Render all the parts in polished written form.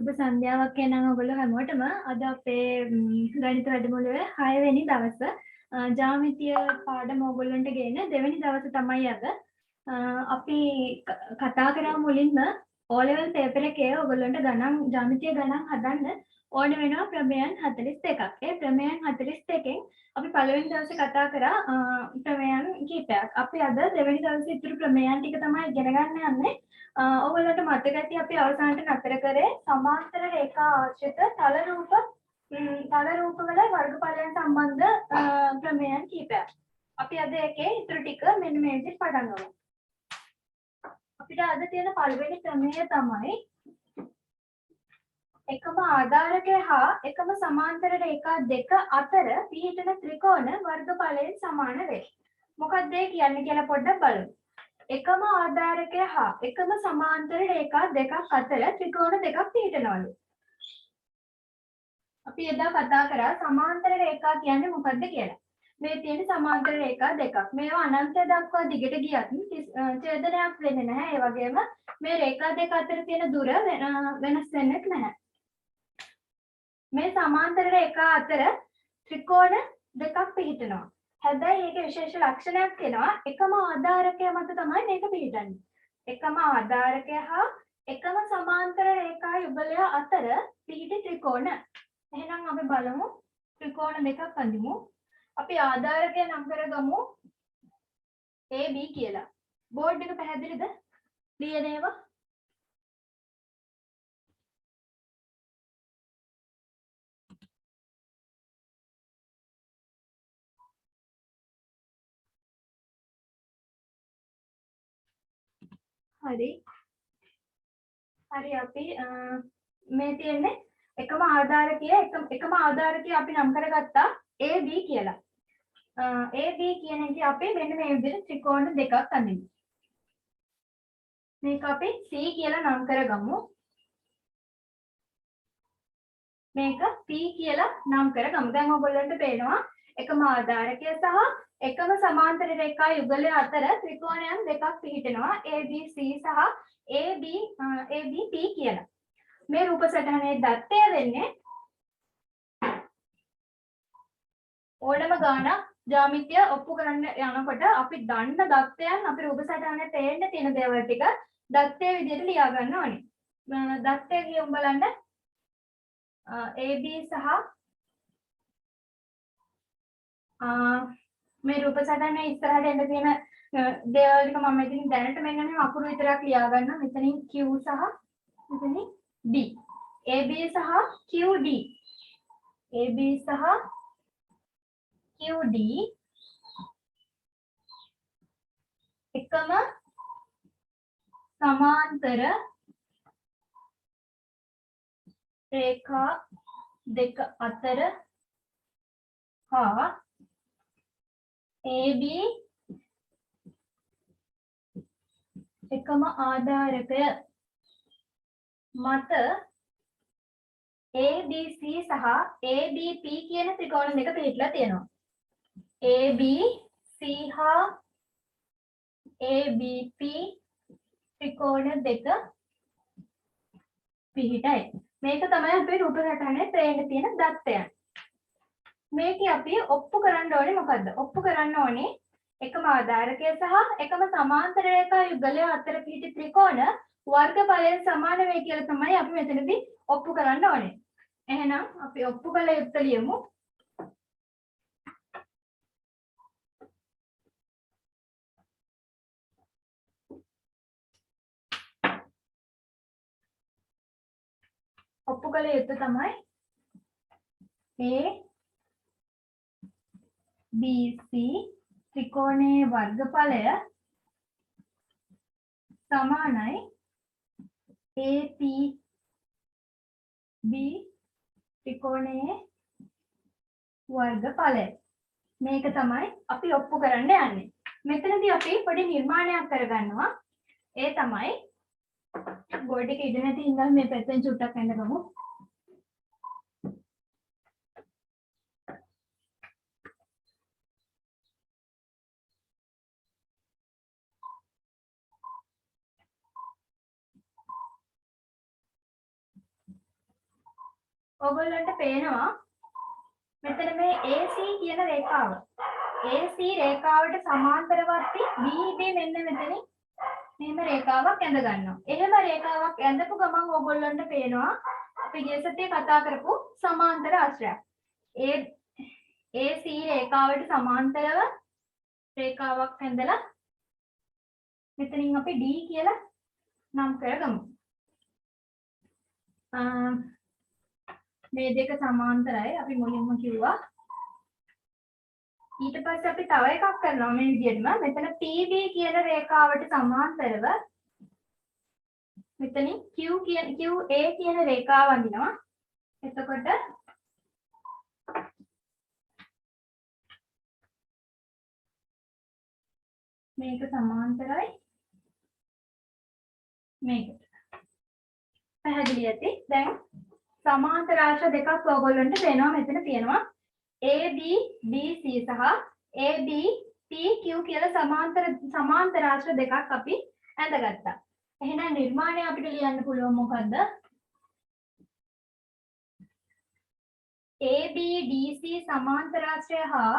සුබ සන්ධ්‍යාවක් එනං ඔයගොල්ලෝ හැමෝටම අද අපේ ගණිත වැඩමුළුවේ 6 වෙනි දවස ජ්‍යාමිතිය පාඩම ඔයගොල්ලන්ට ගෙන දෙවෙනි දවස තමයි අද. අපි කතා කරා මුලින්ම O level paper එකේ ඔයගොල්ලන්ට ගණන් ජ්‍යාමිතිය ගණන් හදන්න ඕන වෙනවා ප්‍රමේයන් 42ක්. ඒ ප්‍රමේයන් 42කින් අපි පළවෙනි දවසේ කතා කරා ප්‍රමේයන් කිහිපයක්. අපි අද දෙවෙනි දවසේ ඉතුරු ප්‍රමේයන් ටික තමයි ඉගෙන ගන්න යන්නේ. ඔයගොල්ලන්ට මතක ඇති අපි අවසානට නතර කරේ සමාන්තර රේඛා ආශ්‍රිත තල රූප වල වර්ගඵලයන් සම්බන්ධ ප්‍රමේයන් කිහිපයක්. අපි අද ඒකේ ඉතුරු ටික මෙන්න මේ විදිහට පටන් ගමු. අපිට අද තියෙන පළවෙනි ප්‍රමේය තමයි එකම ආධාරකය හා එකම සමාන්තර රේඛා දෙක අතර පිහිටන ත්‍රිකෝණ වර්ගඵලයෙන් සමාන වේ. මොකක්ද ඒ කියන්නේ කියලා පොඩ්ඩක් බලමු. එකම ආධාරකය හා එකම සමාන්තර රේඛා දෙකක් අතර ත්‍රිකෝණ දෙකක් පිහිටනවලු. අපි එදා කතා කරා සමාන්තර රේඛා කියන්නේ මොකක්ද කියලා. මේ තියෙන සමාන්තර රේඛා දෙකක්. මේවා අනන්තය දක්වා දිගට ගියත් ඡේදනයක් වෙන්නේ නැහැ. ඒ වගේම මේ රේඛා දෙක අතර තියෙන දුර වෙනස් වෙන්නේ නැහැ. මේ සමාන්තර රේඛා අතර ත්‍රිකෝණ දෙකක් පිහිටනවා. හැබැයි ඒකේ විශේෂ ලක්ෂණයක් තියෙනවා. එකම ආධාරකය මත තමයි මේක පිහිටන්නේ. එකම ආධාරකය හා එකම සමාන්තර රේඛා යුගලය අතර පිහිටි ත්‍රිකෝණ. එහෙනම් අපි බලමු ත්‍රිකෝණ දෙකක් අඳිමු. අපි ආධාරකය නම් කරගමු AB කියලා. බෝඩ් එක පැහැදිලිද? ලියන ඒවා හරි අපි මේ තියෙන්නේ එකම ආධාරකය අපි නම් කරගත්තා AB කියලා. AB කියන එක අපි මෙන්න මේ විදිහට ත්‍රිකෝණ දෙකක් අඳිමු. මේක අපි C කියලා නම් කරගමු. මේක P කියලා නම් කරගමු. දැන් ඔයගොල්ලන්ට පේනවා එකම ආධාරකය සහ එකම සමාන්තර රේඛා යුගලය අතර ත්‍රිකෝණයන් දෙකක් පිහිටනවා ABC සහ ABP කියලා. මේ රූප සටහනේ දත්තය වෙන්නේ ඕනම ගානක් ජ්‍යාමිතිය ඔප්පු කරන්න යනකොට අපි දන්න දත්තයන් අපි රූප සටහනේ තේන්න තියෙන දේවල් ටික දත්තයේ විදිහට ලියා ගන්න ඕනේ. දත්තය කියමු බලන්න AB සහ මේ රූප සටහනේ ඉස්සරහට එන්න තියෙන දේවල් ටික මම ඉතින් දැනට මෙන්න අකුරු විතරක් ලියා ගන්නවා. මෙතනින් Q සහ මෙතනින් D. AB සහ QD. AB සහ QD එකම සමාන්තර රේඛා දෙක අතර හා AB එකම ආධාරකය මත ABC සහ ABP කියන ත්‍රිකෝණ දෙක පිළිట్లా තියෙනවා. ABC හා ABP ත්‍රිකෝණ දෙක පිහිටයි. මේක තමයි අපේ රූප සටහනේ පේන්න තියෙන දත්තයන්. මේක අපි ඔප්පු කරන්න ඕනේ මොකද්ද? ඔප්පු කරන්න ඕනේ එකම ආධාරකය සහ එකම සමාන්තර රේඛා යුගලය අතර පිහිටි ත්‍රිකෝණ වර්ගඵලයෙන් සමාන වේ කියලා තමයි අපි මෙතනදී ඔප්පු කරන්න ඕනේ. එහෙනම් අපි ඔප්පු කළ යුත්තේ ලියමු. ඔප්පු කළ යුත්තේ තමයි ABC ත්‍රිකෝණයේ වර්ගඵලය සමානයි APB ත්‍රිකෝණයේ වර්ගඵලය. මේක තමයි අපි ඔප්පු කරන්න යන්නේ. මෙතනදී අපි පොඩි නිර්මාණයක් කරගන්නවා. ඒ තමයි බෝඩ් එක ඉඳ නැති ඉඳන් මේ පැත්තෙන් චුට්ටක් යන්න ගමු. ඔයගොල්ලන්ට පේනවා මෙතන මේ AC කියන රේඛාව. AC රේඛාවට සමාන්තරවර්ති BD මෙන්න මෙතන මෙහෙම රේඛාවක් ඇඳ ගන්නවා. එහෙම රේඛාවක් ඇඳපු ගමන් ඔයගොල්ලන්ට පේනවා අපි ගිය සතියේ කතා කරපු සමාන්තර ආශ්‍රයක්. AC රේඛාවට සමාන්තරව රේඛාවක් ඇඳලා මෙතනින් අපි D කියලා නම් කරගමු. මේ දෙක සමාන්තරයි අපි මුලින්ම කිව්වා. ඊට පස්සේ අපි තව එකක් කරනවා මේ විදිහටම. මෙතන PB කියන රේඛාවට සමාන්තරව මෙතනින් QA කියන රේඛාව අඳිනවා. එතකොට මේක සමාන්තරයි මේකට. පැහැදිලි ඇති. දැන් සමාන්තර ආශ්‍ර දෙකක් ඔයගොල්ලන්ට පේනවා මෙතන තියෙනවා. AB BC සහ AB PQ කියලා සමාන්තර ආශ්‍ර දෙකක් අපි ඇඳගත්තා. එහෙනම් නිර්මාණය අපිට ලියන්න පුළුවන් මොකද්ද? AB DC සමාන්තර ආශ්‍රය හා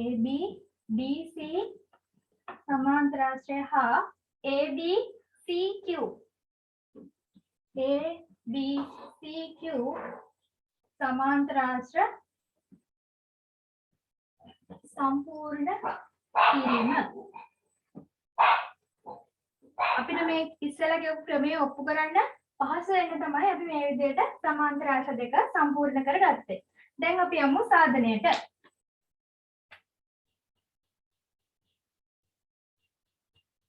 AB DC සමාන්තර ආශ්‍රය හා AB CQ AB CQ සමාන්තර ආශ්‍ර සම්පූර්ණ කිරීම. අපිට මේ ඉස්සෙල්ලා කියපු ක්‍රමය ඔප්පු කරන්න පහසු වෙන්න තමයි අපි මේ විදිහට සමාන්තර ආශ්‍ර දෙක සම්පූර්ණ කරගත්තේ. දැන් අපි යමු සාධනයට.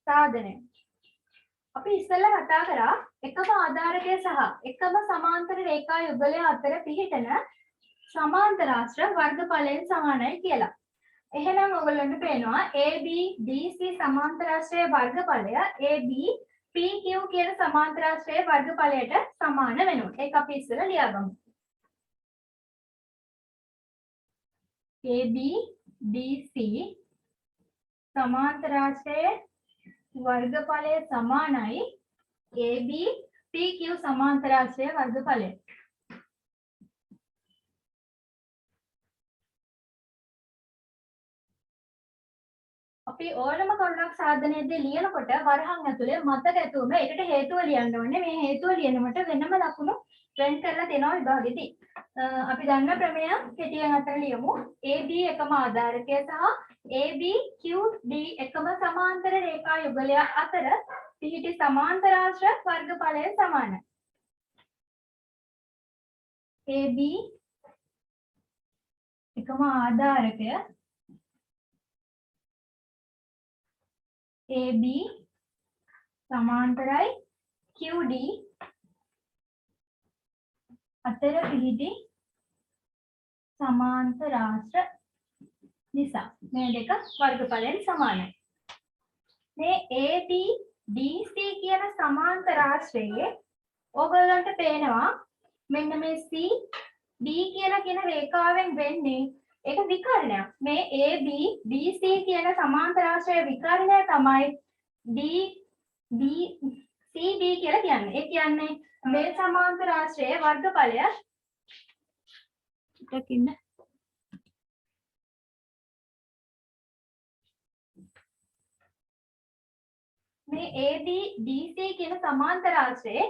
සාධනය. අපි ඉස්සෙල්ලා කතා කරා එකම ආධාරකය සහ එකම සමාන්තර රේඛා යුගලය අතර පිහිටන සමාන්තර ආශ්‍ර වර්ගඵලයෙන් සමානයි කියලා. එහෙනම් ඔයගොල්ලන්ට පේනවා AB DC සමාන්තර ආශ්‍රයේ වර්ගඵලය AB PQ කියන සමාන්තර ආශ්‍රයේ වර්ගඵලයට සමාන වෙනවා. ඒක අපි ඉස්සෙල්ලා ලියාගමු. AB DC සමාන්තර ආශ්‍රයේ वर्गඵලය සමානයි AB PQ සමාන්තර ආශ්‍රය වර්ගඵලය. අපි ඕනම කරුණක් සාධනයේදී ලියනකොට වරහන් ඇතුලේ මතක ඇතුවම ඒකට හේතුව ලියන්න ඕනේ. මේ හේතුව ලියනකොට වෙනම ලකුණු වෙන් කරලා දෙනවා විභාගෙදී. අපි දන්න ප්‍රමේය කෙටියෙන් අතර ලියමු. AB එකම ආධාරකය සහ AB QD එකම සමාන්තර රේඛා යුගලය අතර පිහිටි සමාන්තර ආශ්‍ර වර්ගඵලය සමානයි. AB එකම ආධාරකය AB සමාන්තරයි QD අතර පිහිටි සමාන්තර ආශ්‍ර නිසා මේ දෙක වර්ගඵලයෙන් සමානයි. මේ AB DC කියන සමාන්තර ආශ්‍රයේ ඔයගොල්ලන්ට පේනවා මෙන්න මේ C D කියලා කියන රේඛාවෙන් වෙන්නේ ඒක විකර්ණයක්. මේ AB BC කියන සමාන්තර ආශ්‍රය විකර්ණය තමයි CB කියලා කියන්නේ. ඒ කියන්නේ මේ සමාන්තර ආශ්‍රයේ වර්ගඵලය දකින්න මේ AB DC කියන සමාන්තර ආශ්‍රයේ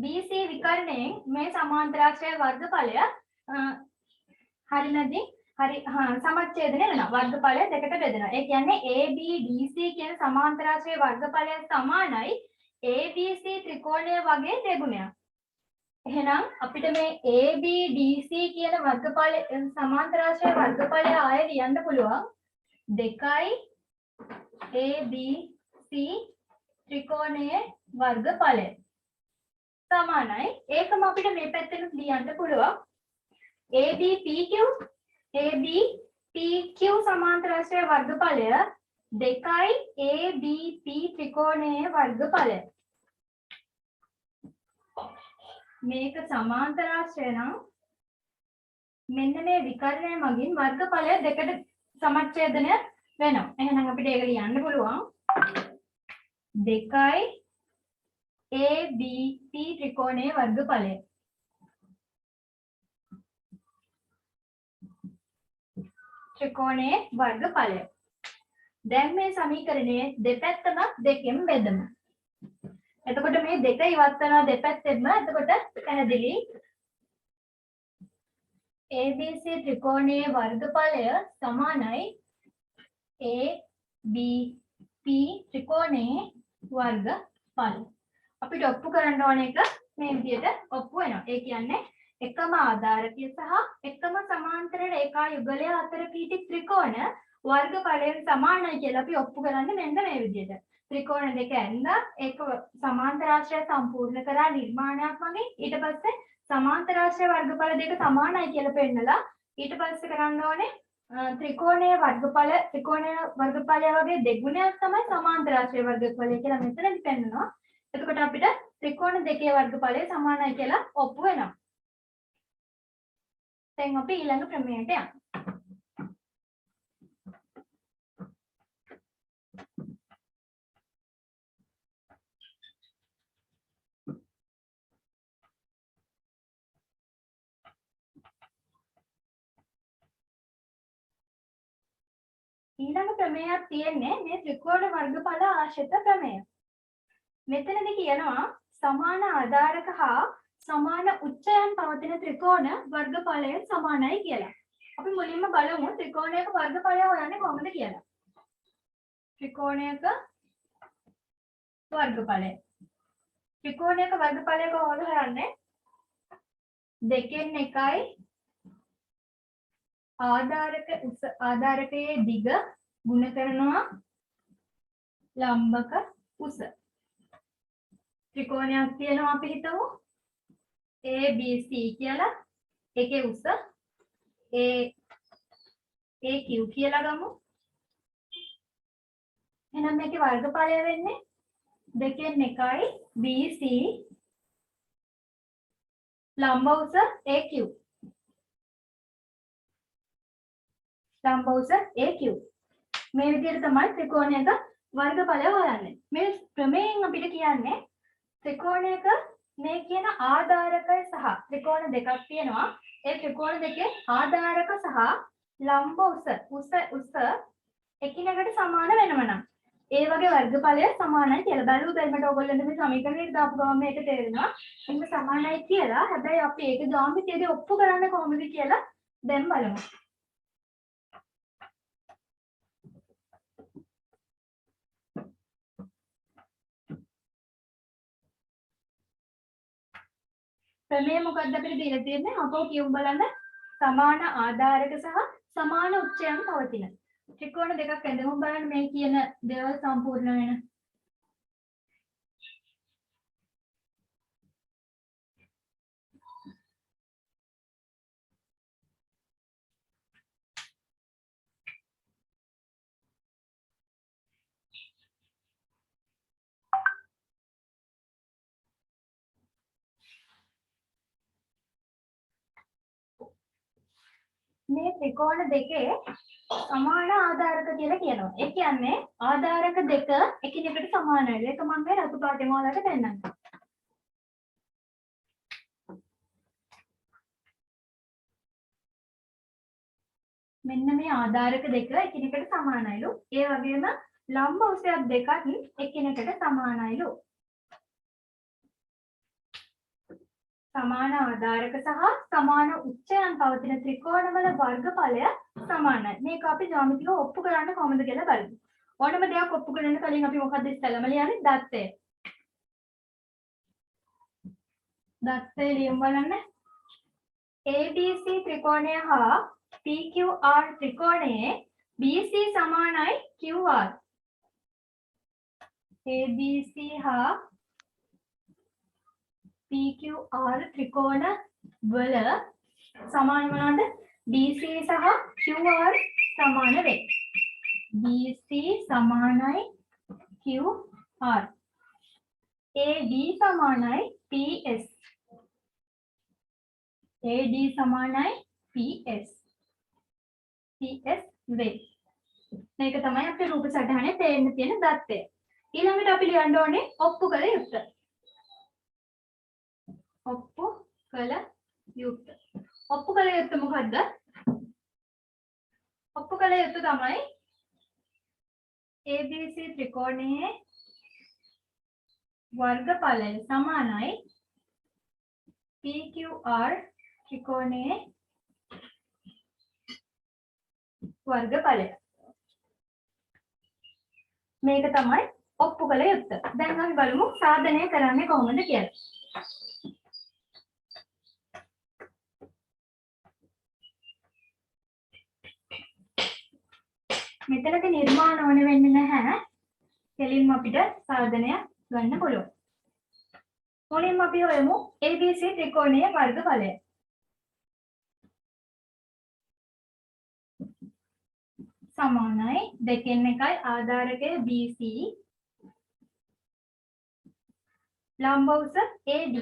BC විකර්ණයෙන් මේ සමාන්තර ආශ්‍රය වර්ගඵලය හරිනදී හරි සමච්ඡේදනය වෙනවා. වර්ගඵලය දෙකට බෙදෙනවා. ඒ කියන්නේ AB DC කියන සමාන්තර ආශ්‍රය වර්ගඵලය සමානයි ABC ත්‍රිකෝණය වගේ ත්‍රිගුණයක්. එහෙනම් අපිට මේ AB DC කියන වර්ගඵල සමාන්තර ආශ්‍රය වර්ගඵලය ආයෙ ලියන්න පුළුවන් 2යි ABC ත්‍රිකෝණයේ වර්ගඵලය සමානයි. ඒකම අපිට මේ පැත්තෙන් ලියන්න පුළුවන් AB PQ සමාන්තර ආශ්‍රය වර්ගඵලය 2යි ABP ත්‍රිකෝණයේ වර්ගඵලය. මේක සමාන්තර ආශ්‍රය නම් මෙන්න මේ විකර්ණය මගින් වර්ගඵලය දෙකට සමච්ඡේදනය වෙනවා. එහෙනම් අපිට ඒක ලියන්න පුළුවන් 2යි ABP ත්‍රිකෝණයේ වර්ගඵලය. ත්‍රිකෝණයේ වර්ගඵලය. දැන් මේ සමීකරණයේ දෙපැත්තම දෙකෙන් බෙදමු. එතකොට මේ දෙක ඉවත් කරනවා දෙපැත්තෙන්ම. එතකොට පැහැදිලි ABC ත්‍රිකෝණයේ වර්ගඵලය සමානයි ABP ත්‍රිකෝණයේ වර්ගඵලය. අපිට ඔප්පු කරන්න ඕන එක මේ විදිහට ඔප්පු වෙනවා. ඒ කියන්නේ එකම ආධාරකය සහ එකම සමාන්තර රේඛා යුගලය අතර පිහිටි ත්‍රිකෝණ වර්ගඵලයෙන් සමානයි කියලා අපි ඔප්පු කරන්නේ මෙන්න මේ විදිහට. ත්‍රිකෝණ දෙක ඇඳලා ඒක සමාන්තරාශ්‍රය සම්පූර්ණ කරා නිර්මාණයක් වගේ. ඊට පස්සේ සමාන්තරාශ්‍රය වර්ගඵල දෙක සමානයි කියලා පෙන්නලා ඊට පස්සේ කරන්න ඕනේ ත්‍රිකෝණයේ වර්ගඵලය වගේ දෙගුණයක් තමයි සමාන්තරාශ්‍රය වර්ගඵලය කියලා මෙතනදි පෙන්නනවා. එතකොට අපිට ත්‍රිකෝණ දෙකේ වර්ගඵලය සමානයි කියලා ඔප්පු වෙනවා. දැන් අපි ඊළඟ ප්‍රමේයයට යමු. ඊළඟ ප්‍රමේයයක් තියෙන්නේ මේ ත්‍රිකෝණ වර්ගඵල ආශ්‍රිත ප්‍රමේය. මෙතනදී කියනවා සමාන ආධාරක හා සමාන උච්චයන් පවතින ත්‍රිකෝණ වර්ගඵලය සමානයි කියලා. අපි මුලින්ම බලමු ත්‍රිකෝණයක වර්ගඵලය හොයන්නේ කොහොමද කියලා. ත්‍රිකෝණයක වර්ගඵලය. ත්‍රිකෝණයක වර්ගඵලය කොහොමද හොයන්නේ? දෙකෙන් එකයි ආධාරකයේ දිග ගුණ කරනවා ලම්බක උස. ත්‍රිකෝණයක් තියෙනවා අපි හිතමු ABC කියලා. එකේ උස AQ කියලා ගමු. එහෙනම් මේකේ වර්ගඵලය වෙන්නේ දෙකෙන් එකයි BC ලම්බ උස AQ. ලම්බ උස AQ. මේ විදිහට තමයි ත්‍රිකෝණයක වර්ගඵලය හොයන්නේ. මේ ප්‍රමේයයෙන් අපිට කියන්නේ ත්‍රිකෝණයක මේ කියන ආධාරකය සහ ත්‍රිකෝණ දෙකක් තියෙනවා. ඒ ත්‍රිකෝණ දෙකේ ආධාරක සහ ලම්බ උස එකිනෙකට සමාන වෙනවා නම් ඒ වගේ වර්ගඵලය සමානයි කියලා. බලමු දැන් ඔයගොල්ලන්ට මේ සමීකරණයට දාපු ගමන් මේක තේරෙනවා. ඒක සමානයි කියලා. හැබැයි අපි ඒක ජ්‍යාමිතියේදී ඔප්පු කරන්නේ කොහොමද කියලා දැන් බලමු. ප්‍රමේය මොකක්ද අපිට දීලා තියෙන්නේ? අපෝ කියමු බලන්න. සමාන ආධාරක සහ සමාන උච්චයන් පවතින ත්‍රිකෝණ දෙකක් ඇඳමු බලන්න මේ කියන දේවල් සම්පූර්ණ වෙන. මේ ත්‍රිකෝණ දෙකේ සමාන ආධාරක කියලා කියනවා. ඒ කියන්නේ ආධාරක දෙක එකිනෙකට සමානයි. ඒක මම මේ රතු පාටෙන් ඔයාලට පෙන්නන්නම්. මෙන්න මේ ආධාරක දෙක එකිනෙකට සමානයිලු. ඒ වගේම ලම්බ උසයක් දෙකත් එකිනෙකට සමානයිලු. සමාන ආධාරක සහ සමාන උච්චයන් පවතින ත්‍රිකෝණවල වර්ගඵලය සමානයි. මේක අපි ජ්‍යාමිතිකව ඔප්පු කරන්න කොහොමද කියලා බලමු. ඕනම දෙයක් ඔප්පු කරන්න කලින් අපි මොකක්ද ඉස්සෙල්ලාම ලියන්නේ? දත්තය. දත්තය ලියමු බලන්න. ABC ත්‍රිකෝණය හා PQR ත්‍රිකෝණයේ BC සමානයි QR. ABC හා PQR ත්‍රිකෝණ වල සමාන මොනවාද? BC සහ QR සමාන වේ. BC සමානයි QR. AD සමානයි PS. AD සමානයි PS. PS වේ. මේක තමයි අපේ රූප සටහනේ තේන්න තියෙන දත්තය. ඊළඟට අපි ලියන්න ඕනේ ඔප්පු කළ යුත්තේ. ඔප්පු කළ යුත්තේ මොකද්ද? ඔප්පු කළ යුතු තමයි ABC ත්‍රිකෝණයේ වර්ගඵලය සමානයි PQR ත්‍රිකෝණයේ වර්ගඵලය. මේක තමයි ඔප්පු කළ යුත්තේ. දැන් අපි බලමු සාධනය කරන්නේ කොහොමද කියලා. මෙතනක නිර්මාණ ඕන වෙන්නේ නැහැ. කෙලින්ම අපිට සාධනය ගන්න පුළුවන්. මුලින්ම අපි හොයමු ABC ත්‍රිකෝණයේ වර්ගඵලය. සමානයි දෙකෙන් එකයි ආධාරකය BC ලම්බ උස AD.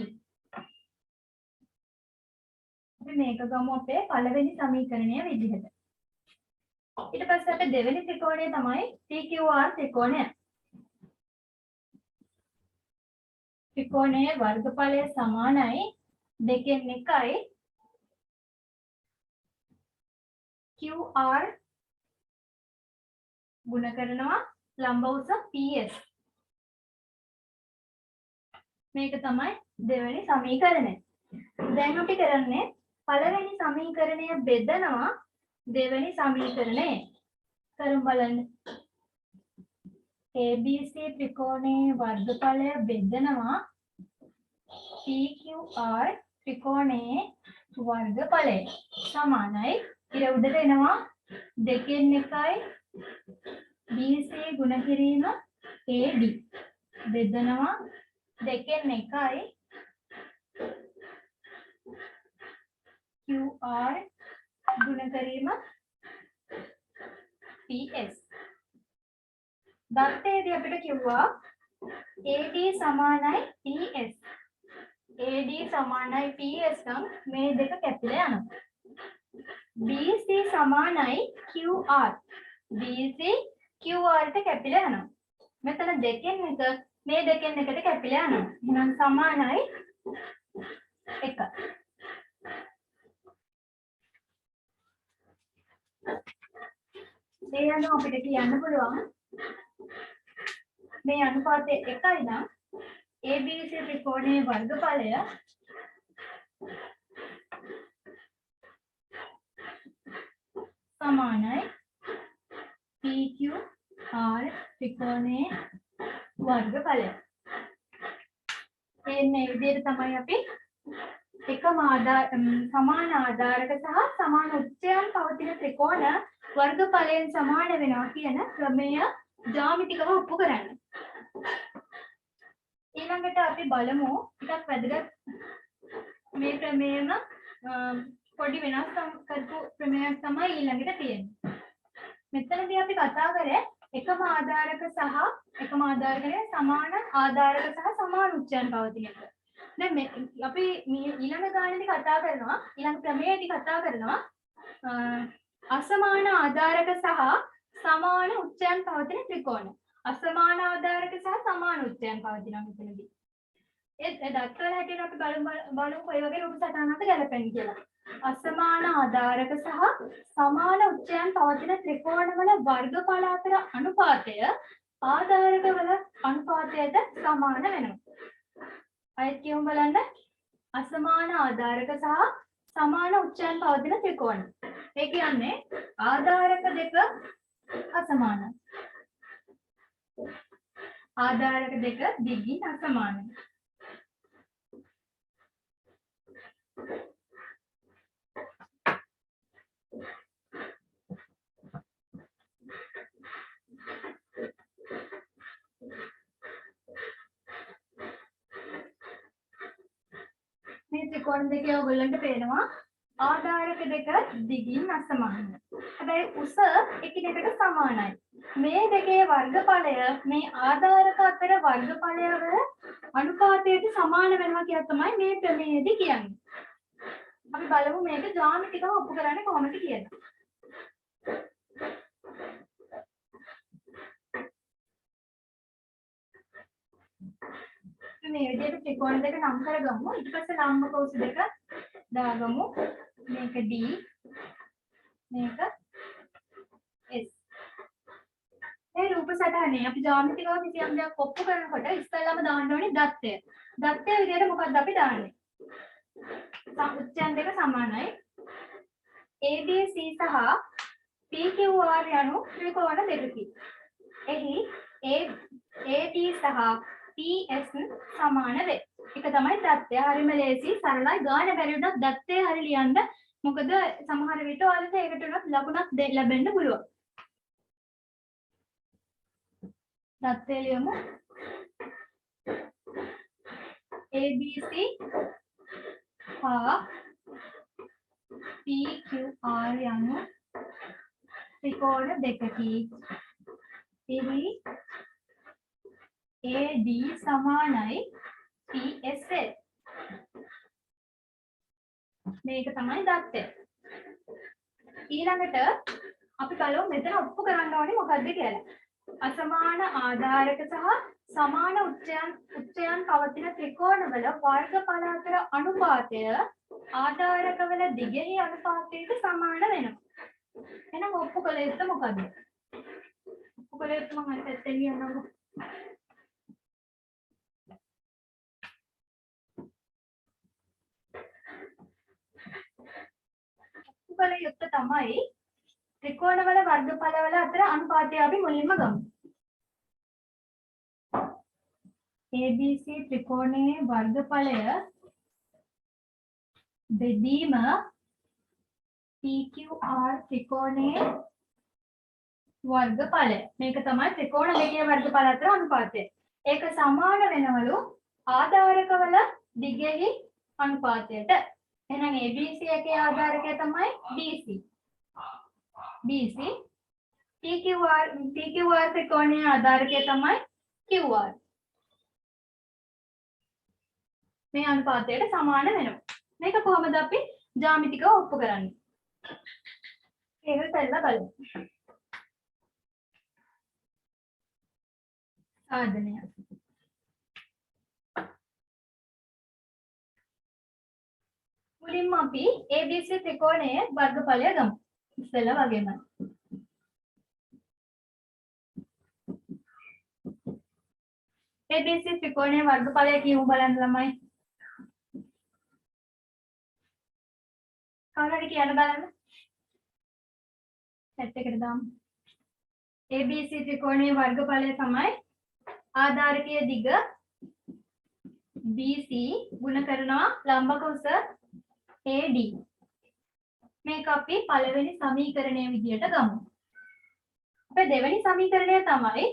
අපි මේක ගමු අපේ පළවෙනි සමීකරණය විදිහට. ඊට පස්සේ අපේ දෙවෙනි ත්‍රිකෝණය තමයි PQR ත්‍රිකෝණය. ත්‍රිකෝණයේ වර්ගඵලය සමානයි දෙකෙන් එකයි QR ගුණ කරනවා ලම්බ උස PS. මේක තමයි දෙවෙනි සමීකරණය. දැන් අපි කරන්නේ පළවෙනි සමීකරණය බෙදනවා දෙවෙනි සමීකරණය. කරමු බලන්න. ABC ත්‍රිකෝණයේ වර්ගඵලය බෙදනවා PQR ත්‍රිකෝණයේ වර්ගඵලය සමානයි ඉර උඩට එනවා දෙකෙන් එකයි BC ගුණ කිරීම AD බෙදනවා දෙකෙන් එකයි QR ගුණ කිරීම PS. දත්තේදී අපිට කිව්වා AD සමානයි PS. AD සමානයි PS නම් මේ දෙක කැපිලා යනවා. BC සමානයි QR. BC QR ට කැපිලා යනවා. මෙතන දෙකෙන් එක මේ දෙකෙන් එකට කැපිලා යනවා. එහෙනම් සමානයි 1. මේ අනුව අපිට කියන්න පුළුවන් මේ අනුපාතය 1යි නම් ABC ත්‍රිකෝණයේ වර්ගඵලය සමානයි PQR ත්‍රිකෝණයේ වර්ගඵලය. එන්නේ විදිහට තමයි අපි එකම සමාන ආධාරක සහ සමාන උච්චයන් පවතින ත්‍රිකෝණ වර්ගඵලයෙන් සමාන වෙනවා කියන ක්‍රමය ජ්‍යාමිතිකව ඔප්පු කරන්න. ඊළඟට අපි බලමු ටිකක් වැදගත් මේ ක්‍රමයේම පොඩි වෙනස් කරපු ක්‍රමයක් තමයි ඊළඟට තියෙන්නේ. මෙතනදී අපි කතා කරේ එකම ආධාරක සහ එකම ආධාරකයේ සමාන ආධාරක සහ සමාන උච්චයන් පවතින එක. දැන් අපි ඊළඟ ගානේදී කතා කරනවා ඊළඟ ක්‍රමයේදී කතා කරනවා අසමාන ආධාරක සහ සමාන උච්චයන් පවතින ත්‍රිකෝණ. අසමාන ආධාරක සහ සමාන උච්චයන් පවතිනවා මෙතනදී. ඒ දක්වන හැටියට අපි බලමු කොයි වගේ රූප සටහනක්ද ගැලපෙන්නේ කියලා. අසමාන ආධාරක සහ සමාන උච්චයන් පවතින ත්‍රිකෝණවල වර්ගඵල අතර අනුපාතය ආධාරකවල අනුපාතයට සමාන වෙනවා. අයත් කියමු බලන්න. අසමාන ආධාරක සහ සමාන උච්චයන් පවතින ත්‍රිකෝණ. ඒ කියන්නේ ආධාරක දෙක අසමානයි. ආධාරක දෙක දිගින් අසමානයි. මේ ත්‍රිකෝණ දෙකේ ඔයගොල්ලන්ට පේනවා ආධාරක දෙක දිගින් අසමානයි. හැබැයි උස එකිනෙකට සමානයි. මේ දෙකේ වර්ගඵලය මේ ආධාරක අතර වර්ගඵලය වල අනුපාතයට සමාන වෙනවා කියලා තමයි මේ ක්‍රමයේදී කියන්නේ. අපි බලමු මේක ජ්‍යාමිතිකව ඔප්පු කරන්නේ කොහොමද කියලා. මේ විදිහට ත්‍රිකෝණ දෙක නම් කරගමු. ඊට පස්සේ ලම්බ කෝෂ දෙක දාගමු. මේක D මේක සටහනේ අපි ජ්‍යාමිතිකව කිසියම් දෙයක් ඔප්පු කරනකොට ඉස්සෙල්ලාම දාන්න ඕනේ දත්තය. දත්තය විදිහට මොකක්ද අපි දාන්නේ? උච්චයන් දෙක සමානයි. ABC සහ PQR යනු ත්‍රිකෝණ දෙකකි. එහි AD සහ PS සමාන වේ. ඒක තමයි දත්තය. හරිම ලේසි සරලයි. ගාන බැරි වුණත් දත්තය හරිය ලියන්න. මොකද සමහර විට ඔයාලට ඒකට උනත් ලකුණක් ලැබෙන්න පුළුවන්. දත්තය ලියමු. ABC හා PQR යනු ත්‍රිකෝණ දෙකකි. එහි AD සමානයි PSL. මේක තමයි දත්තය. ඊළඟට අපි බලමු මෙතන ඔප්පු කරන්න ඕනේ මොකක්ද කියලා. අසමාන ආධාරක සහ සමාන උච්චයන් පවතින ත්‍රිකෝණවල වර්ගඵල අතර අනුපාතය ආධාරකවල දිගෙහි අනුපාතයට සමාන වෙනවා. එහෙනම් ඔප්පු කළ යුත්තේ මොකද්ද? ඔප්පු කළ යුත්තේ මම අර පැත්තෙන් ලියන්නම්කෝ. ඔප්පු කළ යුත්තේ තමයි ත්‍රිකෝණවල වර්ගඵලවල අතර අනුපාතය අපි මුලින්ම ගමු. ABC ත්‍රිකෝණයේ වර්ගඵලය බෙදීම PQR ත්‍රිකෝණයේ වර්ගඵලය. මේක තමයි ත්‍රිකෝණ දෙකේ වර්ගඵල අතර අනුපාතය. ඒක සමාන වෙනවලු ආධාරකවල දිගෙහි අනුපාතයට. එහෙනම් ABC එකේ ආධාරකය තමයි BC. BC PQR ත්‍රිකෝණයේ ආධාරකය තමයි QR. මේ අනුපාතයට සමාන වෙනවා. මේක කොහොමද අපි ජ්‍යාමිතිකව ඔප්පු කරන්නේ? ඒක પહેલા බලමු. සාධනය. මුලින්ම අපි ABC ත්‍රිකෝණයේ වර්ගඵලය ගමු. ඉස්සෙල්ලා වගේමයි. ABC ත්‍රිකෝණයේ වර්ගඵලය කියමු බලන්න ළමයි. කවුරුහරි කියන්න බලන්න. සෙට් එකට දාමු. ABC ත්‍රිකෝණයේ වර්ගඵලය තමයි ආධාරකයේ දිග BC ගුණ කරනවා ලම්බක උස AD. මේක අපි පළවෙනි සමීකරණය විදියට ගමු. අපේ දෙවෙනි සමීකරණය තමයි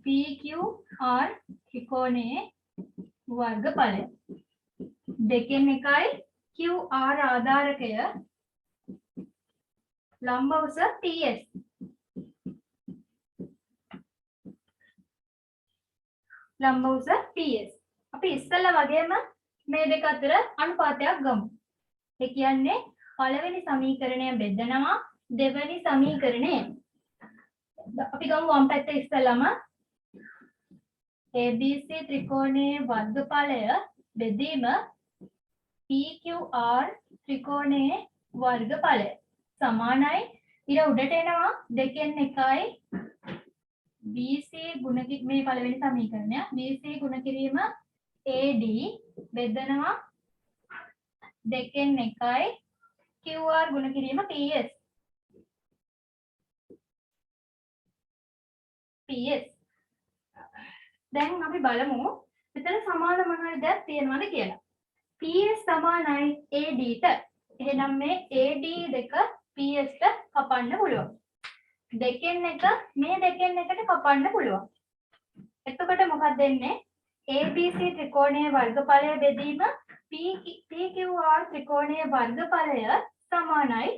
PQR ත්‍රිකෝණයේ වර්ගඵලය. දෙකෙන් එකයි QR ආධාරකය ලම්බ උස PS. ලම්බ උස PS. අපි ඉස්සෙල්ලා වගේම මේ දෙක අතර අනුපාතයක් ගමු. ඒ කියන්නේ පළවෙනි සමීකරණය බෙදනවා දෙවෙනි සමීකරණය. අපි ගමු වම් පැත්ත ඉස්සෙල්ලාම ABC ත්‍රිකෝණයේ වර්ගඵලය බෙදීම PQR ත්‍රිකෝණයේ වර්ගඵලය සමානයි. ඊට උඩට එනවා දෙකෙන් එකයි BC ගුණ මේ පළවෙනි සමීකරණය BC ගුණ කිරීම AD බෙදනවා දෙකෙන් එකයි QR ගුණ කිරීම PS. දැන් අපි බලමු මෙතන සමාන මොනවාද දෙයක් තියෙනවද කියලා. PS සමානයි AD ට. එහෙනම් මේ AD දෙක PS ට කපන්න පුළුවන්. දෙකෙන් එක මේ දෙකෙන් එකට කපන්න පුළුවන්. එතකොට මොකක්ද වෙන්නේ? ABC ත්‍රිකෝණයේ වර්ගඵලය බෙදීම PQR ත්‍රිකෝණයේ වර්ගඵලය සමානයි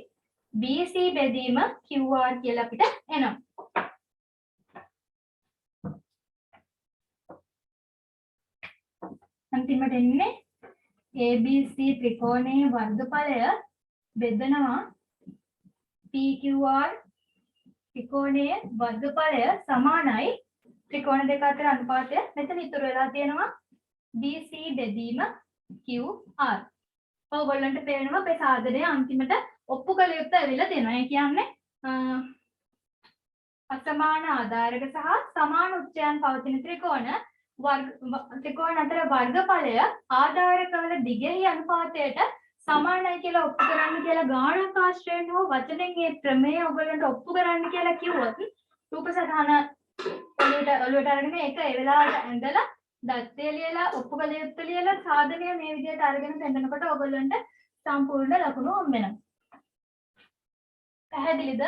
BC බෙදීම QR කියලා අපිට එනවා. අන්තිමට එන්නේ ABC ත්‍රිකෝණයේ වර්ගඵලය බෙදනවා PQR ත්‍රිකෝණයේ වර්ගඵලය සමානයි ත්‍රිකෝණ දෙක අතර අනුපාතය මෙතන ඉතුරු වෙලා තියෙනවා BC බෙදීම QR. ඔයගොල්ලන්ට පේනවා අපේ සාධනය අන්තිමට ඔප්පු කළ යුත්තේ ඇවිල්ලා තියෙනවා. ඒ කියන්නේ අසමාන ආධාරක සහ සමාන උච්චයන් පවතින ත්‍රිකෝණ අතර වර්ගඵලය ආධාරකවල දිගෙහි අනුපාතයට සමානයි කියලා ඔප්පු කරන්න කියලා ගාණක ආශ්‍රයෙන් හෝ වචනෙන් මේ ප්‍රමේය ඔයගොල්ලන්ට ඔප්පු කරන්න කියලා කිව්වොත් රූප සටහන ඔළුවට අරගෙන ඒක ඒ වෙලාවට ඇඳලා දත්තය ලියලා ඔප්පු කළ යුත්තේ ලියලා සාධනය මේ විදිහට අරගෙන පෙන්නකොට ඔයගොල්ලන්ට සම්පූර්ණ ලකුණු හම්බ වෙනවා. පැහැදිලිද?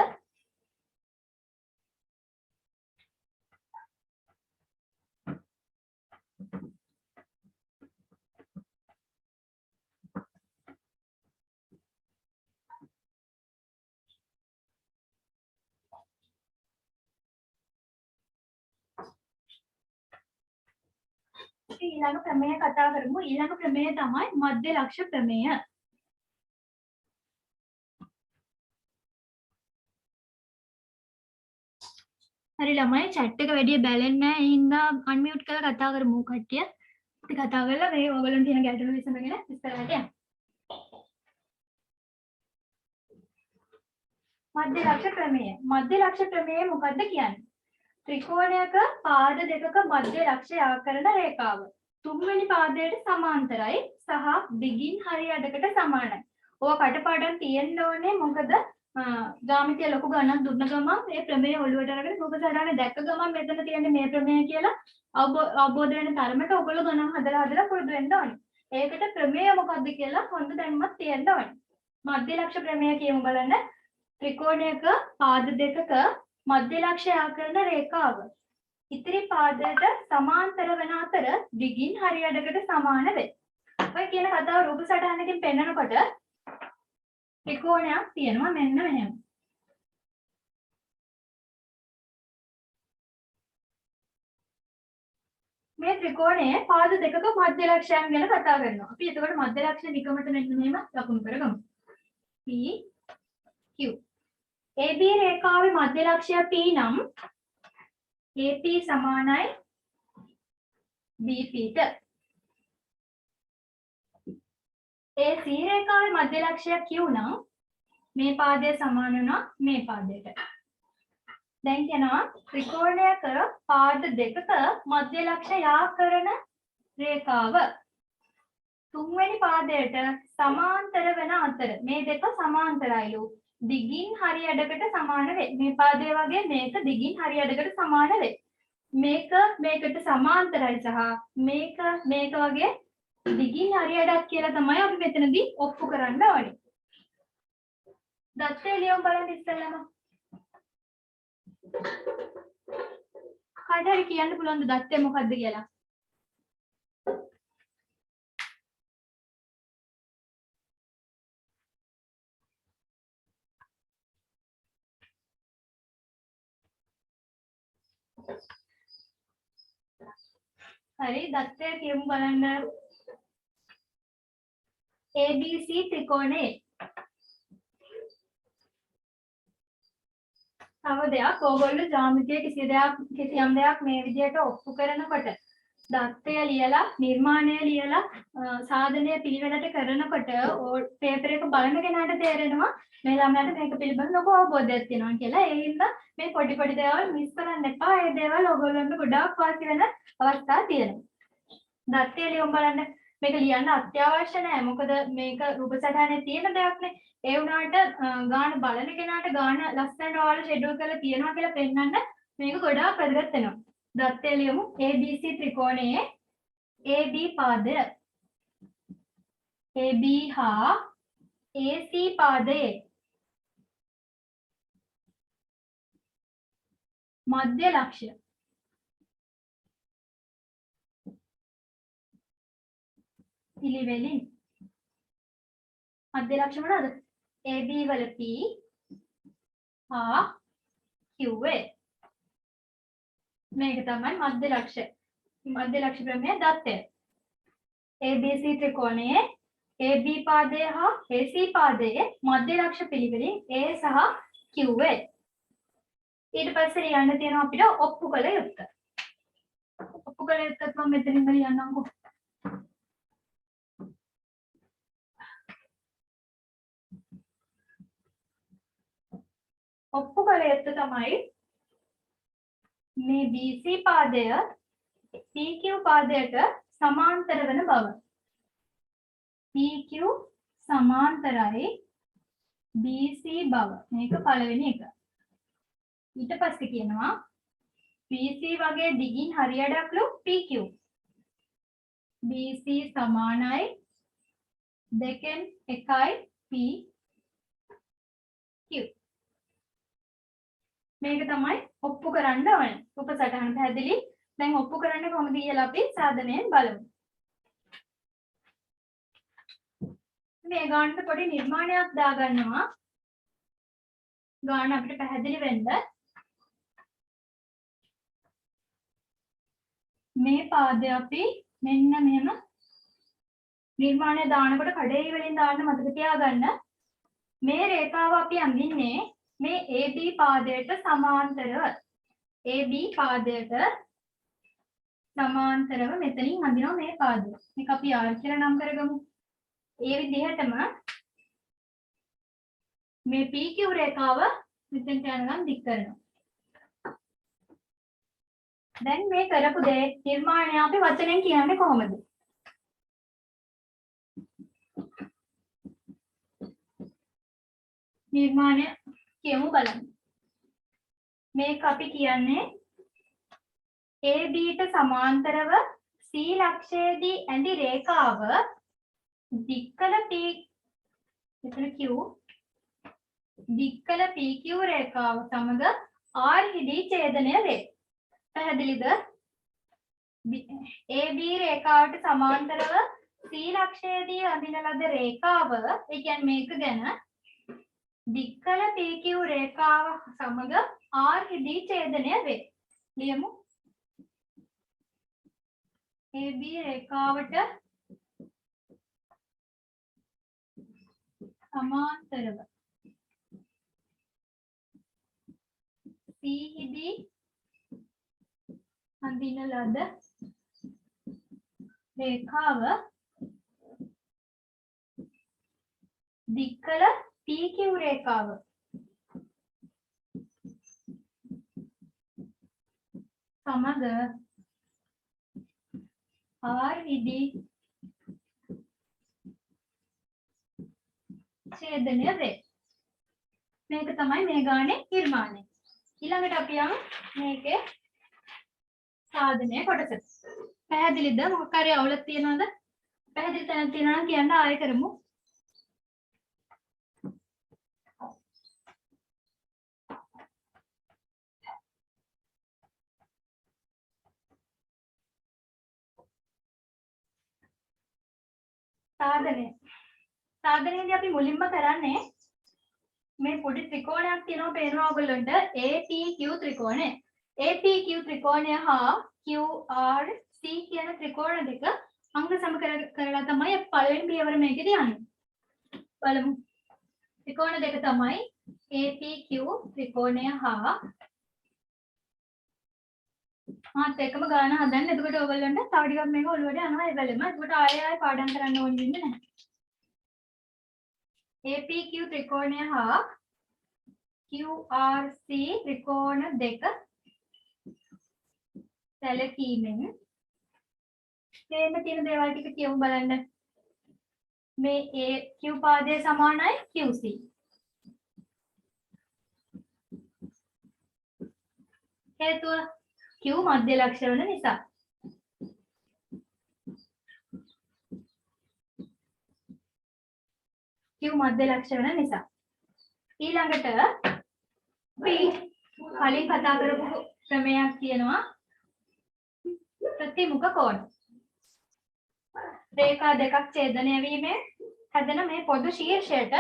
ඊළඟ ප්‍රමේය කතා කරමු. ඊළඟ ප්‍රමේය තමයි මධ්‍ය ලක්ෂ ප්‍රමේය. හරි ළමයි chat එක වැඩි බැලෙන්නේ නැහැ. ඒ හින්දා unmute කරලා කතා කරමු කට්ටිය. අපි කතා කරලා මේ ඔයගොල්ලන් තියෙන ගැටලු විසඳගෙන ඉස්සරහට යමු. මධ්‍ය ලක්ෂ ප්‍රමේය. මධ්‍ය ලක්ෂ ප්‍රමේය මොකක්ද කියන්නේ? ත්‍රිකෝණයක පාද දෙකක මධ්‍ය ලක්ෂය ආකරන රේඛාව තුන්වෙනි පාදයට සමාන්තරයි සහ දිගින් හරි අඩකට සමානයි. ඕක කටපාඩම් තියෙන්න ඕනේ මොකද ජ්‍යාමිතිය ලොකු ගණනක් දුන්න ගමන් මේ ප්‍රමේය ඔළුවට අරගෙන රූප සටහන දැක්ක ගමන් මෙතන තියෙන්නේ මේ ප්‍රමේය කියලා අවබෝධ වෙන තරමට ඔයගොල්ලෝ ගණන් හදලා පුරුදු වෙන්න ඕනේ. ඒකට ප්‍රමේය මොකක්ද කියලා හොඳ දැනුමක් තියෙන්න ඕනේ. මධ්‍ය ලක්ෂ ප්‍රමේය කියමු බලන්න. ත්‍රිකෝණයක පාද දෙකක මධ්‍ය ලක්ෂය ආකරන රේඛාව ඉතිරි පාදයට සමාන්තර වන අතර දිගින් හරි අඩකට සමාන වේ. ඔය කියන කතාව රූප සටහනකින් පෙන්නකොට ත්‍රිකෝණයක් තියෙනවා මෙන්න මෙහෙම. මේ ත්‍රිකෝණයේ පාද දෙකක මධ්‍ය ලක්ෂයන් ගැන කතා කරනවා. අපි එතකොට මධ්‍ය ලක්ෂ නිකමට මෙන්න මෙහෙම ලකුණු කරගමු. P Q AB රේඛාවේ මධ්‍ය ලක්ෂය P නම් AP සමානයි BP ට. AC රේඛාවේ මධ්‍ය ලක්ෂය Q නම් මේ පාදය සමාන වෙනවා මේ පාදයට. දැන් කියනවා ත්‍රිකෝණයක පාද දෙකක මධ්‍ය ලක්ෂය යා-කරන රේඛාව තුන්වෙනි පාදයට සමාන්තර වෙන අතර මේ දෙක සමාන්තරයිලු. දිගින් හරි අඩකට සමාන වේ. මේ පාදය වගේ මේක දිගින් හරි අඩකට සමාන වේ. මේක මේකට සමාන්තරයි සහ මේක වගේ දිගින් හරි අඩක් කියලා තමයි අපි මෙතනදී ඔප්පු කරන්න ඕනේ. දත්තේ ලියමු බලන්න ඉස්සෙල්ලාම. කාට හරි කියන්න පුළුවන්ද දත්තේ මොකද්ද කියලා? හරි දත්තය කියමු බලන්න. ABC ත්‍රිකෝණේ තව දෙයක් ඕගොල්ලෝ ජ්‍යාමිතිය කිසියම් දෙයක් මේ විදිහට ඔප්පු කරනකොට දත්තය ලියලා නිර්මාණය ලියලා සාධනය පිළිවෙලට කරනකොට පේපර් එක බලන කෙනාට තේරෙනවා මේ ළමයාට මේක පිළිබඳ ලොකු අවබෝධයක් තියෙනවා කියලා. ඒ හින්දා මේ පොඩි දේවල් මිස් කරන්න එපා. ඒ දේවල් ඕගොල්ලන්ට ගොඩාක් වාසි වෙන අවස්ථා තියෙනවා. දත්තය ලියමු බලන්න. මේක ලියන්න අත්‍යවශ්‍ය නැහැ. මොකද මේක රූප සටහනේ තියෙන දෙයක් නේ. ඒ වුණාට ගාන බලන කෙනාට ගාන ලස්සනට ඔයාලා ෂෙඩියුල් කරලා තියෙනවා කියලා පෙන්වන්න මේක ගොඩාක් වැදගත් වෙනවා. දත්තය ලියමු. ABC ත්‍රිකෝණයේ AB පාදය AB හා AC පාදයේ මධ්‍ය ලක්ෂය පිළිවෙලින් මධ්‍ය ලක්ෂය මොනවාද? AB වල P හා Q මේක තමයි මධ්‍ය ලක්ෂය. මධ්‍ය ලක්ෂ ප්‍රමේය දත්තය. ABC ත්‍රිකෝණයේ AB පාදය හා AC පාදයේ මධ්‍ය ලක්ෂ පිළිවෙලින් A සහ Q ඊට පස්සේ ලියන්න තියෙනවා අපිට ඔප්පු කළ යුත්තේ. ඔප්පු කළ යුත්තේ මම මෙතනින් ලියන්නම්කෝ. ඔප්පු කළ යුත්තේ තමයි මේ BC පාදය PQ පාදයට සමාන්තර වෙන බව. PQ සමාන්තරයි BC බව. මේක පළවෙනි එක. ඊට පස්සේ කියනවා BC වගේ දිගින් හරියටක්ලු PQ. BC සමානයි දෙකෙන් එකයි PQ. මේක තමයි ඔප්පු කරන්න ඕනේ. උපසටහන පැහැදිලි. දැන් ඔප්පු කරන්න කොහොමද කියලා අපි සාධනයෙන් බලමු. මේ ගානට පොඩි නිර්මාණයක් දාගන්නවා. ගාන අපිට පැහැදිලි වෙන්න. මේ පාදය අපි මෙන්න මෙහෙම නිර්මාණය දානකොට කඩේ වලින් දාන්න මතක තියාගන්න. මේ රේඛාව අපි අඳින්නේ මේ AB පාදයට සමාන්තරව. AB පාදයට සමාන්තරව මෙතනින් අඳිනවා මේ පාදය. මේක අපි R කියලා නම් කරගමු. ඒ විදිහටම මේ PQ රේඛාව මෙතෙන්ට යනකම් දික් කරනවා. දැන් මේ කරපු දේ නිර්මාණය අපි වචනෙන් කියන්නේ කොහොමද? නිර්මාණය කියමු බලන්න. මේක අපි කියන්නේ AB ට සමාන්තරව C ලක්ෂයේදී ඇඳි රේඛාව දික්කල P එතන Q දික්කල PQ රේඛාව සමග R හිදී ඡේදනය වේ. පැහැදිලිද? AB රේඛාවට සමාන්තරව C ලක්ෂයේදී අඳින ලද රේඛාව, ඒ කියන්නේ මේක ගැන දික්කල PQ රේඛාව සමග R හිදී ඡේදනය වේ. ලියමු. AB රේඛාවට සමාන්තරව C හිදී අඳින ලද රේඛාව දික්කල PQ රේඛාව සමග R හිදී ඡේදනය වේ. මේක තමයි මේ ගානේ නිර්මාණය. ඊළඟට අපි යමු මේකේ සාධනය කොටසට. පැහැදිලිද? මොකක් හරි අවුලක් තියෙනවද? පැහැදිලි තැනක් තියෙනවා නම් කියන්න ආයෙ කරමු. සාධනයේදී අපි මුලින්ම කරන්නේ මේ පොඩි ත්‍රිකෝණයක් තියෙනවා පේනවා ඔයගොල්ලන්ට APQ ත්‍රිකෝණය. APQ ත්‍රිකෝණය හා QRC කියන ත්‍රිකෝණ දෙක අංග සම කරලා තමයි පළවෙනි පියවර මේකේදී යන්නේ. බලමු. ත්‍රිකෝණ දෙක තමයි APQ ත්‍රිකෝණය හා මාත් එක්කම ගාන හදන්න. එතකොට ඔයගොල්ලන්ට තව ටිකක් මේක ඔළුවට යනවා ඒ වෙලෙම. එතකොට ආයෙ පාඩම් කරන්න ඕනේ වෙන්නේ නැහැ. APQ ත්‍රිකෝණය හා QRC ත්‍රිකෝණ දෙක සැලකීමෙන් මේ තියෙන දේවල් ටික කියමු බලන්න. මේ AQ පාදයේ සමානයි QC. හේතුව Q මධ්‍ය ලක්ෂ වෙන නිසා. Q මධ්‍ය ලක්ෂ වෙන නිසා. ඊළඟට අපි කලින් කතා කරපු ක්‍රමයක් තියෙනවා ප්‍රතිමුඛ කෝණ. රේඛා දෙකක් ඡේදනය වීමෙන් හැදෙන මේ පොදු ශීර්ෂයට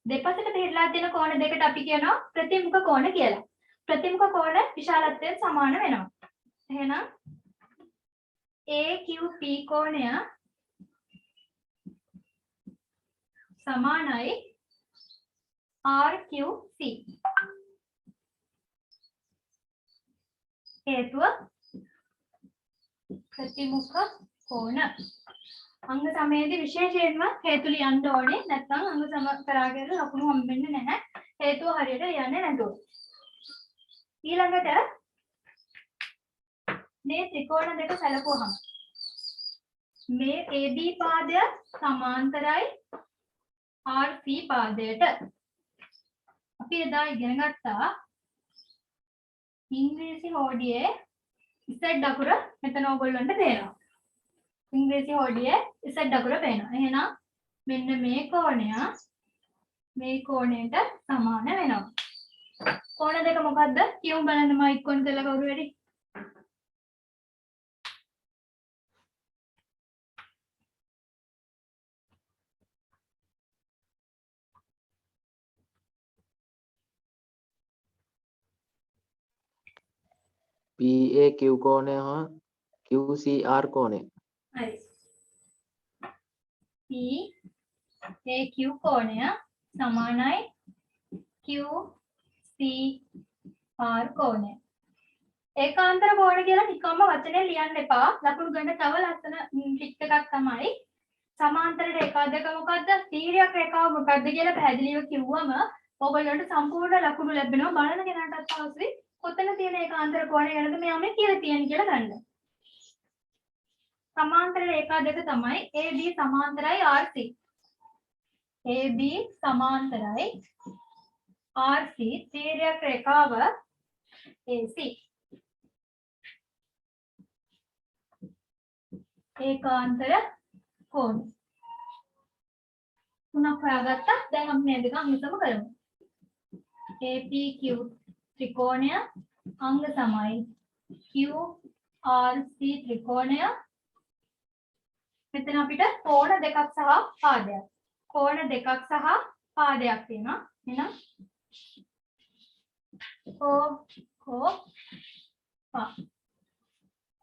දෙපසට පිටලා තියෙන කෝණ දෙකට අපි කියනවා ප්‍රතිමුඛ කෝණ කියලා. ප්‍රතිමුඛ කෝණ විශාලත්වයෙන් සමාන වෙනවා. එහෙනම් AQP කෝණය සමානයි RQC. හේතුව ප්‍රතිමුඛ කෝණ අංග සමයේදී විශේෂයෙන්ම හේතු ලියන්න ඕනේ. නැත්නම් අංග සම කරාගෙන ලකුණු හම්බෙන්නේ නැහැ. හේතුව හරියට ලියන්නේ නැතුව. ඊළඟට මේ ත්‍රිකෝණ දෙක සැලකුවහම මේ AB පාදය සමාන්තරයි RC පාදයට. අපි එදා ඉගෙන ගත්තා ඉංග්‍රීසි හෝඩියේ Z අකුර මෙතන ඕගොල්ලන්ට පේනවා. ඉංග්‍රීසි හෝඩියේ Z අකුර පේනවා. එහෙනම් මෙන්න මේ කෝණය මේ කෝණයට සමාන වෙනවා. කෝණ දෙක මොකද්ද? කියමු බලන්න මම ඉක්කොන් කරලා කවුරු වැඩි? PAQ कोणे हाँ QCR कोणे හරි. PAQ කෝණය සමානයි QCR කෝණය. ඒකාන්තර කෝණ කියලා නිකම්ම වචනේ ලියන්න එපා. ලකුණු ගන්න තව ලස්සන ටික් එකක් තමයි සමාන්තර රේඛා දෙක මොකද්ද? තීරයක් රේඛාව මොකද්ද කියලා පැහැදිලිව කිව්වම ඔයගොල්ලන්ට සම්පූර්ණ ලකුණු ලැබෙනවා. බලන කෙනාටත් අවශ්‍යයි කොතන තියෙන ඒකාන්තර කෝණය ගැනද මෙයා මේ කියලා තියෙන්නේ කියලා ගන්න. සමාන්තර රේඛා දෙක තමයි AB සමාන්තරයි RC. AB සමාන්තරයි RC තීරයක් රේඛාව AC. ඒකාන්තර කෝණ. තුනක් හොයාගත්තා. දැන් අපි මේ දෙක අංගසම කරමු. APQ ත්‍රිකෝණය අංග සමයි QRC ත්‍රිකෝණය. මෙතන අපිට කෝණ දෙකක් සහ පාදයක්. කෝණ දෙකක් සහ පාදයක් තියෙනවා. එහෙනම්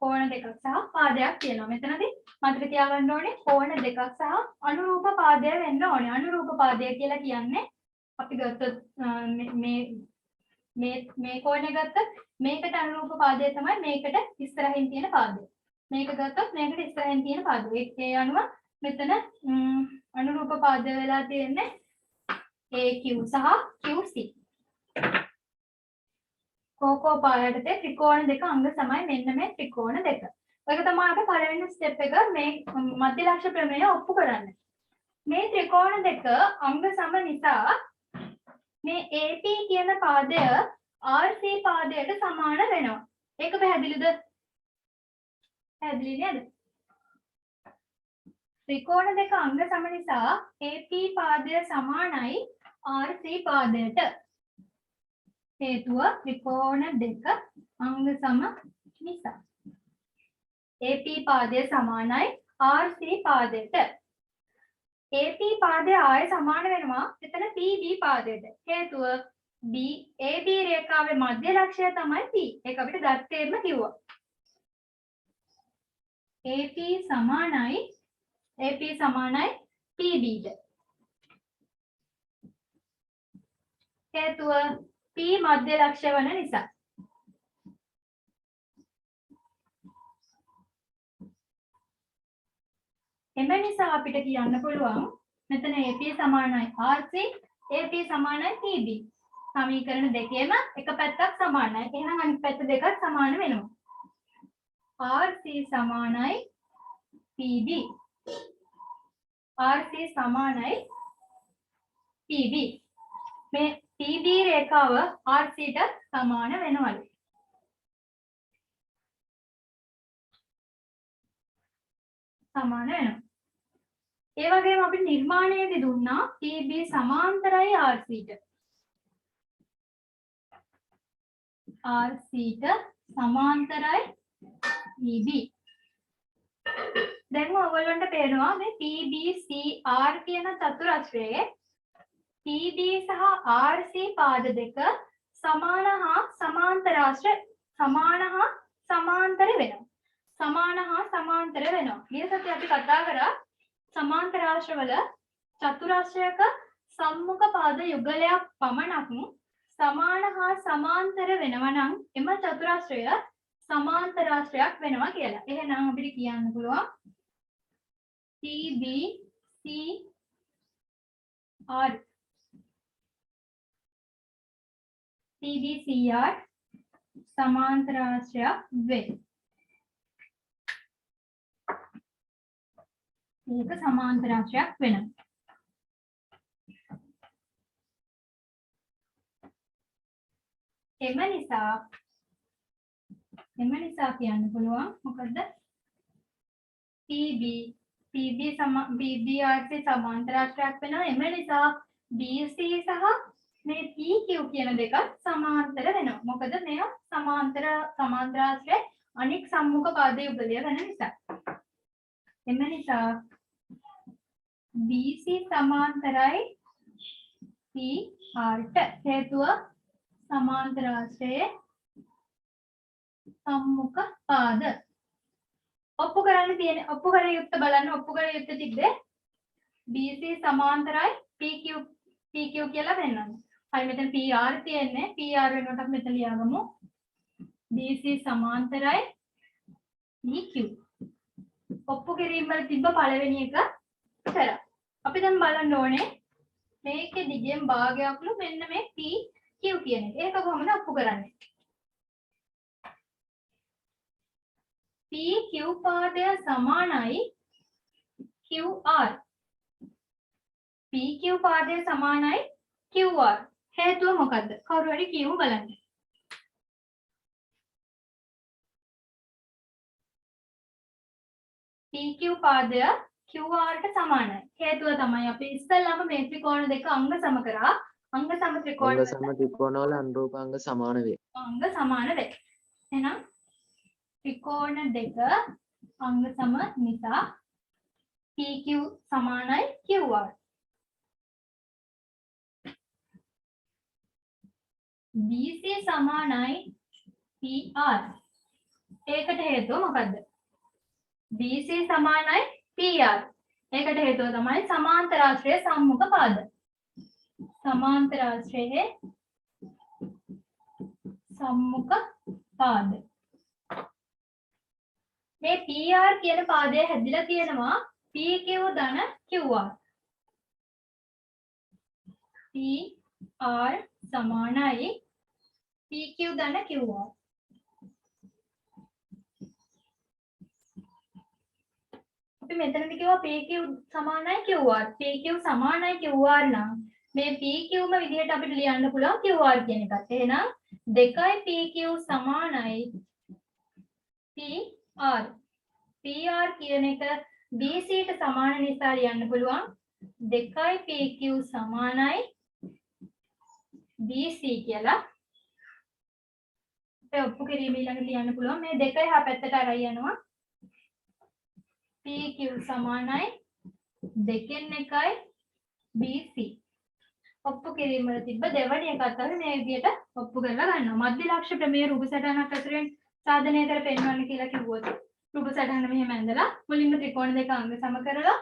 කෝණ දෙකක් සහ පාදයක් තියෙනවා. මෙතනදී මතක තියාගන්න ඕනේ කෝණ දෙකක් සහ අනුරූප පාදය වෙන්න ඕනේ. අනුරූප පාදය කියලා කියන්නේ අපි ගත්තොත් මේ කෝණය ගත්තොත් මේකට අනුරූප පාදය තමයි මේකට ඉස්සරහින් තියෙන පාදය. මේක ගත්තොත් මේකට ඉස්සරහින් තියෙන පාදය. ඒ අනුව මෙතන අනුරූප පාදය වෙලා තියෙන්නේ AQ සහ QC. කෝකෝ පායටතේ ත්‍රිකෝණ දෙක අංග සමයි මෙන්න මේ ත්‍රිකෝණ දෙක. ඔයක තමයි අපි පළවෙනි ස්ටෙප් එක මේ මධ්‍ය ලක්ෂ ප්‍රමේය ඔප්පු කරන්නේ. මේ ත්‍රිකෝණ දෙක අංග සම නිසා මේ AP කියන පාදය RC පාදයට සමාන වෙනවා. ඒක පැහැදිලිද? පැහැදිලි නේද? ත්‍රිකෝණ දෙක අංග සම නිසා AP පාදය සමානයි RC පාදයට. හේතුව ත්‍රිකෝණ දෙක අංග සම නිසා. AP පාදය සමානයි RC පාදයට. AP පාදය ආය සමාන වෙනවා එතන PB පාදයට. හේතුව AB රේඛාවේ මධ්‍ය ලක්ෂය තමයි P. ඒක අපිට දත්තේම කිව්වා. AP සමානයි PBට. හේතුව P මධ්‍ය ලක්ෂය වන නිසා. එම නිසා අපිට කියන්න පුළුවන් මෙතන AP සමානයි RC, AP සමානයි PB. සමීකරණ දෙකේම එක පැත්තක් සමානයි. එහෙනම් අනිත් පැත්ත දෙකත් සමාන වෙනවා. RC සමානයි PB. RC සමානයි PB. මේ PB රේඛාව RC ට සමාන වෙනවලු. සමාන වෙනවා. ඒ වගේම අපි නිර්මාණයේදී දුන්නා PB සමාන්තරයි RC ට. RC ට සමාන්තරයි PB. දැන් ඔයගොල්ලන්ට පේනවා මේ PBCR කියන චතුරස්‍රයේ PB සහ RC පාද දෙක සමාන හා සමාන්තර වෙනවා. සමාන හා සමාන්තර වෙනවා. ඊට පස්සේ අපි කතා කරා සමාන්තර ආශ්‍රවල චතුරස්‍රයක සම්මුඛ පාද යුගලයක් පමණක් සමාන හා සමාන්තර වෙනවා නම් එම චතුරස්‍රය සමාන්තරාශ්‍රයක් වෙනවා කියලා. එහෙනම් අපිට කියන්න පුළුවන් PBCR සමාන්තරාශ්‍රයක් වේ. ඒක සමාන්තරාශ්‍රයක් වෙනවා. එම නිසා කියන්න පුළුවන් මොකද්ද? PBRC සමාන්තරාශ්‍රයක් වෙනවා. එම නිසා BC සහ මේ PQ කියන දෙක සමාන්තර වෙනවා. මොකද මේවා සමාන්තරාශ්‍රය අනික් සම්මුඛ පාදයේ උදලිය වෙන නිසා. එම නිසා BC සමාන්තරයි PR ට හේතුව සමාන්තරාශ්‍රයේ සම්මුඛ පාද. ඔප්පු කරන්න තියෙන ඔප්පු කර යුක්ත බලන්න ඔප්පු කර යුක්ත තිබ්බේ BC සමාන්තරයි PQ කියලා වෙන්නන්න. හරි මෙතන PR තියෙන්නේ. PR වෙනකොට මෙතන ලියාගමු. BC සමාන්තරයි PQ. ඔප්පු කිරීම වල තිබ්බ පළවෙනි එක කරා. අපි දැන් බලන්න ඕනේ මේකේ දිගෙන් භාගයක්ලු මෙන්න මේ PQ කියන එක. ඒක කොහොමද ඔප්පු කරන්නේ? PQ පාදය සමානයි QR. PQ පාදය සමානයි QR. හේතුව මොකද්ද? කවුරු හරි කියමු බලන්න. PQ පාදය QR ට සමානයි. හේතුව තමයි අපි ඉස්සෙල්ලාම මේ ත්‍රිකෝණ දෙක අංග සම කරා. අංග සම ත්‍රිකෝණ අංග සම ත්‍රිකෝණ වල අනුරූපාංග සමාන වේ. අංග සමාන වේ. එහෙනම් ත්‍රිකෝණ දෙක අංග සම නිසා PQ සමානයි QR. BC සමානයි PR. ඒකට හේතුව මොකද්ද? BC සමානයි PR. ඒකට හේතුව තමයි සමාන්තරාශ්‍රයේ සම්මුඛ පාද. සමාන්තරාශ්‍රයේ සම්මුඛ පාද. මේ PR කියන පාදය හැදිලා තියෙනවා PQ ධන QR. PR සමානයි PQ ධන QR. අපි මෙතනදී කිව්වා PQ සමානයි QR. PQ සමානයි QR නම් මේ PQම විදිහට අපිට ලියන්න පුළුවන් QR කියන එකත්. එහෙනම් 2PQ සමානයි PR. PR කියන එක BC ට සමාන නිසා ලියන්න පුළුවන් 2PQ සමානයි BC කියලා. අපේ ඔප්පු කිරීම ඊළඟ ලියන්න පුළුවන් මේ දෙකයි හා පැත්තට අරයි යනවා. PQ සමානයි 2න් 1යි BC. ඔප්පු කිරීම වල තිබ්බ දෙවැනි එකත් අපි මේ විදිහට ඔප්පු කරලා ගන්නවා. මධ්‍ය ලක්ෂ ප්‍රමේය රූප සටහනක් අතරින් සාධනය කර පෙන්වන්න කියලා කිව්වොත් රූප සටහන මෙහෙම ඇඳලා මුලින්ම ත්‍රිකෝණ දෙක අංග සම කරලා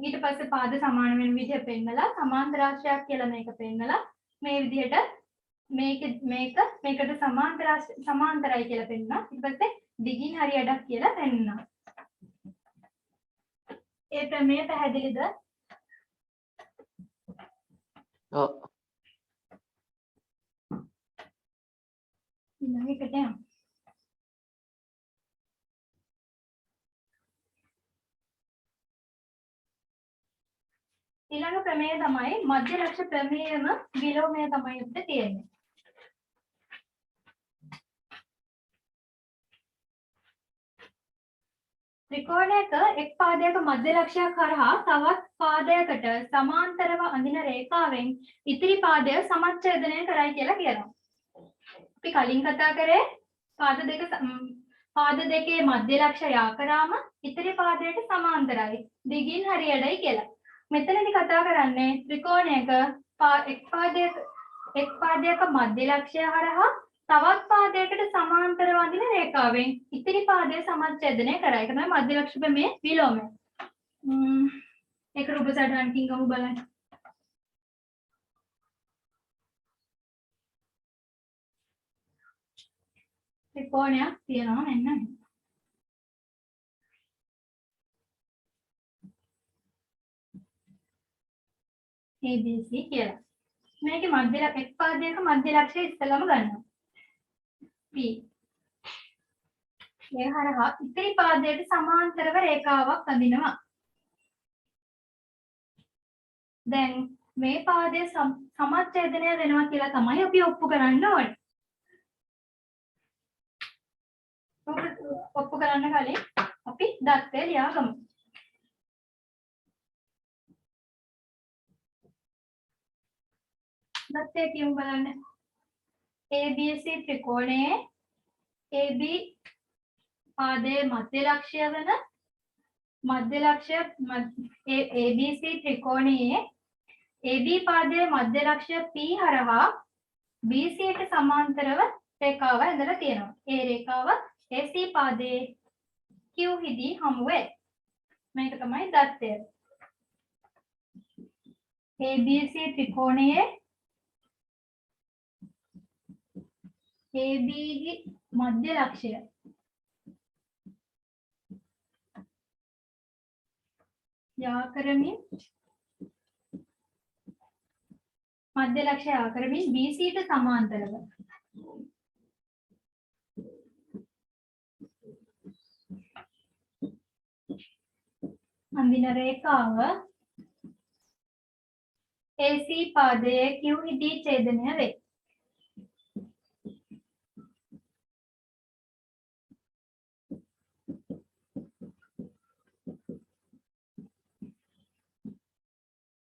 ඊට පස්සේ පාද සමාන වෙන විදිහ පෙන්නලා සමාන්තරාශ්‍රයක් කියලා මේක පෙන්නලා මේ විදිහට මේකට සමාන්තරයි කියලා පෙන්නනවා. ඊට පස්සේ දිගින් හරි අඩක් කියලා පෙන්නනවා. ඒ ප්‍රමේය පැහැදිලිද? ඔව්. ඊළඟ එකට යමු. ඊළඟ ප්‍රමේය තමයි මධ්‍ය ලක්ෂ ප්‍රමේයම විලෝමය තමයි උත්තර තියෙන්නේ. ත්‍රිකෝණයක එක් පාදයක මධ්‍ය ලක්ෂයක් කරහා තවත් පාදයකට සමාන්තරව අඳින රේඛාවෙන් ඉතිරි පාදය සමච්ඡේදනය කරයි කියලා කියනවා. අපි කලින් කතා කරේ පාද දෙකේ මධ්‍ය ලක්ෂය යා කරාම ඉතිරි පාදයට සමාන්තරයි දිගින් හරියටයි කියලා. මෙතනදී කතා කරන්නේ ත්‍රිකෝණයක එක් පාදයක මධ්‍ය ලක්ෂය හරහා තවත් පාදයකට සමාන්තරව අඳින රේඛාවෙන් ඉතිරි පාදය සමච්ඡේදනය කරයි. ඒක තමයි මධ්‍ය ලක්ෂ ප්‍රමේය විලෝමය. ඒක රූප සටහනකින් ගමු බලන්න. ත්‍රිකෝණයක් තියෙනවා මෙන්න. ABC කියලා. මේකේ මධ්‍ය එක් පාදයක මධ්‍ය ලක්ෂය ඉස්සෙල්ලාම ගන්නවා. P. ඒ හරහා ඉතිරි පාදයට සමාන්තරව රේඛාවක් අඳිනවා. දැන් මේ පාදයේ සමච්ඡේදනය වෙනවා කියලා තමයි අපි ඔප්පු කරන්න ඕනේ. ඔප්පු කරන්න කලින් අපි දත්තය ලියාගමු. දත්තය කියමු බලන්න. ABC ත්‍රිකෝණයේ AB පාදයේ මධ්‍ය ලක්ෂ්‍ය වෙන මධ්‍ය ලක්ෂ්‍ය ABC ත්‍රිකෝණයේ AB පාදයේ මධ්‍ය ලක්ෂ්‍ය P හරහා BC ට සමාන්තරව රේඛාව ඇඳලා තියෙනවා. ඒ රේඛාව AC පාදයේ Q හිදී හමු වේ. මේක තමයි දත්තය. ABC ත්‍රිකෝණයේ AB මධ්‍ය ලක්ෂ්‍ය යා කරමින් මධ්‍ය ලක්ෂ්‍ය යා කරමින් BC ට සමාන්තරව අඳින රේඛාව AC පාදයේ Q හිදී ඡේදනය වේ.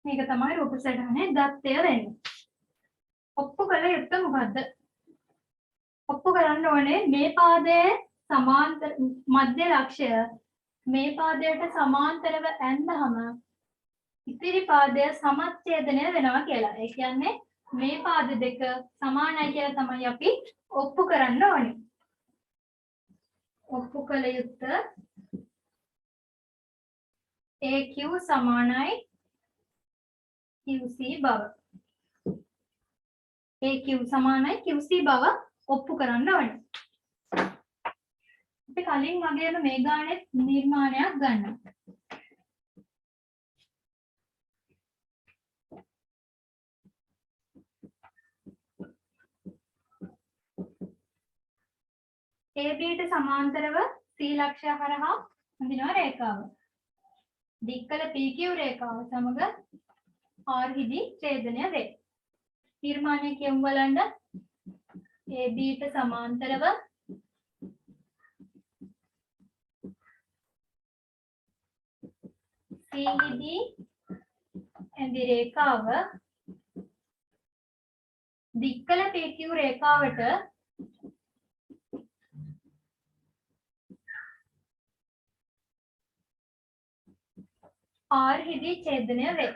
මේක තමයි රූප සටහනේ දත්තය වෙන්නේ. ඔප්පු කළ යුත්තේ මොකද්ද? ඔප්පු කරන්න ඕනේ මේ පාදයේ සමාන්තර මධ්‍ය ලක්ෂ්‍ය මේ පාදයට සමාන්තරව ඇඳහම ඉතිරි පාදය සමච්ඡේදනය වෙනවා කියලා. ඒ කියන්නේ මේ පාද දෙක සමානයි කියලා තමයි අපි ඔප්පු කරන්න ඕනේ. ඔප්පු කළ යුත්තේ AQ සමානයි QC බව. AQ සමානයි QC බව ඔප්පු කරන්න ඕනේ. අපි කලින් වගේම මේ ගානේ නිර්මාණයක් ගන්නවා. AB ට සමාන්තරව C ලක්ෂ්‍ය හරහා අඳිනවා රේඛාව. දික්කල PQ රේඛාව සමග R හිදී ඡේදනය වේ. නිර්මාණය කියමු බලන්න. AB ට සමාන්තරව C හිදී ඇඳි රේඛාව දික්කල PQ රේඛාවට R හිදී ඡේදනය වේ.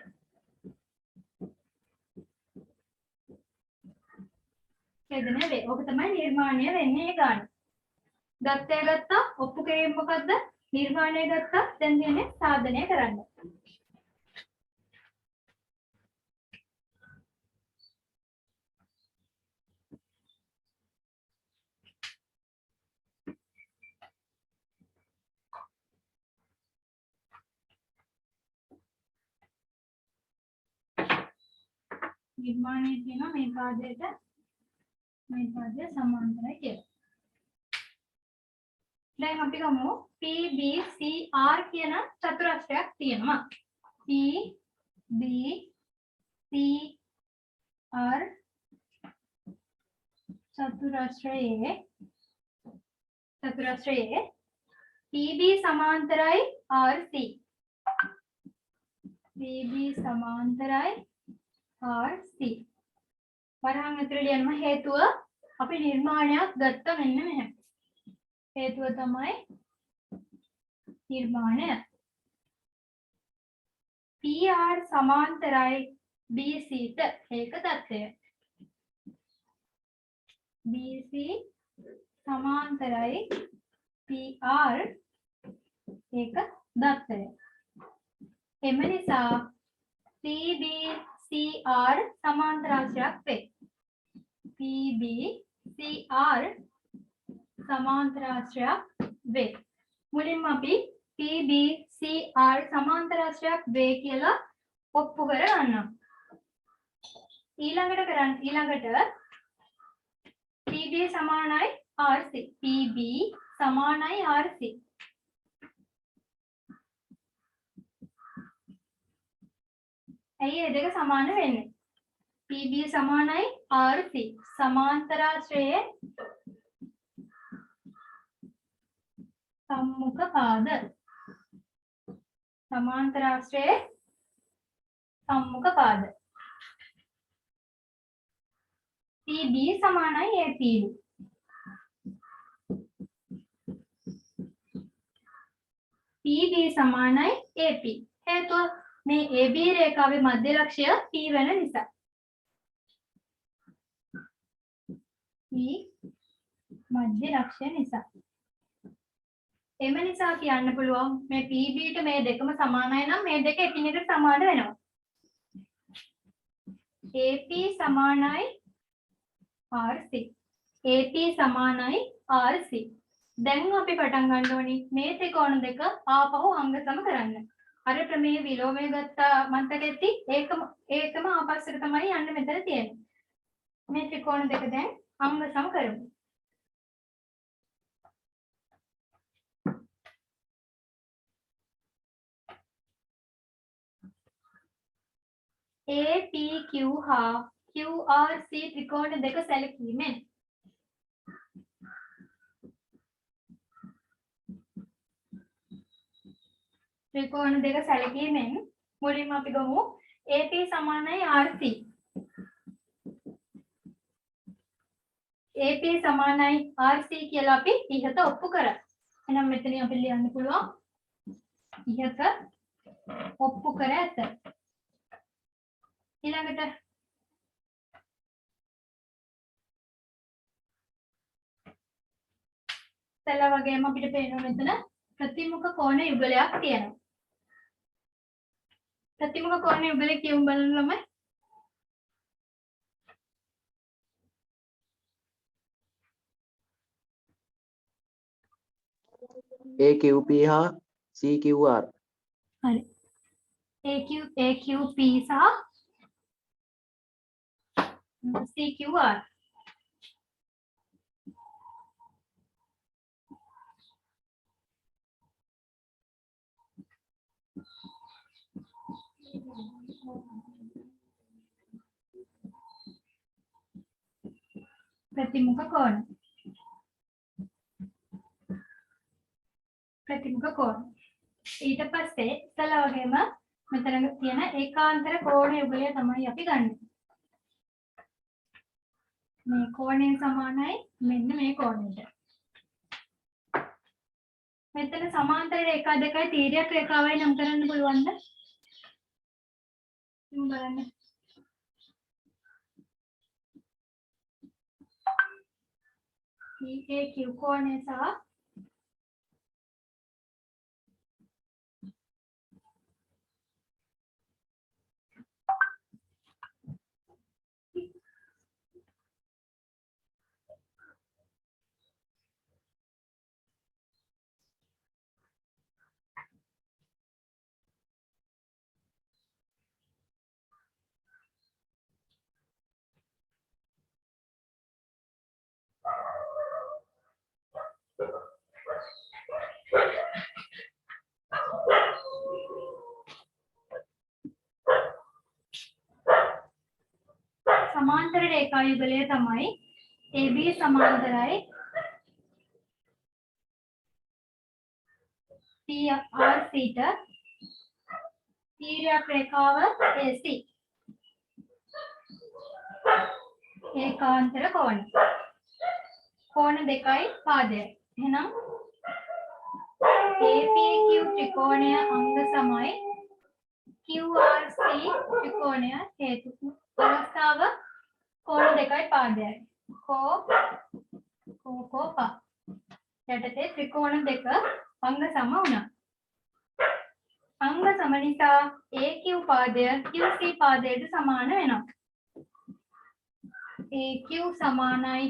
ඡේදනය වේ. ඔක තමයි නිර්මාණය වෙන්නේ ගන්න. දත්තය ගත්තා. ඔප්පු කිරීම මොකද්ද? නිර්මාණය ගත්තා. දැන් තියෙන්නේ සාධනය කරන්න. නිර්මාණය කියනවා මේ පාදයට මේ පාදය සමාන්තරයි කියලා. දැන් අපි ගමු PBCR කියන චතුරස්‍රයක් තියෙනවා. PBCR චතුරස්‍රයේ PB සමාන්තරයි RC. PB සමාන්තරයි RC. වරහන් ඇතුළේ ලියන්න හේතුව අපි නිර්මාණයක් ගත්ත මෙන්න මෙහෙම. හේතුව තමයි නිර්මාණය. PR සමාන්තරයි BC ට ඒක දත්තය. BC සමාන්තරයි PR ඒක දත්තය. එම නිසා PBCR සමාන්තරාශ්‍රයක් වේ. PBCR සමාන්තරාශ්‍රයක් වේ. මුලින්ම අපි PBCR සමාන්තරාශ්‍රයක් වේ කියලා ඔප්පු කරගන්නවා. ඊළඟට PB සමානයි RC. PB සමානයි RC. ඇයි ඒ දෙක සමාන වෙන්නේ? PB සමානයි RC. සමාන්තරාශ්‍රයේ සම්මුඛ පාද. සමාන්තරාශ්‍රයේ සම්මුඛ පාද. PB සමානයි APB. PB සමානයි AP. හේතුව මේ AB රේඛාවේ මධ්‍ය ලක්ෂය P වෙන නිසා. P මධ්‍ය ලක්ෂය නිසා. එම නිසා කියන්න පුළුවන් මේ PB ට මේ දෙකම සමානයි නම් මේ දෙක එකිනෙකට සමාන වෙනවා. AP සමානයි RC. AP සමානයි RC. දැන් අපි පටන් ගන්න ඕනි මේ ත්‍රිකෝණ දෙක ආපහු අංග සම කරන්න. අර ප්‍රමේය විලෝමය ගත්තා මතකෙtti ඒකම ආපස්සට තමයි යන්න මෙතන තියෙන්නේ. මේ ත්‍රිකෝණ දෙක දැන් අංග සම කරමු. APQ හා QRC ත්‍රිකෝණ දෙක සැලකීමෙන් ත්‍රිකෝණ දෙක සැලකීමෙන් මුලින්ම අපි ගමු AP සමානයි RC. AP සමානයි RC කියලා අපි ඉහත ඔප්පු කරා. එහෙනම් මෙතන අපි ලියන්න පුළුවන් ඉහත ඔප්පු කර ඇත. ඊළඟට සැල වගේම අපිට පේනවා මෙතන ප්‍රතිමුඛ කෝණ යුගලයක් තියෙනවා. ප්‍රතිමුඛ කෝණ යුගලය කියමු බලන්න ළමයි. AQP හා CQR. හරි. AQP සහ CQR. ප්‍රතිමුඛ කෝණ. ප්‍රතිමුඛ කෝණ. ඊට පස්සේ ඉතල වගේම මෙතන තියෙන ඒකාන්තර කෝණ යුගලය තමයි අපි ගන්න. මේ කෝණය සමානයි මෙන්න මේ කෝණයට. මෙතන සමාන්තර රේඛා දෙකයි තීර්යක රේඛාවයි නම් කරන්න පුළුවන්ද? බලන්න. PQ කෝණය සහ සමාන්තර රේඛා යුගලය තමයි AB සමාන්තරයි PRC ට තීර්යක රේඛාව AC. ඒකාන්තර කෝණ. කෝණ දෙකයි පාදයයි. එහෙනම් APQ ත්‍රිකෝණය අංග සමයි QRC ත්‍රිකෝණය හේතු. අවස්ථාව කෝණ දෙකයි පාදයයි. කෝපා. යටතේ ත්‍රිකෝණ දෙක අංග සම වුණා. අංග සම නිසා AQ පාදය QC පාදයට සමාන වෙනවා. AQ සමානයි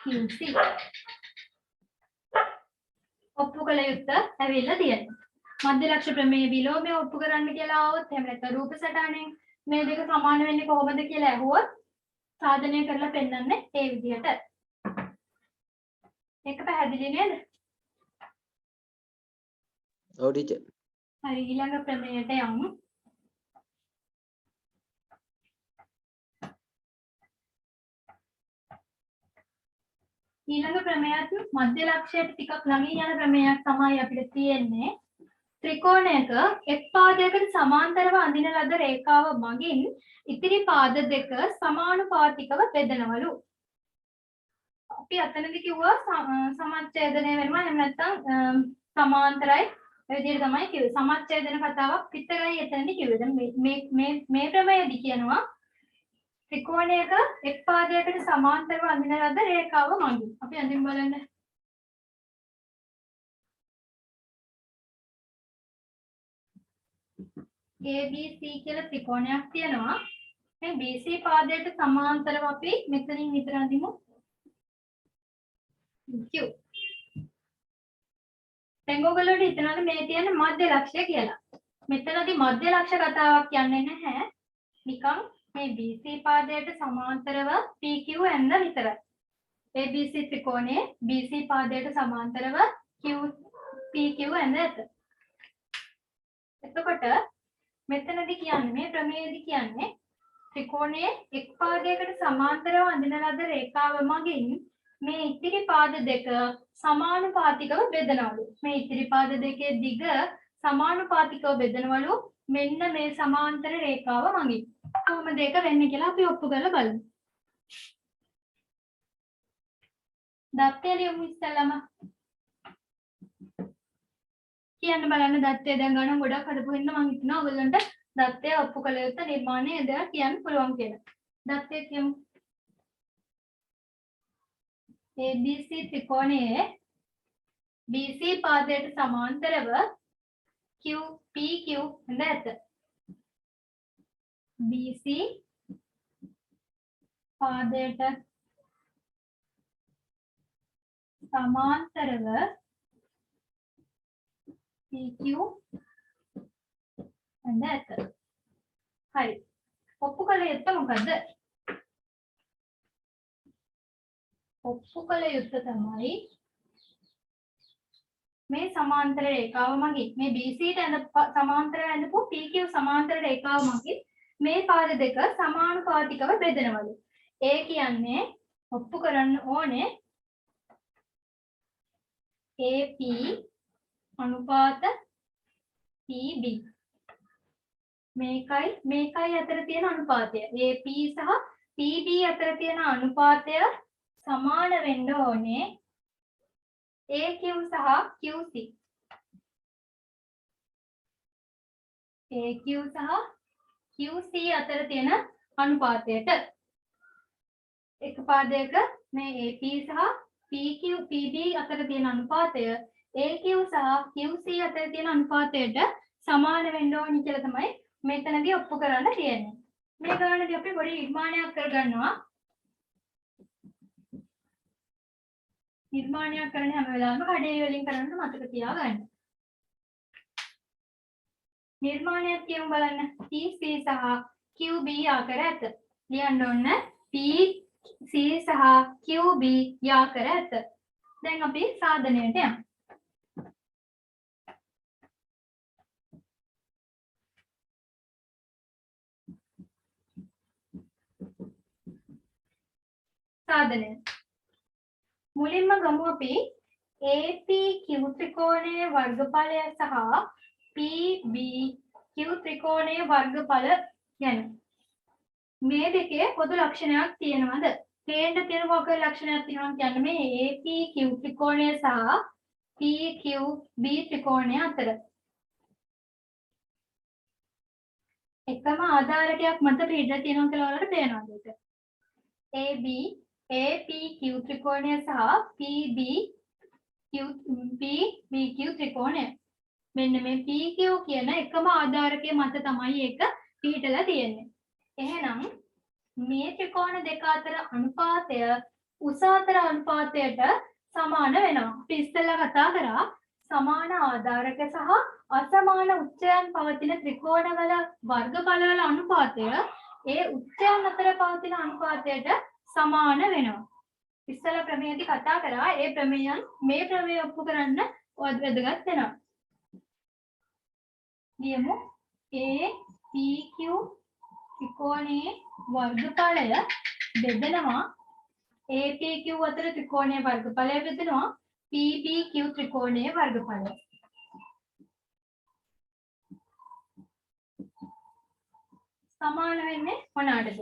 QC. ඔප්පු කළ යුත්තේ ඇවිල්ලා තියෙනවා. මධ්‍ය ලක්ෂ ප්‍රමේය විලෝමය ඔප්පු කරන්න කියලා આવොත් එහෙම නැත්නම් රූප සටහනෙන් මේ දෙක සමාන වෙන්නේ කොහොමද කියලා ඇහුවොත් සාධනය කරලා පෙන්නන්නේ ඒ විදිහට. ඒක පැහැදිලි නේද? ඔව් ටීචර්. හරි ඊළඟ ප්‍රමේයට යමු. ඊළඟ ප්‍රමේයත් මධ්‍ය ලක්ෂයට ටිකක් ළඟින් යන ප්‍රමේයක් තමයි අපිට තියෙන්නේ. ත්‍රිකෝණයක එක් පාදයකට සමාන්තරව අඳින ලද රේඛාව මගින් ඉතිරි පාද දෙක සමානුපාතිකව බෙදනවලු. අපි අතනදි කිව්වා සමච්ඡේදනය වෙනවා එහෙම නැත්නම් සමාන්තරයි ඒ විදිහට තමයි කිව්වේ. සමච්ඡේදන කතාවක් විතරයි එතනදි කිව්වේ. දැන් මේ ප්‍රමේයදී කියනවා ත්‍රිකෝණයක එක් පාදයකට සමාන්තරව අඳින ලද රේඛාව මගින්. අපි අඳින් බලන්න. ABC කියලා ත්‍රිකෝණයක් තියෙනවා. මේ BC පාදයට සමාන්තරව අපි මෙතනින් විතර අඳිමු. Q. දැන් ඔයගොල්ලෝට හිතනවාද මේ තියෙන මධ්‍ය ලක්ෂය කියලා? මෙතනදී මධ්‍ය ලක්ෂ කතාවක් යන්නේ නැහැ. නිකන් මේ BC පාදයට සමාන්තරව PQ ඇඳ විතරයි. ABC ත්‍රිකෝණයේ BC පාදයට සමාන්තරව PQ ඇඳ ඇත. එතකොට මෙතනදී කියන්නේ මේ ප්‍රමේයදී කියන්නේ ත්‍රිකෝණයේ එක් පාදයකට සමාන්තරව අඳින ලද රේඛාව මගින් මේ ඉතිරි පාද දෙක සමානුපාතිකව බෙදනවලු. මේ ඉතිරි පාද දෙකේ දිග සමානුපාතිකව බෙදනවලු මෙන්න මේ සමාන්තර රේඛාව මගින්. කොහොමද ඒක වෙන්නේ කියලා අපි ඔප්පු කරලා බලමු. දත්තය ලියමු ඉස්සෙල්ලාම. කියන්න බලන්න දත්තය දැන් ගණන් ගොඩක් හදපු හින්දා මම හිතනවා ඔයගොල්ලන්ට දත්තය ඔප්පු කළ යුතු නිර්මාණය දෙයක් කියන්න පුළුවන් කියලා. දත්තය කියමු. ABC ත්‍රිකෝණයේ BC පාදයට සමාන්තරව PQ නැත. BC පාදයට සමාන්තරව PQ නැත. හරි. ඔප්පු කළ යුත්තේ මොකද්ද? ඔප්පු කළ යුත්තේ තමයි මේ සමාන්තර රේඛාව මගින් මේ BC ට සමාන්තර ඇඳපු PQ සමාන්තර රේඛාව මගින් මේ පාද දෙක සමානුපාතිකව බෙදනවලු. ඒ කියන්නේ ඔප්පු කරන්න ඕනේ AP අනුපාත PB මේකයි අතර තියෙන අනුපාතය. AP සහ PB අතර තියෙන අනුපාතය සමාන වෙන්න ඕනේ AQ සහ QC. AQ සහ QC අතර තියෙන අනුපාතයට එක පාදයක මේ AP සහ PB අතර තියෙන අනුපාතය AQ සහ QC අතර තියෙන අනුපාතයට සමාන වෙන්න ඕනි කියලා තමයි මෙතනදී ඔප්පු කරන්න තියෙන්නේ. මේ ගානදී අපි පොඩි නිර්මාණයක් කරගන්නවා. නිර්මාණයක් කරන හැම වෙලාවෙම කඩේ වලින් කරන්න මතක තියාගන්න. නිර්මාණයක් කියමු බලන්න. PC සහ QB ආකර ඇත. ලියන්න ඕන PC සහ QB ආකර ඇත. දැන් අපි සාධනයට යමු. සාධනය මුලින්ම ගමු අපි APQ ත්‍රිකෝණයේ වර්ගඵලය සහ PBQ ත්‍රිකෝණයේ වර්ගඵල ගැන. මේ දෙකේ පොදු ලක්ෂණයක් තියෙනවද? පේන්න තියෙන මොකක්ද ලක්ෂණයක් තියෙනවා කියන්නේ මේ APQ ත්‍රිකෝණය සහ PQB ත්‍රිකෝණය අතර එකම ආධාරකයක් මත පිළිද තියෙනවා කියලා වලට පේනවාද ඒක? APQ ත්‍රිකෝණය සහ PBQ ත්‍රිකෝණය. මෙන්න මේ PQ කියන එකම ආධාරකයේ මත තමයි ඒක පිහිටලා තියෙන්නේ. එහෙනම් මේ ත්‍රිකෝණ දෙක අතර අනුපාතය උස අතර අනුපාතයට සමාන වෙනවා. අපි ඉස්සෙල්ලා කතා කරා සමාන ආධාරක සහ අසමාන උච්චයන් පවතින ත්‍රිකෝණවල වර්ගඵලවල අනුපාතය ඒ උච්චයන් අතර පවතින අනුපාතයට සමාන වෙනවා. ඉස්සෙල්ලා ප්‍රමේයදී කතා කරා ඒ ප්‍රමේයන් මේ ප්‍රමේය ඔප්පු කරන්න වැදගත් වෙනවා. ලියමු APQ ත්‍රිකෝණයේ වර්ගඵලය බෙදනවා APQ අතර ත්‍රිකෝණයේ වර්ගඵලය බෙදෙනවා PBQ ත්‍රිකෝණයේ වර්ගඵලය. සමාන වෙන්නේ මොනකටද?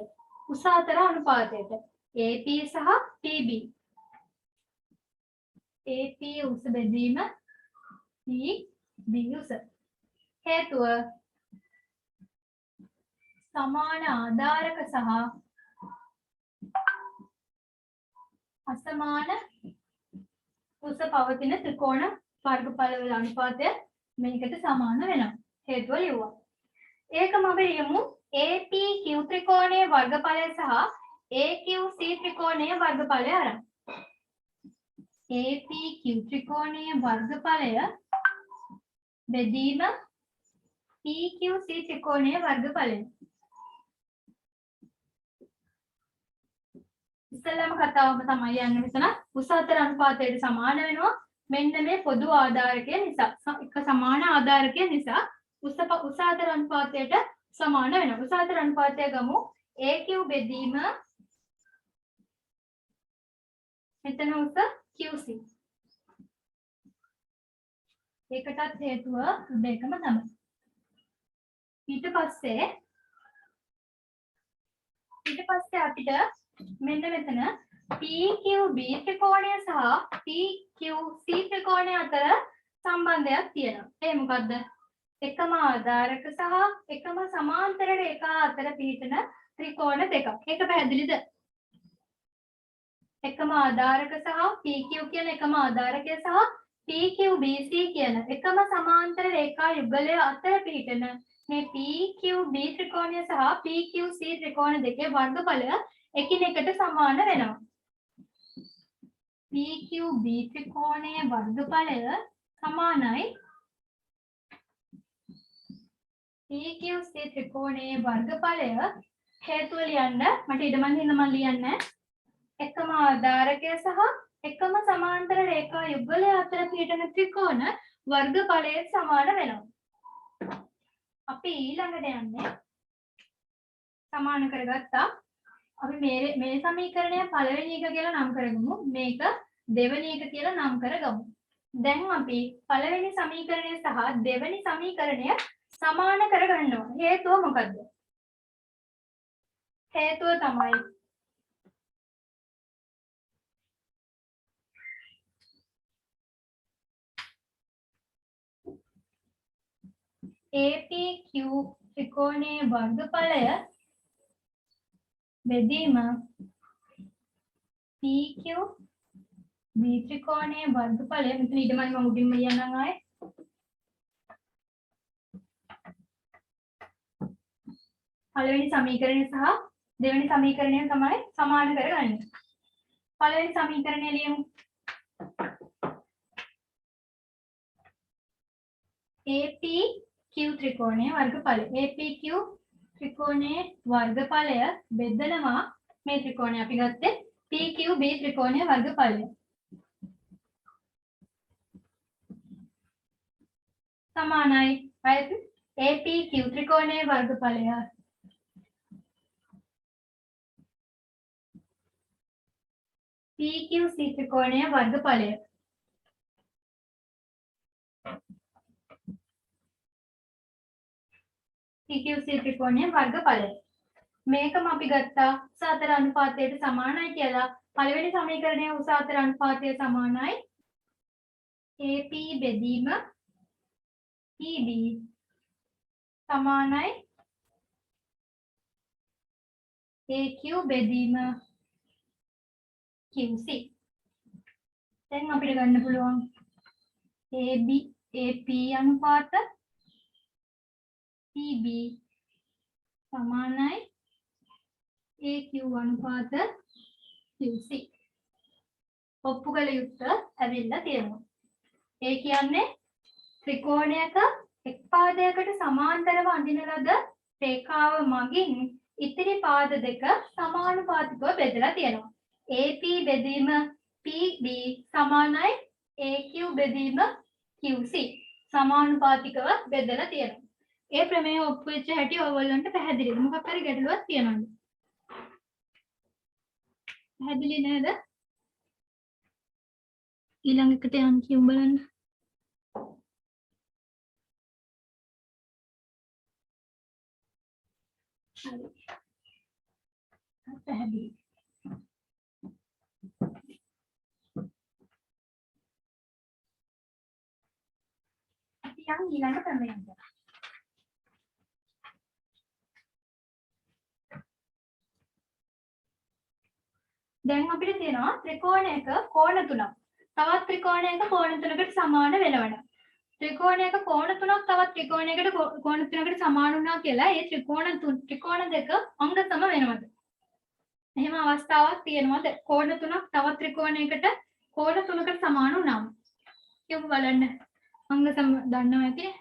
උස අතර අනුපාතයට. AP සහ PB. AP උස බෙදීම PB උස. හේතුව සමාන ආධාරක සහ අසමාන උස පවතින ත්‍රිකෝණ වර්ගඵල වල අනුපාතය මේකට සමාන වෙනවා. හේතුව ලියුවා. ඒකම අපි ලියමු APQ ත්‍රිකෝණයේ වර්ගඵලය සහ AQC ත්‍රිකෝණයේ වර්ගඵලය අරන්. APQ ත්‍රිකෝණයේ වර්ගඵලය බෙදීම PQC ත්‍රිකෝණයේ වර්ගඵලය. ඉස්සෙල්ලාම කතාවම තමයි යන්නේ මෙතන උස අතර අනුපාතයට සමාන වෙනවා. මෙන්න මේ පොදු ආධාරකය නිසා එක සමාන ආධාරකය නිසා උස අතර අනුපාතයට සමාන වෙනවා. උස අතර අනුපාතය ගමු AQ බෙදීම මෙතන උස QC. ඒකටත් හේතුව දෙකම තමයි. ඊට පස්සේ අපිට මෙන්න මෙතන PQB ත්‍රිකෝණය සහ PQC ත්‍රිකෝණය අතර සම්බන්ධයක් තියෙනවා. ඒ මොකද්ද? එකම ආධාරක සහ එකම සමාන්තර රේඛා අතර පිහිටන ත්‍රිකෝණ දෙකක්. ඒක පැහැදිලිද? එකම ආධාරක සහ PQ කියන එකම ආධාරකය සහ PQBC කියන එකම සමාන්තර රේඛා යුගලය අතර පිහිටන මේ PQB ත්‍රිකෝණය සහ PQC ත්‍රිකෝණ දෙකේ වර්ගඵලය එකිනෙකට සමාන වෙනවා. PQB ත්‍රිකෝණයේ වර්ගඵලය සමානයි PQC ත්‍රිකෝණයේ වර්ගඵලය. හේතුව ලියන්න මට ඉඩමන් හින්දා මම ලියන්නේ එකම ආධාරකය සහ එකම සමාන්තර රේඛා යුගලය අතර පිහිටන ත්‍රිකෝණ වර්ගඵලයේ සමාන වෙනවා. අපි ඊළඟට යන්නේ සමාන කරගත්තා. අපි මේ සමීකරණය පළවෙනි එක කියලා නම් කරගමු. මේක දෙවෙනි එක කියලා නම් කරගමු. දැන් අපි පළවෙනි සමීකරණය සහ දෙවෙනි සමීකරණය සමාන කරගන්නවා. හේතුව මොකද්ද? හේතුව තමයි APQ ත්‍රිකෝණයේ වර්ගඵලය බෙදීම PQB ත්‍රිකෝණයේ වර්ගඵලය. මෙතන ඊටමයි මම උඩින්ම ලියන්නම් ආයේ. පළවෙනි සමීකරණය සහ දෙවෙනි සමීකරණය තමයි සමාන කරගන්නේ. පළවෙනි සමීකරණය ලියමු. APQ ත්‍රිකෝණයේ වර්ගඵලය. APQ ත්‍රිකෝණයේ වර්ගඵලය බෙදනවා මේ ත්‍රිකෝණය අපි ගත්තේ PQB ත්‍රිකෝණයේ වර්ගඵලය. සමානයි right? APQ ත්‍රිකෝණයේ වර්ගඵලය PQC ත්‍රිකෝණයේ වර්ගඵලය. PQC ත්‍රිකෝණයේ වර්ගඵලය. මේකම අපි ගත්තා උස අතර අනුපාතයට සමානයි කියලා. පළවෙනි සමීකරණයේ උස අතර අනුපාතය සමානයි AP බෙදීම PB සමානයි AQ බෙදීම QC. දැන් අපිට ගන්න පුළුවන් AP අනුපාත PB සමානයි AQ අනුපාත QC. ඔප්පු කළ යුත්තේ ඇවිල්ලා තියෙනවා. ඒ කියන්නේ ත්‍රිකෝණයක එක් පාදයකට සමාන්තරව අඳින ලද රේඛාව මගින් ඉතිරි පාද දෙක සමානුපාතිකව බෙදලා තියෙනවා. AP බෙදීම PB සමානයි AQ බෙදීම QC සමානුපාතිකව බෙදලා තියෙනවා. ඒ ප්‍රමේය ඔප්පු වෙච්ච හැටි ඔයගොල්ලන්ට පැහැදිලිද? මොකක් හරි ගැටලුවක් තියෙනවද? පැහැදිලි නේද? ඊළඟ එකට යන්න කියමු බලන්න. හරි. පැහැදිලි. අපි යන් ඊළඟ ක්‍රමයට. දැන් අපිට තියෙනවා ත්‍රිකෝණයක කෝණ තුනක්. තවත් ත්‍රිකෝණයක කෝණ තුනකට සමාන වෙනවනම්. ත්‍රිකෝණයක කෝණ තුනක් තවත් ත්‍රිකෝණයකට කෝණ තුනකට සමාන වුණා කියලා ඒ ත්‍රිකෝණ දෙක අංග සම වෙනවද? එහෙම අවස්ථාවක් තියෙනවද? කෝණ තුනක් තවත් ත්‍රිකෝණයකට කෝණ තුනකට සමාන වුණාම. කියමු බලන්න. අංග සම දන්නවා ඇතිනේ.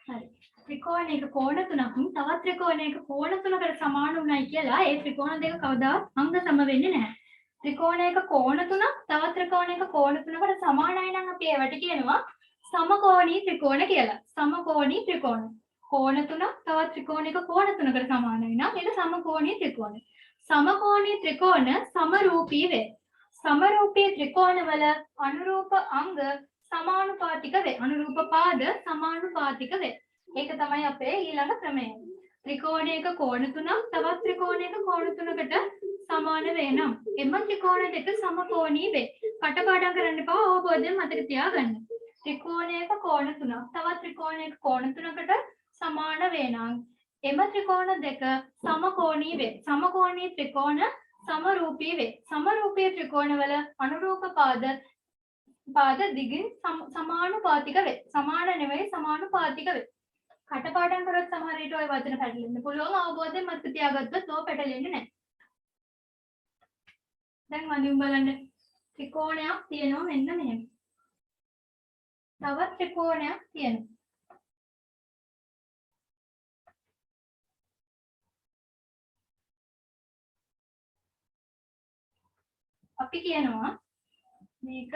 හරි. ත්‍රිකෝණයක කෝණ තුනක් තවත් ත්‍රිකෝණයක කෝණ තුනකට සමාන වුණයි කියලා ඒ ත්‍රිකෝණ දෙක කවදාවත් අංග සම වෙන්නේ නැහැ. ත්‍රිකෝණයක කෝණ තුනක් තවත් ත්‍රිකෝණයක කෝණ තුනකට සමානයි නම් අපි ඒවට කියනවා සමකෝණී ත්‍රිකෝණ කියලා. සමකෝණී ත්‍රිකෝණ. කෝණ තුනක් තවත් ත්‍රිකෝණයක කෝණ තුනකට සමානයි නම් ඒක සමකෝණී ත්‍රිකෝණ. සමකෝණී ත්‍රිකෝණ සමරූපී වේ. සමරූපී ත්‍රිකෝණවල අනුරූප අංග සමානුපාතික වේ. අනුරූප පාද සමානුපාතික වේ. ඒක තමයි අපේ ඊළඟ ක්‍රමය. ත්‍රිකෝණයක කෝණ තුනක් තවත් ත්‍රිකෝණයක කෝණ තුනකට සමාන වේ නම් එම ත්‍රිකෝණ දෙක සමකෝණී වේ. කටපාඩම් කරන්න එපා, අවබෝධයෙන් මතක තියාගන්න. ත්‍රිකෝණයක කෝණ තුනක් තවත් ත්‍රිකෝණයක කෝණ තුනකට සමාන වේ නම් එම ත්‍රිකෝණ දෙක සමකෝණී වේ. සමකෝණී ත්‍රිකෝණ සමරූපී වේ. සමරූපී ත්‍රිකෝණවල අනුරූප පාද දිගින් සමානුපාතික වේ. සමාන නෙවෙයි සමානුපාතික වේ. කටපාඩම් කරොත් සමහර විට ඔය වචන පැටලෙන්න පුළුවන්. අවබෝධයෙන් මතක තියාගත්තොත් ඕක පැටලෙන්නේ නැහැ. දැන් වඳින් බලන්න. ත්‍රිකෝණයක් තියෙනවා මෙන්න මෙහෙම. තවත් ත්‍රිකෝණයක් තියෙනවා. අපි කියනවා මේක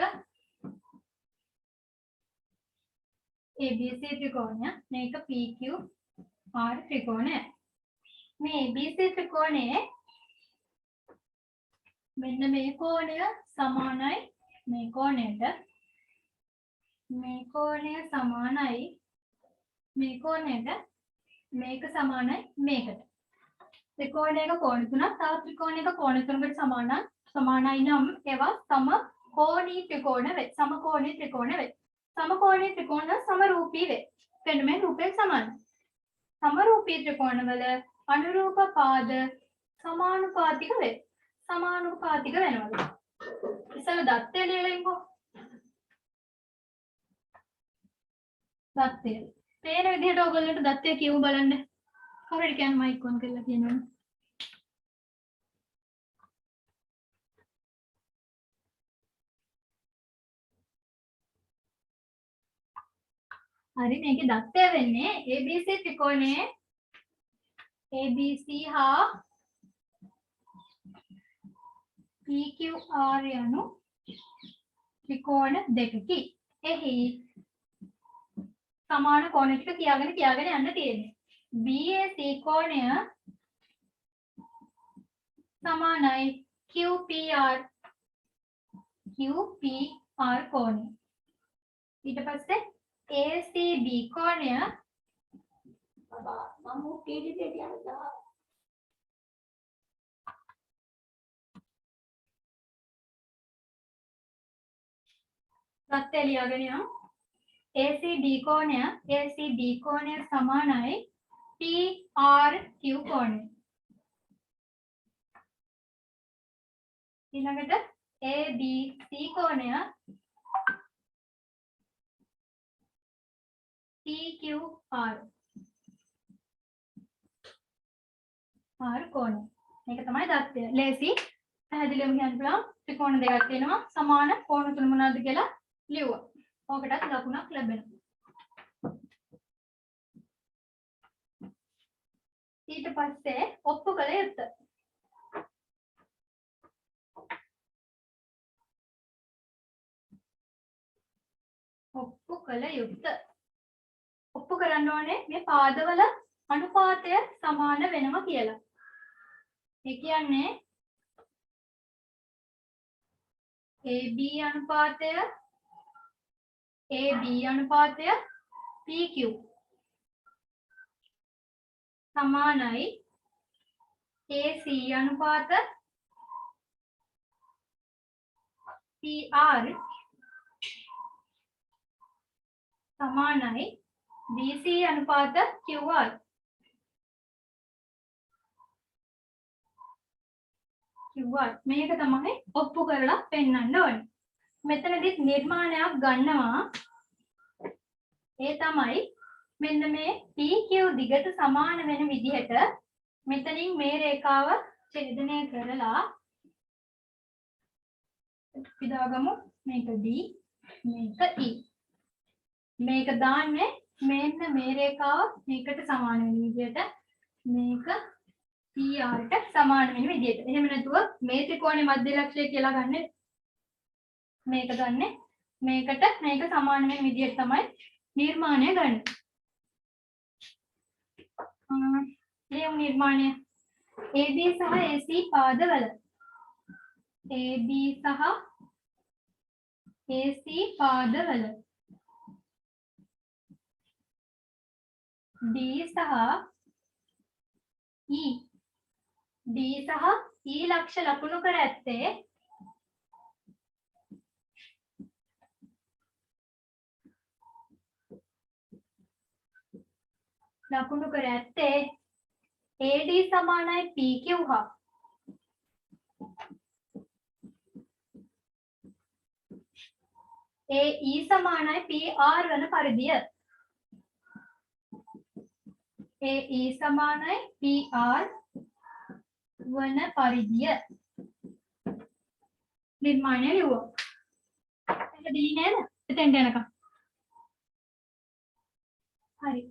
ABC ත්‍රිකෝණය, මේක PQR ත්‍රිකෝණය. මේ ABC ත්‍රිකෝණයේ මෙන්න මේ කෝණය සමානයි මේ කොණයට. මේ කොණය සමානයි මේ කොණයට. මේක සමානයි මේකට. ත්‍රිකෝණයක කෝණ තුනක් තවත් ත්‍රිකෝණයක කෝණ තුනකට සමානයි නම් ඒවා සමකෝණී ත්‍රිකෝණ වේ. සමකෝණී ත්‍රිකෝණ වේ. සමකෝණී ත්‍රිකෝණ සමරූපී වේ. එන්න මේ රූපේ සමානයි. සමරූපී ත්‍රිකෝණවල අනුරූප පාද සමානුපාතික වේ. සමානුපාතික වෙනවද? ඉස්සෙල්ලා දත්තය ලියලෙන්කෝ. දත්තය. පේන විදිහට ඔයගොල්ලන්ට දත්තය කියමු බලන්න. කවුරුද කියන්නේ මයික් ඔන් කරලා කියනවනේ. හරි, මේකේ දත්තය වෙන්නේ ABC ත්‍රිකෝණයේ ABC හා PQR යනු ත්‍රිකෝණ දෙකකි. එහි සමාන කෝණ ටික කියාගෙන යන්න තියෙන්නේ. BAC කෝණය සමානයි QPR කෝණය. ඊට පස්සේ ACB කෝණය දත්තය ලියාගෙන යමු. ACB කෝණය සමානයි PRQ කෝණය. ඊළඟට ABC කෝණය PQR කෝණය. මේක තමයි දත්තය. ලේසි පැහැදිලිවම කියන්න පුළුවන්. ත්‍රිකෝණ දෙකක් තියෙනවා. සමාන කෝණ තුන මොනවද කියලා ලියුවා. ඕකටත් ලකුණක් ලැබෙනවා. ඊට පස්සේ ඔප්පු කළ යුත්තේ ඔප්පු කළ යුක්ත. ඔප්පු කරන්න ඕනේ මේ පාදවල අනුපාතය සමාන වෙනවා කියලා. ඒ කියන්නේ AB අනුපාතය PQ සමානයි AC අනුපාත PR සමානයි BC අනුපාත QR. මේක තමයි ඔප්පු කරලා පෙන්වන්න ඕනේ. මෙතනදිත් නිර්මාණයක් ගන්නවා. ඒ තමයි මෙන්න මේ PQ දිගට සමාන වෙන විදිහට මෙතනින් මේ රේඛාව ඡේදනය කරලා අපි දාගමු මේක D මේක E. මේක දාන්නේ මෙන්න මේ රේඛාව මේකට සමාන වෙන විදිහට මේක PR ට සමාන වෙන විදිහට. එහෙම නැතුව මේ ත්‍රිකෝණයේ මධ්‍ය ලක්ෂය කියලා ගන්න මේක ගන්න මේකට මේක සමාන වෙන විදිහට තමයි නිර්මාණය ගන්න. ලියමු නිර්මාණය. AB සහ AC පාදවල AB සහ AC පාදවල D සහ E ලක්ෂ ලකුණු කර ඇත්තේ AD සමානයි PQ හා AE සමානයි PR වන පරිදිය. AE සමානයි PR වන පරිදිය නිර්මාණය ලියුවා. පැහැදිලි නේද? එතෙන්ට යනකම්. හරි.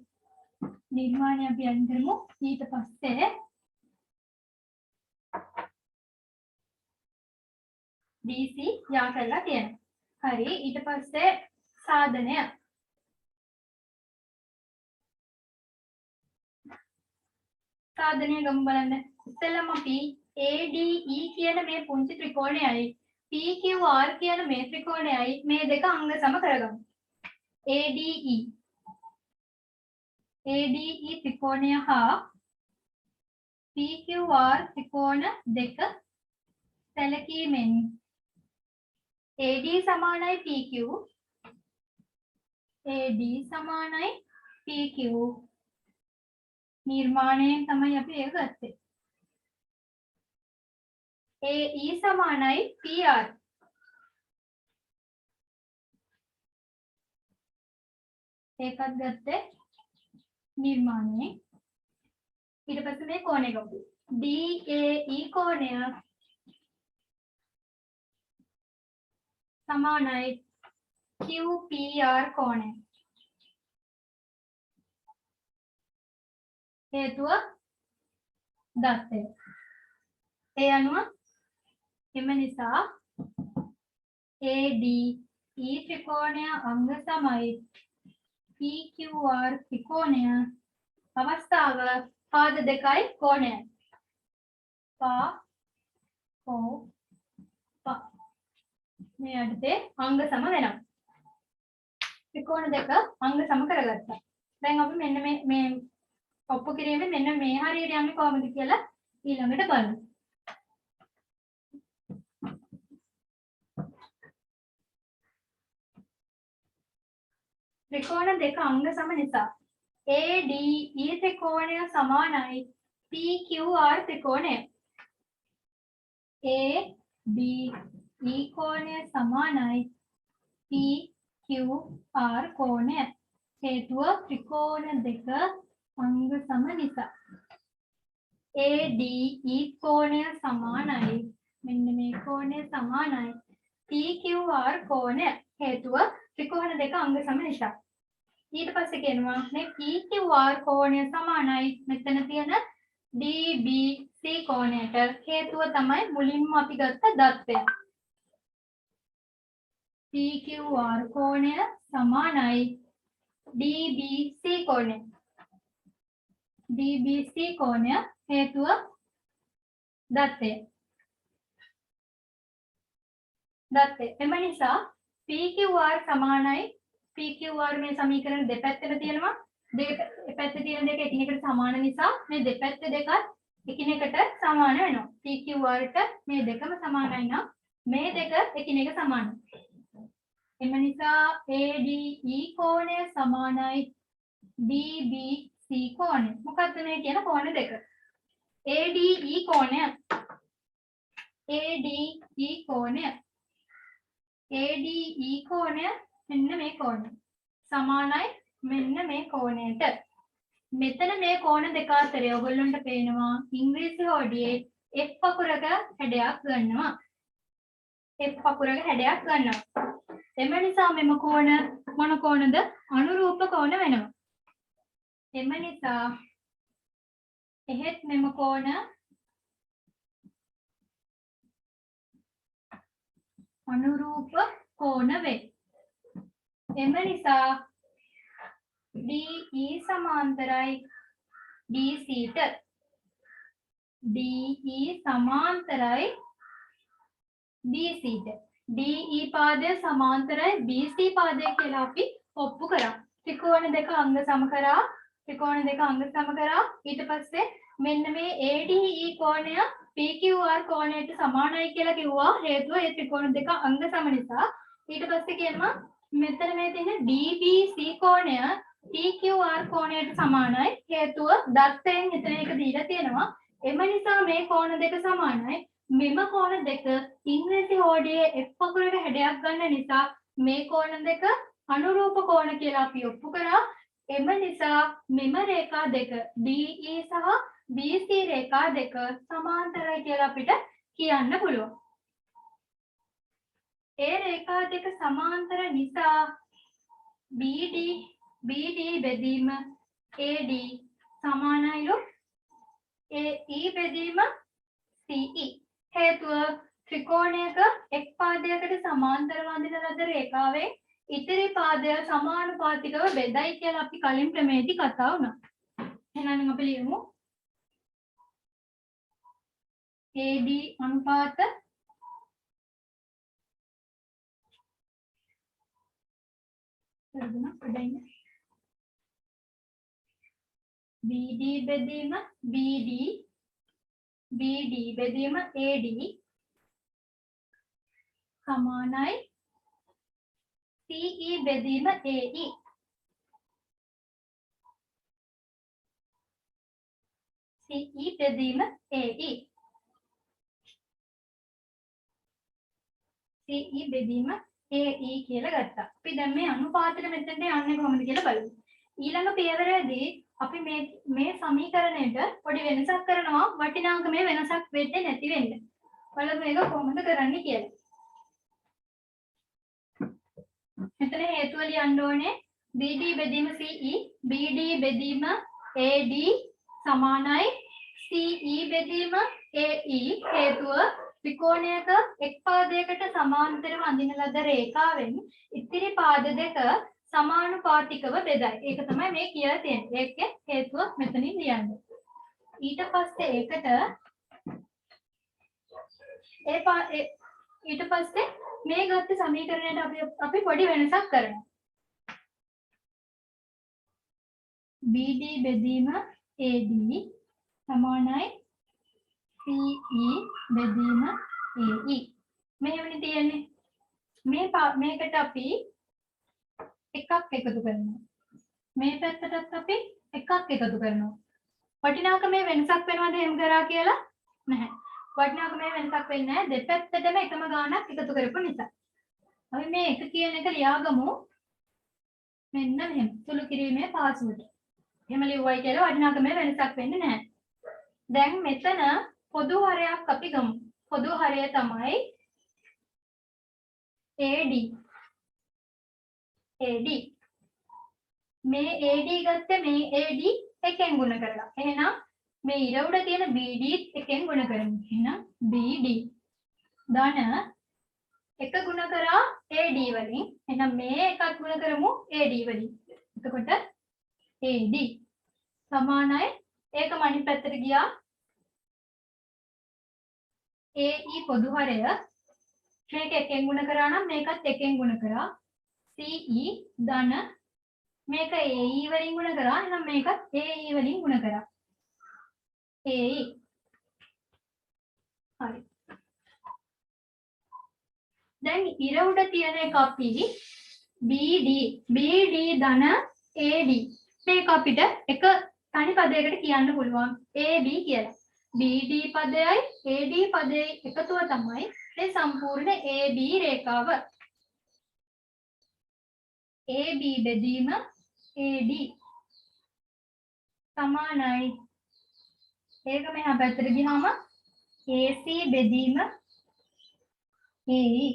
නිර්මාණය අපි අයින් කරමු. ඊට පස්සේ BC යා කරලා තියෙනවා. හරි. ඊට පස්සේ සාධනය ගමු බලන්න. ඉතින්ම අපි ADE කියන මේ පුංචි ත්‍රිකෝණයයි PQR කියන මේ ත්‍රිකෝණයයි මේ දෙක අංග සම කරගමු. ADE ත්‍රිකෝණය හා PQR ත්‍රිකෝණ දෙක සැලකීමෙන් AD සමානයි PQ නිර්මාණයෙන් තමයි අපි ඒක ගත්තේ. AE සමානයි PR ඒකත් ගත්තේ නිර්මාණයෙන්. ඊට පස්සේ මේ කෝණය ගමු. DAE කෝණය සමානයි QPR කෝණය. හේතුව දත්තය. ඒ අනුව එම නිසා ADE ත්‍රිකෝණය අංග සමයි PQR ත්‍රිකෝණය අවස්ථාව පාද දෙකයි කෝණයයි. මේ යටතේ අංග සම වෙනවා. ත්‍රිකෝණ දෙක අංග සම කරගත්තා. දැන් අපි මෙන්න මේ ඔප්පු කිරීමෙන් මෙන්න මේ හරියට යන්නේ කොහොමද කියලා ඊළඟට බලමු. ත්‍රිකෝණ දෙක අංග සම නිසා ADE ත්‍රිකෝණය සමානයි PQR ත්‍රිකෝණය. ADE කෝණය සමානයි PQR කෝණය. හේතුව ත්‍රිකෝණ දෙක අංග සම නිසා. ADE කෝණය සමානයි මෙන්න මේ කෝණය සමානයි PQR කෝණය. හේතුව ත්‍රිකෝණ දෙක අංග සම නිසා. ඊට පස්සේ කියනවා මේ PQR කෝණය සමානයි මෙතන තියෙන DBC කෝණයට. හේතුව තමයි මුලින්ම අපි ගත්ත දත්තය. PQR කෝණය සමානයි DBC කෝණය. DBC කෝණය හේතුව දත්තය. එම නිසා PQR සමානයි PQR මේ සමීකරණ දෙපැත්තට තියෙනවා. දෙපැත්තේ තියෙන දෙක එකිනෙකට සමාන නිසා මේ දෙපැත්ත දෙකත් එකිනෙකට සමාන වෙනවා. PQR ට මේ දෙකම සමානයි නම් මේ දෙක එකිනෙක සමානයි. එම නිසා ADE කෝණය සමානයි DBC කෝණය. මොකක්ද මේ කියන කෝණ දෙක? ADE කෝණය ADE කෝණය මෙන්න මේ කෝණය සමානයි මෙන්න මේ කෝණයට. මෙතන මේ කෝණ දෙක අතරේ ඔයගොල්ලන්ට පේනවා ඉංග්‍රීසි හොඩියේ F අකුරක හැඩයක් ගන්නවා. එම නිසා මෙම කෝණ මොන කෝණද? අනුරූප කෝණ වෙනවා. එම නිසා එහෙත් මෙම කෝණ අනුරූප කෝණ වේ. එම නිසා DE සමාන්තරයි BC ට. DE සමාන්තරයි BC ට. DE පාදය සමාන්තරයි BC පාදය කියලා අපි ඔප්පු කරා. ත්‍රිකෝණ දෙක අංග සම කරා. ඊට පස්සේ මෙන්න මේ ADE කෝණය PQR කෝණයට සමානයි කියලා කිව්වා. හේතුව ඒ ත්‍රිකෝණ දෙක අංග සම නිසා. ඊට පස්සේ කියනවා මෙතන මේ තියෙන DBC කෝණය PQR කෝණයට සමානයි. හේතුව දත්තයෙන් එතන එක දීලා තියෙනවා. එම නිසා මේ කෝණ දෙක සමානයි. මෙම කෝණ දෙක ඉංග්‍රීසි හෝඩියේ F අකුරක හැඩයක් ගන්න නිසා මේ කෝණ දෙක අනුරූප කෝණ කියලා අපි ඔප්පු කරා. එම නිසා මෙම රේඛා දෙක DE සහ BC රේඛා දෙක සමාන්තරයි කියලා අපිට කියන්න පුළුවන්. ඒ රේඛා දෙක සමාන්තර නිසා BD බෙදීම AD සමානයිලු AE බෙදීම CE. හේතුව ත්‍රිකෝණයක එක් පාදයකට සමාන්තරව අඳින ලද රේඛාවෙන් ඉතිරි පාදය සමානුපාතිකව බෙදයි කියලා අපි කලින් ප්‍රමේයදී කතා වුණා. එහෙනම් අපි ලියමු AD අනුපාත BD බෙදීම BD බෙදීම AD සමානයි CE බෙදීම AE. CE බෙදීම AE. CE බෙදීම AE කියලා ගත්තා. අපි දැන් මේ අනුපාතෙට මෙතෙන්ට යන්නේ කොහොමද කියලා බලමු. ඊළඟ පියවරේදී අපි මේ සමීකරණයට පොඩි වෙනසක් කරනවා. වටිනාංකමේ වෙනසක් වෙන්නේ නැති වෙන්න. බලමු මේක කොහොමද කරන්නේ කියලා. මෙතන හේතුව ලියන්න ඕනේ BD බෙදීම CE, BD බෙදීම AD සමානයි CE බෙදීම AE. හේතුව ත්‍රිකෝණයක එක් පාදයකට සමාන්තරව අඳින ලද රේඛාවෙන් ඉතිරි පාද දෙක සමානුපාතිකව බෙදයි. ඒක තමයි මේ කියලා තියෙන්නේ. ඒකේ හේතුව මෙතනින් ලියන්න. ඊට පස්සේ ඊට පස්සේ මේ ගත්ත සමීකරණයට අපි පොඩි වෙනසක් කරනවා. BD බෙදීම AD සමානයි CE බෙදීම AE. මෙහෙමනේ තියෙන්නේ. මේකට අපි එකක් එකතු කරනවා. මේ පැත්තටත් අපි එකක් එකතු කරනවා. වටිනාකමේ වෙනසක් වෙනවද එහෙම කරා කියලා? නැහැ. වටිනාකමේ වෙනසක් වෙන්නේ නැහැ. දෙපැත්තටම එකම ගාණක් එකතු කරපු නිසා. අපි මේ එක කියන එක ලියාගමු. මෙන්න මෙහෙම. සුළු කිරීමේ පාසුවට. එහෙම ලියුවයි කියලා වටිනාකමේ වෙනසක් වෙන්නේ නැහැ. දැන් මෙතන පොදු හරයක් අපි ගමු. පොදු හරය තමයි AD. මේ AD ගත්තේ මේ AD එකෙන් ගුණ කරලා. එහෙනම් මේ ඉර උඩ තියෙන BD එකෙන් ගුණ කරමු. එහෙනම් BD ධන එක ගුණ කරා AD වලින්. එහෙනම් මේ එකත් ගුණ කරමු AD වලින්. එතකොට AD සමානයි ඒකම අනිත් පැත්තට ගියා AE පොදු හරය මේක එකෙන් ගුණ කරා නම් මේකත් එකෙන් ගුණ කරා CE ධන මේක AE වලින් ගුණ කරා එහෙනම් මේකත් AE වලින් ගුණ කරා AE හරි දැන් ඉර උඩ තියෙන එක අපි BD ධන AD මේක අපිට එක තනි පදයකට කියන්න පුළුවන් AB කියලා. BD පදයයි AD පදයයි එකතුව තමයි මේ සම්පූර්ණ AB රේඛාව. AB බෙදීම AD සමානයි. ඒක මෙහා පැත්තට ගියාම AC බෙදීම AE.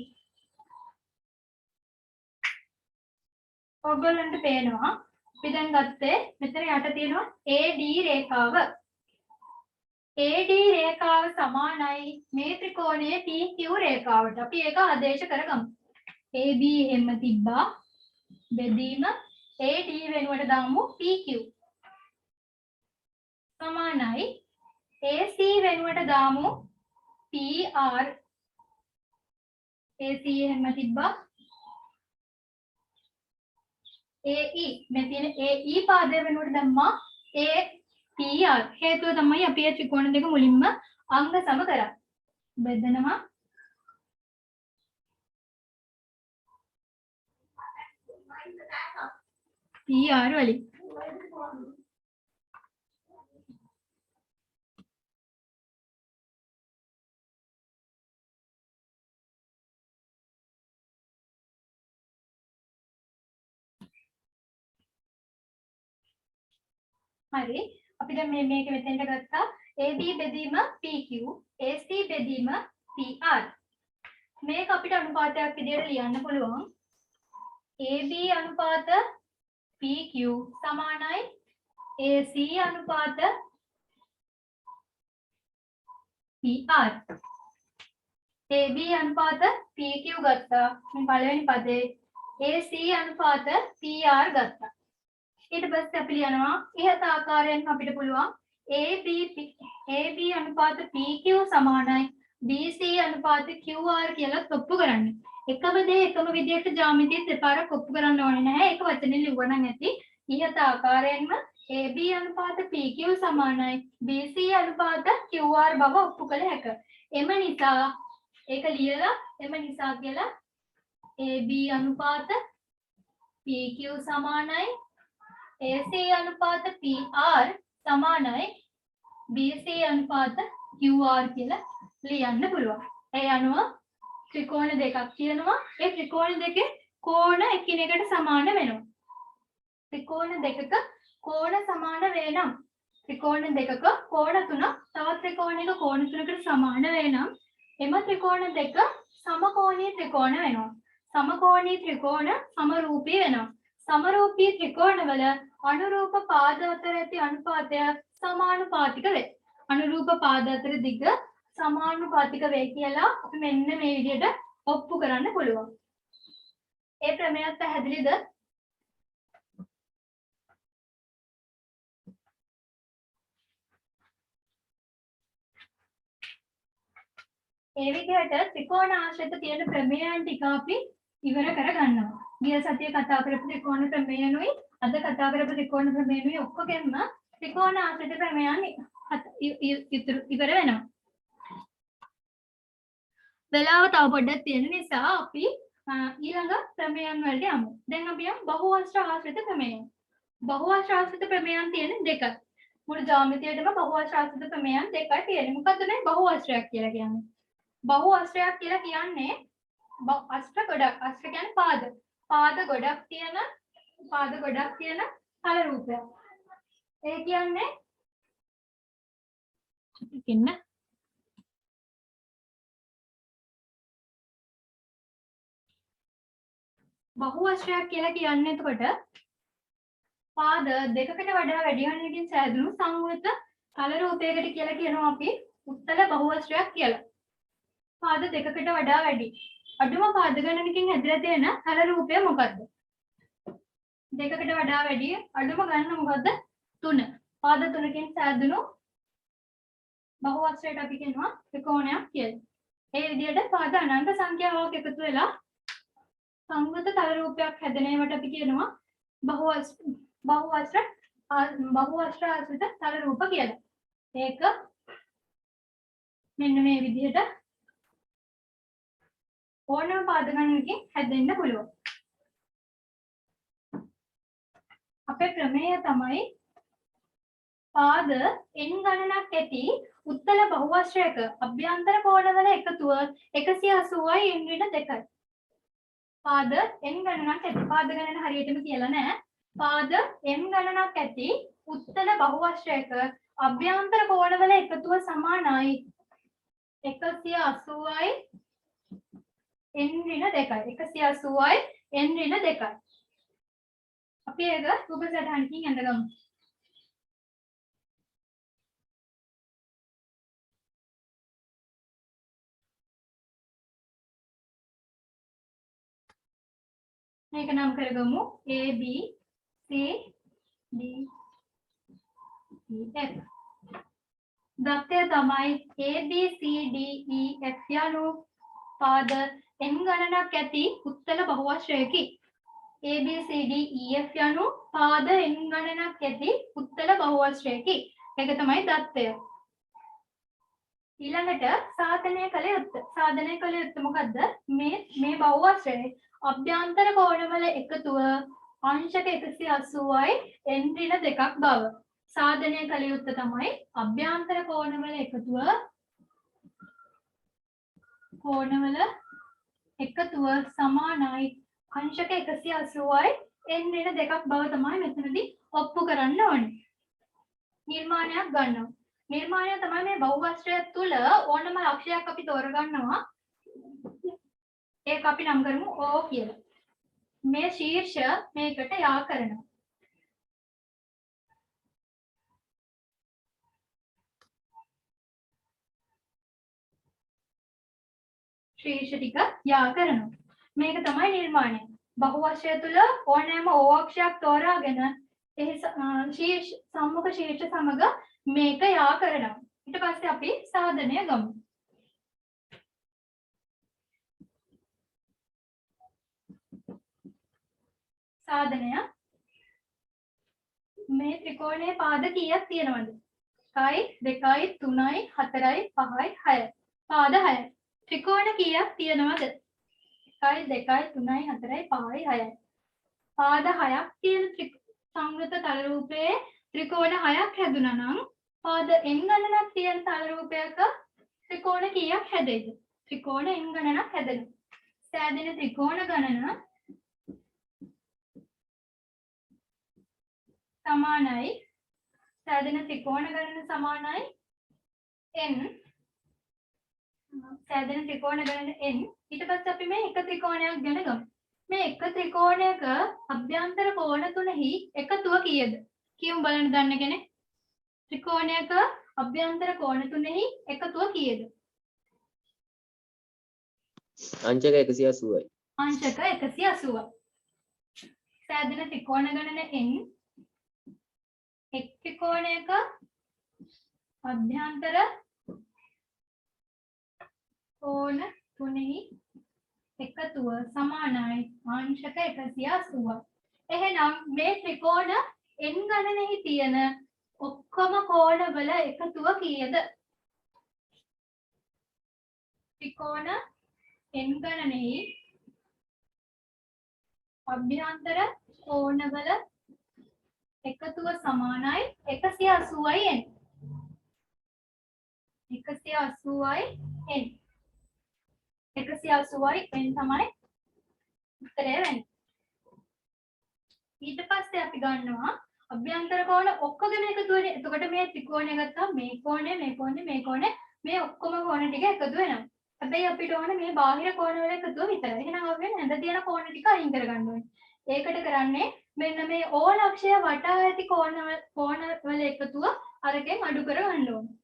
ඔයගොල්ලන්ට පේනවා අපි දැන් ගත්තේ මෙතන යට තියෙනවා AD රේඛාව. AD රේඛාව සමානයි මේ ත්‍රිකෝණයේ PQ රේඛාවට. අපි ඒක ආදේශ කරගමු. AB එහෙම තිබ්බා. බෙදීම AD වෙනුවට දාමු PQ. සමානයි AC වෙනුවට දාමු PR. AC එහෙම තිබ්බා. AE මේ තියෙන AE පාදය වෙනුවට දැම්මා APR. හේතුව තමයි අපි මේ ත්‍රිකෝණ දෙක මුලින්ම අංග සම කරා. බෙදනවා PR වලින්. හරි අපි දැන් මේක මෙතෙන්ට ගත්තා AB බෙදීම PQ AC බෙදීම PR මේක අපිට අනුපාතයක් විදිහට ලියන්න පුළුවන් AB අනුපාත PQ සමානයි AC අනුපාත PR AB අනුපාත PQ ගත්තා මේ පළවෙනි පදේ AC අනුපාත PR ගත්තා ඊට පස්සේ අපි ලියනවා ඉහත ආකාරයෙන් අපිට පුළුවන් AB අනුපාත PQ සමානයි BC අනුපාත QR කියලා ඔප්පු කරන්න. එකම දේ එකම විදිහට ජ්‍යාමිතිය දෙපාරක් ඔප්පු කරන්න ඕනේ නැහැ. ඒක වචනේ ලිව්වනම් ඇති. ඉහත ආකාරයෙන්ම AB අනුපාත PQ සමානයි BC අනුපාත QR බව ඔප්පු කළ හැකිය. එම නිසා ඒක ලියලා එම නිසා කියලා AB අනුපාත PQ සමානයි AC අනුපාත PR සමානයි BC අනුපාත QR කියලා ලියන්න පුළුවන්. ඒ අනුව ත්‍රිකෝණ දෙකක් තියෙනවා. ඒ ත්‍රිකෝණ දෙකේ කෝණ එකිනෙකට සමාන වෙනවා. ත්‍රිකෝණ දෙකක කෝණ සමාන වෙනම් ත්‍රිකෝණ දෙකක කෝණ තුනක් තවත් ත්‍රිකෝණයක කෝණ තුනකට සමාන වෙනම් එම ත්‍රිකෝණ දෙක සමකෝණී ත්‍රිකෝණ වෙනවා. සමකෝණී ත්‍රිකෝණ සමරූපී වෙනවා. සමරූපී ත්‍රිකෝණවල අනුරූප පාද අතර ඇති අනුපාතය සමානුපාතික වේ. අනුරූප පාද අතර දිග සමානුපාතික වේ කියලා අපි මෙන්න මේ විදිහට ඔප්පු කරන්න පුළුවන්. ඒ ප්‍රමේයත් පැහැදිලිද? ඒ විදිහට ත්‍රිකෝණ ආශ්‍රිත තියෙන ප්‍රමේයන් ටික අපි ඉවර කරගන්නවා. ගිය සතියේ කතා කරපු ත්‍රිකෝණ ප්‍රමේයනුයි අද කතා කරපු ත්‍රිකෝණ ප්‍රමේයනුයි ඔක්කොගෙම ත්‍රිකෝණ ආශ්‍රිත ප්‍රමේයන් ඉවර වෙනවා. වෙලාව තව පොඩ්ඩක් තියෙන නිසා අපි ඊළඟ ප්‍රමේයන් වලට යමු. දැන් අපි යමු බහුවස්ත්‍ර ආශ්‍රිත ප්‍රමේයන්. බහුවස්ත්‍ර ආශ්‍රිත ප්‍රමේයන් තියෙන දෙකක්. මුළු ජ්‍යාමිතියේම බහුවස්ත්‍ර ආශ්‍රිත ප්‍රමේයන් දෙකයි තියෙන්නේ. මොකද්ද මේ බහුවස්ත්‍රයක් කියලා කියන්නේ? බහුවස්ත්‍රයක් කියලා කියන්නේ අෂ්ට ගොඩක්. අෂ්ට කියන්නේ පාද. පාද ගොඩක් තියෙන ඵල රූපයක්. ඒ කියන්නේ ඉන්න බහුවස්ත්‍රයක් කියලා කියන්නේ එතකොට පාද දෙකකට වඩා වැඩි වෙනකින් සෑදුණු සංවෘත ඵල රූපයකට කියලා කියනවා අපි උත්තර බහුවස්ත්‍රයක් කියලා. පාද දෙකකට වඩා වැඩි. අඩුම පාද ගණනකින් හැදිලා තියෙන තල රූපය මොකද්ද? දෙකකට වඩා වැඩි අඩුම ගණන මොකද්ද? 3. පාද 3කින් සෑදුණු බහුවස්ත්‍රයට අපි කියනවා ත්‍රිකෝණයක් කියලා. ඒ විදිහට පාද අනන්ත සංඛ්‍යාවක් එකතු වෙලා සංවෘත තල රූපයක් හැදෙන ඒවට අපි කියනවා බහුවස්ත්‍ර ආශ්‍රිත තල රූප කියලා. ඒක මෙන්න මේ විදිහට ඕනම පාද ගණනකින් හැදෙන්න පුළුවන්. අපේ ප්‍රමේය තමයි පාද n ගණනක් ඇති උත්තල බහුවස්ත්‍රයක අභ්‍යන්තර කෝණවල එකතුව 180යි n ඍණ 2යි. පාද n ගණනක් ඇති පාද ගණන හරියටම කියලා නෑ. පාද m ගණනක් ඇති උත්තල බහුවස්ත්‍රයක අභ්‍යන්තර කෝණවල එකතුව සමානයි 180යි n ඍණ 2යි. 180යි n ඍණ 2යි. අපි ඒක රූප සටහනකින් අඳගමු. මේක නම් කරගමු A B C D E F. දත්තය තමයි A B C D E F යනු පාද n ගණනක් ඇති උත්තල බහුවස්ත්‍රයකි. A B C D E F යනු පාද n ගණනක් ඇති උත්තල බහුවස්ත්‍රයකි. ඒක තමයි දත්තය. ඊළඟට සාධනය කළ යුත්තේ මොකද්ද? මේ බහුවස්ත්‍රයේ අභ්‍යන්තර කෝණවල එකතුව අංශක 180යි n ඍණ 2ක් බව. සාධනය කළ යුත්තේ තමයි අභ්‍යන්තර කෝණවල එකතුව සමානයි අංශක 180යි n ඍණ 2ක් බව තමයි මෙතනදී ඔප්පු කරන්න ඕනේ. නිර්මාණයක් ගන්නවා. නිර්මාණය තමයි මේ බහුවස්ත්‍රය තුළ ඕනම ලක්ෂයක් අපි තෝරගන්නවා. ඒක අපි නම් කරමු O කියලා. මේ ශීර්ෂ මේකට යා කරනවා. ශීර්ෂ ටික යා කරනවා. මේක තමයි නිර්මාණය. බහුවස්ත්‍රය තුළ ඕනෑම O අක්ෂයක් තෝරාගෙන එහි සම්මුඛ ශීර්ෂ සමග මේක යා කරනවා. ඊට පස්සේ අපි සාධනය ගමු. සාධනය මේ ත්‍රිකෝණයේ පාද කීයක් තියෙනවද? 1යි 2යි 3යි 4යි 5යි 6යි. පාද 6යි. ත්‍රිකෝණ කීයක් තියෙනවද? 1යි 2යි 3යි 4යි 5යි 6යි. පාද 6ක් තියෙන සංවෘත තල රූපයේ ත්‍රිකෝණ 6ක් හැදුනා නම් පාද n ගණනක් තියෙන තල රූපයක ත්‍රිකෝණ කීයක් හැදෙයිද? ත්‍රිකෝණ n ගණනක් හැදෙනවා. සෑදෙන ත්‍රිකෝණ ගණන සමානයි සෑදෙන ත්‍රිකෝණ ගණන සමානයි n සෑදෙන ත්‍රිකෝණ ගණන n. ඊට පස්සේ අපි මේ එක ත්‍රිකෝණයක් ගැන ගමු. මේ එක ත්‍රිකෝණයක අභ්‍යන්තර කෝණ තුනෙහි එකතුව කීයද? කියමු බලන්න දන්න කෙනෙක්. ත්‍රිකෝණයක අභ්‍යන්තර කෝණ තුනෙහි එකතුව කීයද? අංශක 180යි. අංශක 180යි. සෑදෙන ත්‍රිකෝණ ගණන n එක් ත්‍රිකෝණයක අභ්‍යන්තර කෝණ තුනෙහි එකතුව සමානයි අංශක 180යි. එහෙනම් මේ ත්‍රිකෝණ n ගණනෙහි තියෙන ඔක්කොම කෝණවල එකතුව කීයද? ත්‍රිකෝණ n ගණනෙහි අභ්‍යන්තර කෝණවල එකතුව සමානයි 180යි n. 180යි n. 180යි n තමයි උත්තරය වෙන්නේ. ඊට පස්සේ අපි ගන්නවා අභ්‍යන්තර කෝණ ඔක්කොගෙම එකතුවනේ. එතකොට මේ ත්‍රිකෝණය ගත්තාම මේ කෝණය මේ ඔක්කොම කෝණ ටික එකතු වෙනවා. හැබැයි අපිට ඕන මේ බාහිර කෝණ වල එකතුව විතරයි. එහෙනම් අපි නැඳ තියෙන කෝණ ටික අයින් කරගන්න ඕනේ. ඒකට කරන්නේ මෙන්න මේ O ලක්ෂය වටා ඇති කෝණ වල එකතුව අරකින් අඩු කරගන්න ඕනේ.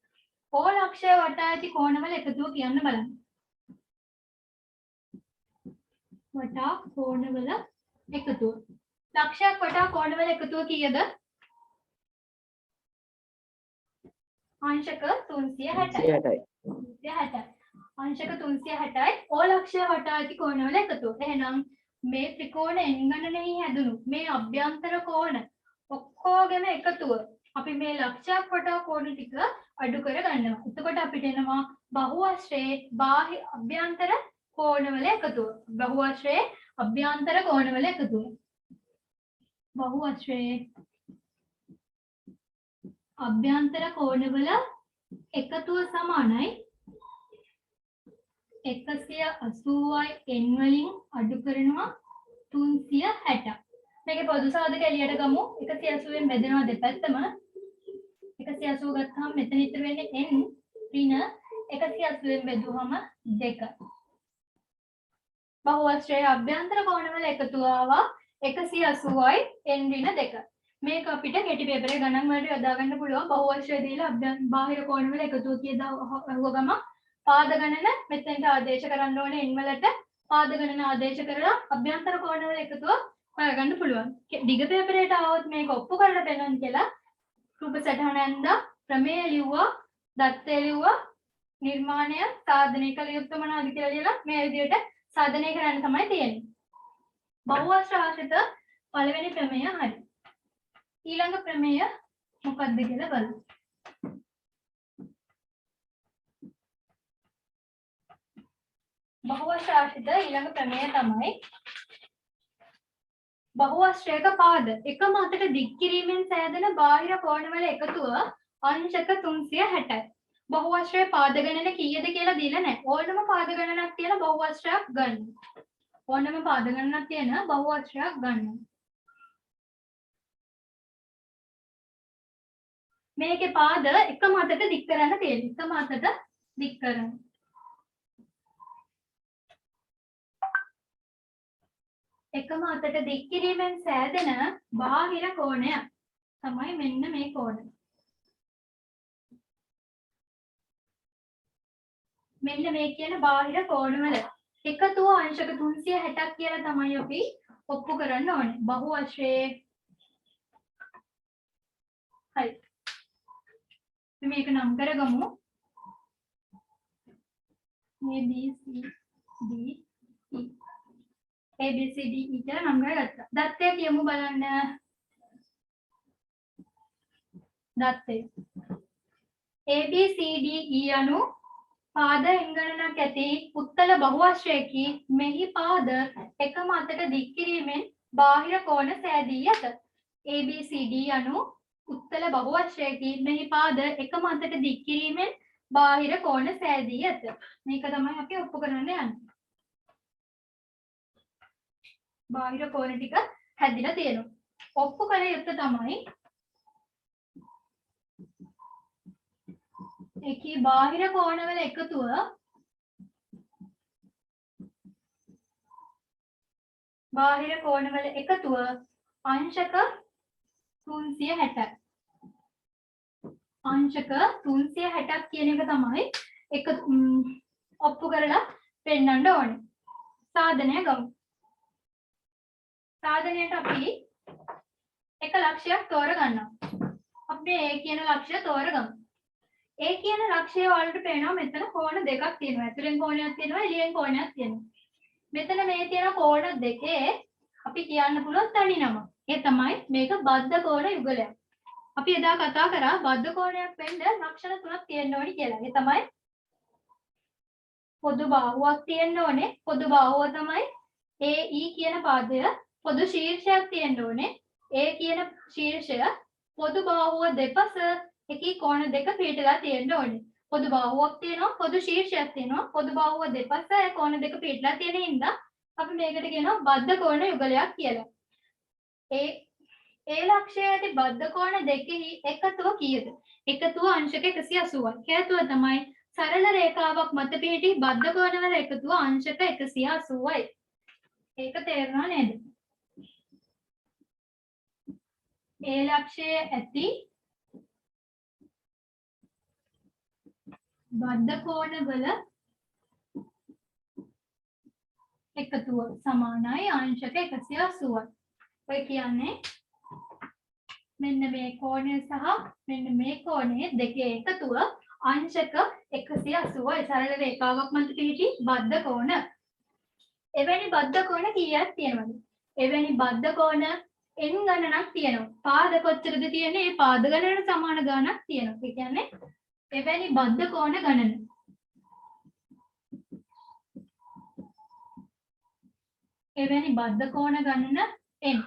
O ලක්ෂය වටා ඇති කෝණ වල එකතුව කියන්න බලන්න. වටා කෝණවල එකතුව. ලක්ෂයක් වටා කෝණවල එකතුව කීයද? අංශක 360යි. 360යි. අංශක 360යි. ඕ ලක්ෂය වටා ඇති කෝණවල එකතුව. එහෙනම් මේ ත්‍රිකෝණ n ගණනෙහි හැදුණු මේ අභ්‍යන්තර කෝණ ඔක්කොගෙම එකතුව අපි මේ ලක්ෂයක් වටා කෝණ ටික අඩු කර ගන්නවා. එතකොට අපිට එනවා බහුවශ්‍රයේ බාහිර අභ්‍යන්තර කෝණවල එකතුව. බහුවශ්‍රයේ අභ්‍යන්තර කෝණවල එකතුව. බහුවශ්‍රයේ අභ්‍යන්තර කෝණවල එකතුව සමානයි 180යි n වලින් අඩු කරනවා 360. මේකේ පොදු සාධක එළියට ගමු. 180න් බෙදෙනවා දෙපැත්තම. 180 ගත්තාම මෙතන ඉතුරු වෙන්නේ n ඍණ 180න් බෙදුවම 2. බහුවශ්‍රයේ අභ්‍යන්තර කෝණවල එකතුව ආවා 180යි n ඍණ 2. මේක අපිට කෙටි පේපරේ ගණන් වලට යොදා ගන්න පුළුවන්. බහුවශ්‍රය දීලා බාහිර කෝණවල එකතුව කියලා අහුව ගම පාද ගණන මෙතෙන්ට ආදේශ කරන්න ඕනේ n වලට. පාද ගණන ආදේශ කරලා අභ්‍යන්තර කෝණවල එකතුව හොයාගන්න පුළුවන්. දිග පේපරේට આવොත් මේක ඔප්පු කරලා දෙන්න කියලා රූප සටහන ඇඳලා ප්‍රමේය ලිව්වා, දත්තය ලිව්වා, නිර්මාණය සාධනය කළ යුතු මොනවද කියලා ලියලා මේ විදිහට සාධනය කරන්න තමයි තියෙන්නේ. බහුවශ්‍ර ආශ්‍රිත පළවෙනි ප්‍රමේය හරි. ඊළඟ ප්‍රමේය මොකක්ද කියලා බලමු. බහුවශ්‍ර ආශ්‍රිත ඊළඟ ප්‍රමේය තමයි බහුවශ්‍රයක පාද එකම අතට දික් කිරීමෙන් සෑදෙන බාහිර කෝණවල එකතුව අංශක 360යි. බහුවශ්‍රයේ පාද ගණන කීයද කියලා දීලා නැහැ. ඕනම පාද ගණනක් තියෙන බහුවශ්‍රයක් ගන්න. ඕනම පාද ගණනක් තියෙන බහුවශ්‍රයක් ගන්න. මේකේ පාද එකම අතට දික් කරන්න තියෙනවා. එකම අතට දික් කරන්න. එකම අතට දික් කිරීමෙන් සෑදෙන බාහිර කෝණය තමයි මෙන්න මේ කෝණය. මෙන්න මේ කියන බාහිර කෝණවල එකතුව අංශක 360ක් කියලා තමයි අපි ඔප්පු කරන්න ඕනේ. බහුවශ්‍රයේ හරි. මේක නම් කරගමු. A B C D E කියලා නම් කරගත්තා. දත්තය කියමු බලන්න. දත්තය A B C D E anu පාද n ගණනක් ඇති උත්තල බහුවශ්‍රයකි. මෙහි පාද එකම අතට දික් කිරීමෙන් බාහිර කෝණ සෑදී ඇත. A B C D anu උත්තල බහුවශ්‍රයකි. මෙහි පාද එකම අතට දික් කිරීමෙන් බාහිර කෝණ සෑදී ඇත. මේක තමයි අපි ඔප්පු කරන්න යන්නේ. බාහිර කෝණ ටික හැදිලා තියෙනවා. ඔප්පු කළ යුත්තේ තමයි ඒකී බාහිර කෝණවල එකතුව අංශක 360යි. අංශක 360ක් කියන එක තමයි එක ඔප්පු කරලා පෙන්නන්න ඕනේ. සාධනය ගමු. සාධනයට අපි එක ලක්ෂයක් තෝරගන්නවා. අපි A කියන ලක්ෂය තෝරගමු. A කියන ලක්ෂය වලට පේනවා මෙතන කෝණ දෙකක් තියෙනවා. ඇතුලෙන් කෝණයක් තියෙනවා, එළියෙන් කෝණයක් තියෙනවා. මෙතන මේ තියෙන කෝණ දෙකේ අපි කියන්න පුළුවන් තනි නම. ඒ තමයි මේක බද්ධ කෝණ යුගලයක්. අපි එදා කතා කරා බද්ධ කෝණයක් වෙන්න ලක්ෂණ තුනක් තියෙන්න ඕනි කියලා. ඒ තමයි පොදු බාහුවක් තියෙන්න ඕනේ. පොදු බාහුව තමයි AE කියන පාදය. පොදු ශීර්ෂයක් තියෙන්න ඕනේ. A කියන ශීර්ෂය පොදු බාහුව දෙපස එකී කෝණ දෙක පිටලා තියෙන්න ඕනේ. පොදු බාහුවක් තියෙනවා, පොදු ශීර්ෂයක් තියෙනවා. පොදු බාහුව දෙපස කෝණ දෙක පිටලා තියෙන හින්දා අපි මේකට කියනවා බද්ධ කෝණ යුගලයක් කියලා. ඒ ලක්ෂයේ ඇති බද්ධ කෝණ දෙකෙහි එකතුව කීයද? එකතුව අංශක 180යි. හේතුව තමයි සරල රේඛාවක් මත පිහිටි බද්ධ කෝණවල එකතුව අංශක 180යි. ඒක තේරුණා නේද? ඒ ලක්ෂයේ ඇති බද්ධ කෝණවල එකතුව සමානයි අංශක 180යි. ඔය කියන්නේ මෙන්න මේ කෝණය සහ මෙන්න මේ කෝණය දෙකේ එකතුව අංශක 180යි. සරල රේඛාවක් මත පිහිටි බද්ධ කෝණ. එවැනි බද්ධ කෝණ කීයක් තියෙනවද? එවැනි බද්ධ කෝණ n ගණනක් තියෙනවා. පාද කොච්චරද තියෙන්නේ? ඒ පාද ගණනට සමාන ගණනක් තියෙනවා. ඒ කියන්නේ එවැනි බද්ධ කෝණ ගණන. එවැනි බද්ධ කෝණ ගණන n.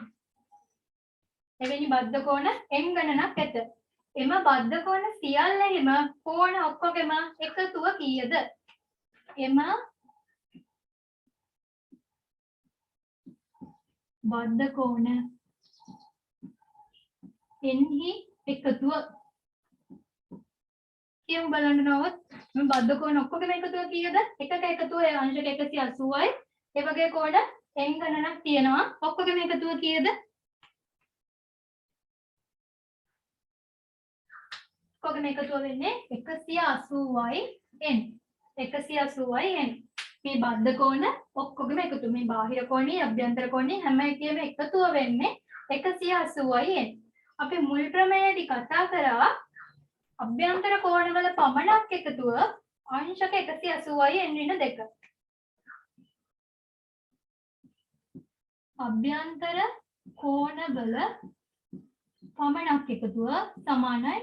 එවැනි බද්ධ කෝණ n ගණනක් ඇත. එම බද්ධ කෝණ සියල්ලෙහිම කෝණ ඔක්කොගෙම එකතුව කීයද? එම බද්ධ කෝණ එන්හි එකතුව කියමු බලන්න නවත් මේ බද්ධ කෝණ ඔක්කොගෙම එකතුව කීයද? එකක එකතුව අංශක 180යි. ඒ වගේ කෝණ n ගණනක් තියෙනවා. ඔක්කොගෙම එකතුව කීයද? ඔක්කොගෙම එකතුව වෙන්නේ 180යි n. 180යි n. මේ බද්ධ කෝණ ඔක්කොගෙම එකතු. මේ බාහිර කෝණේ අභ්‍යන්තර කෝණේ හැම එකෙම එකතුව වෙන්නේ 180යි n. අපි මුල් ප්‍රමේයදී කතා කරා අභ්‍යන්තර කෝණවල පමණක් එකතුව අංශක 180යි n ඍණ 2. අභ්‍යන්තර කෝණවල පමණක් එකතුව සමානයි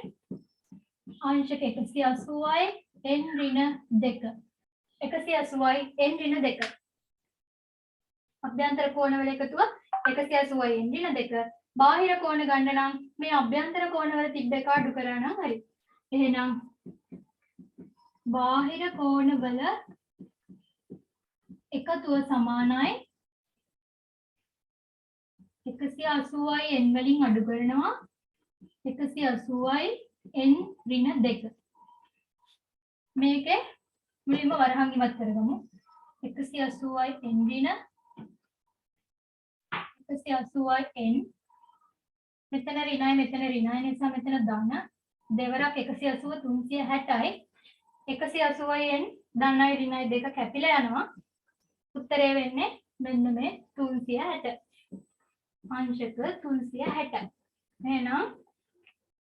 අංශක 180යි n ඍණ 2. 180යි n ඍණ 2. අභ්‍යන්තර කෝණවල එකතුව 180යි n ඍණ 2. බාහිර කෝණ ගන්න නම් මේ අභ්‍යන්තර කෝණවල තිබ්බ එක අඩු කරා නම් හරි. එහෙනම් බාහිර කෝණවල එකතුව සමානයි 180යි n වලින් අඩු කරනවා 180යි n ඍණ 2. මේකේ මුලින්ම වරහන් ඉවත් කරගමු. 180යි n ඍණ 180යි n මෙතන ඍණයි මෙතන ඍණයි නිසා මෙතන ධන දෙවරක් 180 360යි 180යි n ධනයි ඍණයි දෙක කැපිලා යනවා. උත්තරය වෙන්නේ මෙන්න මේ 360. අංශක 360. එහෙනම්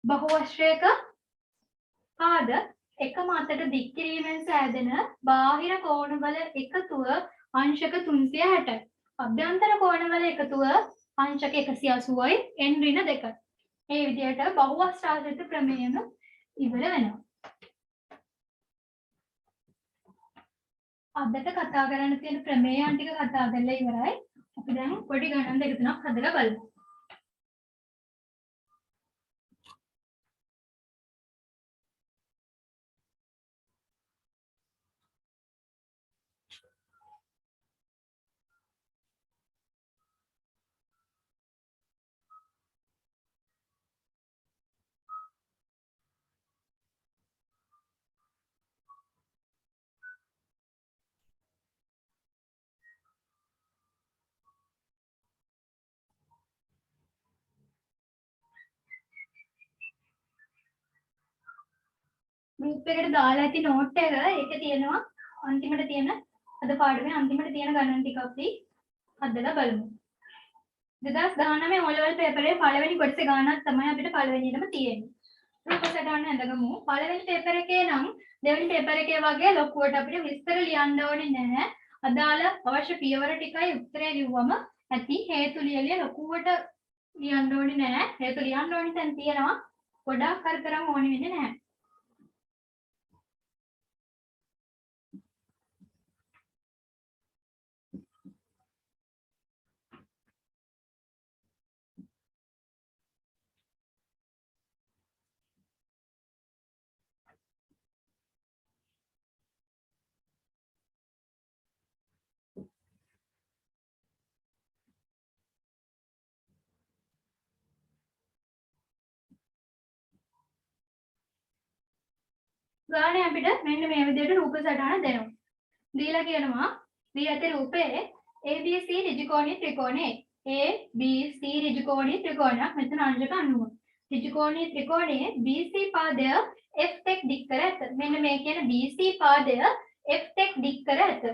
බහුවශ්‍රයක පාද එකම අතට දික් කිරීමෙන් සෑදෙන බාහිර කෝණවල එකතුව අංශක 360යි. අභ්‍යන්තර කෝණවල එකතුව අංශක 180යි n ඍණ 2. මේ විදිහට බහුවස්ත්‍රාශ්‍රිත ප්‍රමේයම ඉවර වෙනවා. අදට කතා කරන්න තියෙන ප්‍රමේයයන් ටික කතා කරලා ඉවරයි. අපි දැන් පොඩි ගණන් දෙක තුනක් හදලා බලමු. ගෲප් එකට දාලා ඇති නෝට් එක ඒකේ තියෙනවා අන්තිමට තියෙන අද පාඩමේ අන්තිමට තියෙන ගණන් ටික අපි හදලා බලමු. 2019 O level පේපරේ පළවෙනි කොටසේ ගණනක් තමයි අපිට පළවෙනියටම තියෙන්නේ. රූප සටහන ඇඳගමු. පළවෙනි පේපර් එකේ නම් දෙවෙනි පේපර් එකේ වගේ ලොකුවට අපිට විස්තර ලියන්න ඕනේ නැහැ. අදාළ අවශ්‍ය පියවර ටිකයි උත්තරේ ලිව්වම ඇති. හේතු ලියලිය ලොකුවට ලියන්න ඕනේ නැහැ. හේතු ලියන්න ඕනේ තැන් තියෙනවා. ගොඩාක් කරතරම් ඕනේ වෙන්නේ නැහැ. ගානේ අපිට මෙන්න මේ විදිහට රූප සටහන දෙනවා. දීලා කියනවා දී ඇති රූපයේ ABC ඍජුකෝණීය ත්‍රිකෝණයේ ABC ඍජුකෝණීය ත්‍රිකෝණයක් මෙතන අංශක 90. ඍජුකෝණීය ත්‍රිකෝණයේ BC පාදය F තෙක් දික් කර ඇත. මෙන්න මේ කියන BC පාදය F තෙක් දික් කර ඇත.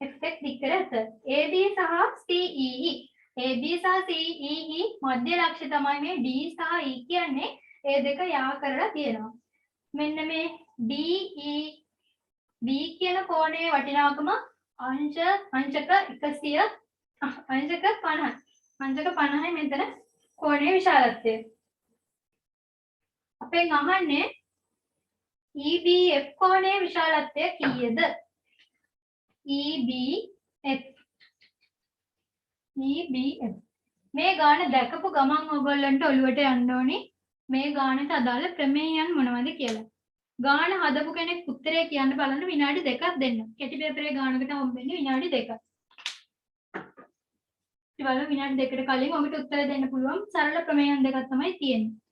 x දික් කර ඇත. AB සහ CEE AB සහ CEE මධ්‍ය ලක්ෂ්‍ය තමයි මේ D සහ E කියන්නේ ඒ දෙක යා කරලා තියෙනවා. මෙන්න මේ DE B කියන කෝණයේ වටිනාකම අංශක 100 අංශක 50යි මෙතන කෝණයේ විශාලත්වය. අපෙන් අහන්නේ EBF කෝණයේ විශාලත්වය කීයද? EBF මේ ගාන දැකපු ගමන් ඔයගොල්ලන්ට ඔළුවට යන්න ඕනි මේ ගානට අදාළ ප්‍රමේයයන් මොනවද කියලා. ගාන හදපු කෙනෙක් උත්තරේ කියන්න බලන්න විනාඩි 2ක් දෙන්න. කෙටි පේපරේ ගානකට හම්බෙන්නේ විනාඩි 2ක්. ඊට බලන්න විනාඩි 2කට කලින් ඔබට උත්තර දෙන්න පුළුවන් සරල ප්‍රමේයයන් දෙකක් තමයි තියෙන්නේ.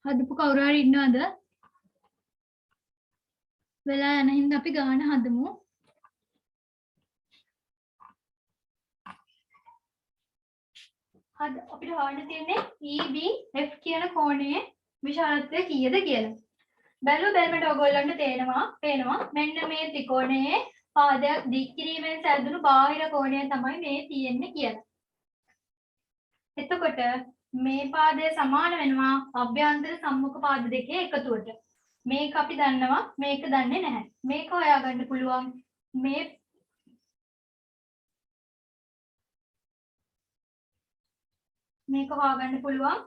හදපු කවුරු හරි ඉන්නවද? වෙලා යන හින්දා අපි ගාන හදමු. අපිට හොයන්න තියෙන්නේ EBF කියන කෝණයේ විශාලත්වය කීයද කියලා. බැලුමට ඔයගොල්ලන්ට පේනවා මෙන්න මේ ත්‍රිකෝණයේ පාදයක් දික් කිරීමෙන් සැදුණු බාහිර කෝණය තමයි මේ තියෙන්නේ කියලා. එතකොට මේ පාදය සමාන වෙනවා අභ්‍යන්තර සම්මුඛ පාද දෙකේ එකතුවට. මේක අපි දන්නවා මේක දන්නේ නැහැ. මේක හොයාගන්න පුළුවන් මේක හොයාගන්න පුළුවන්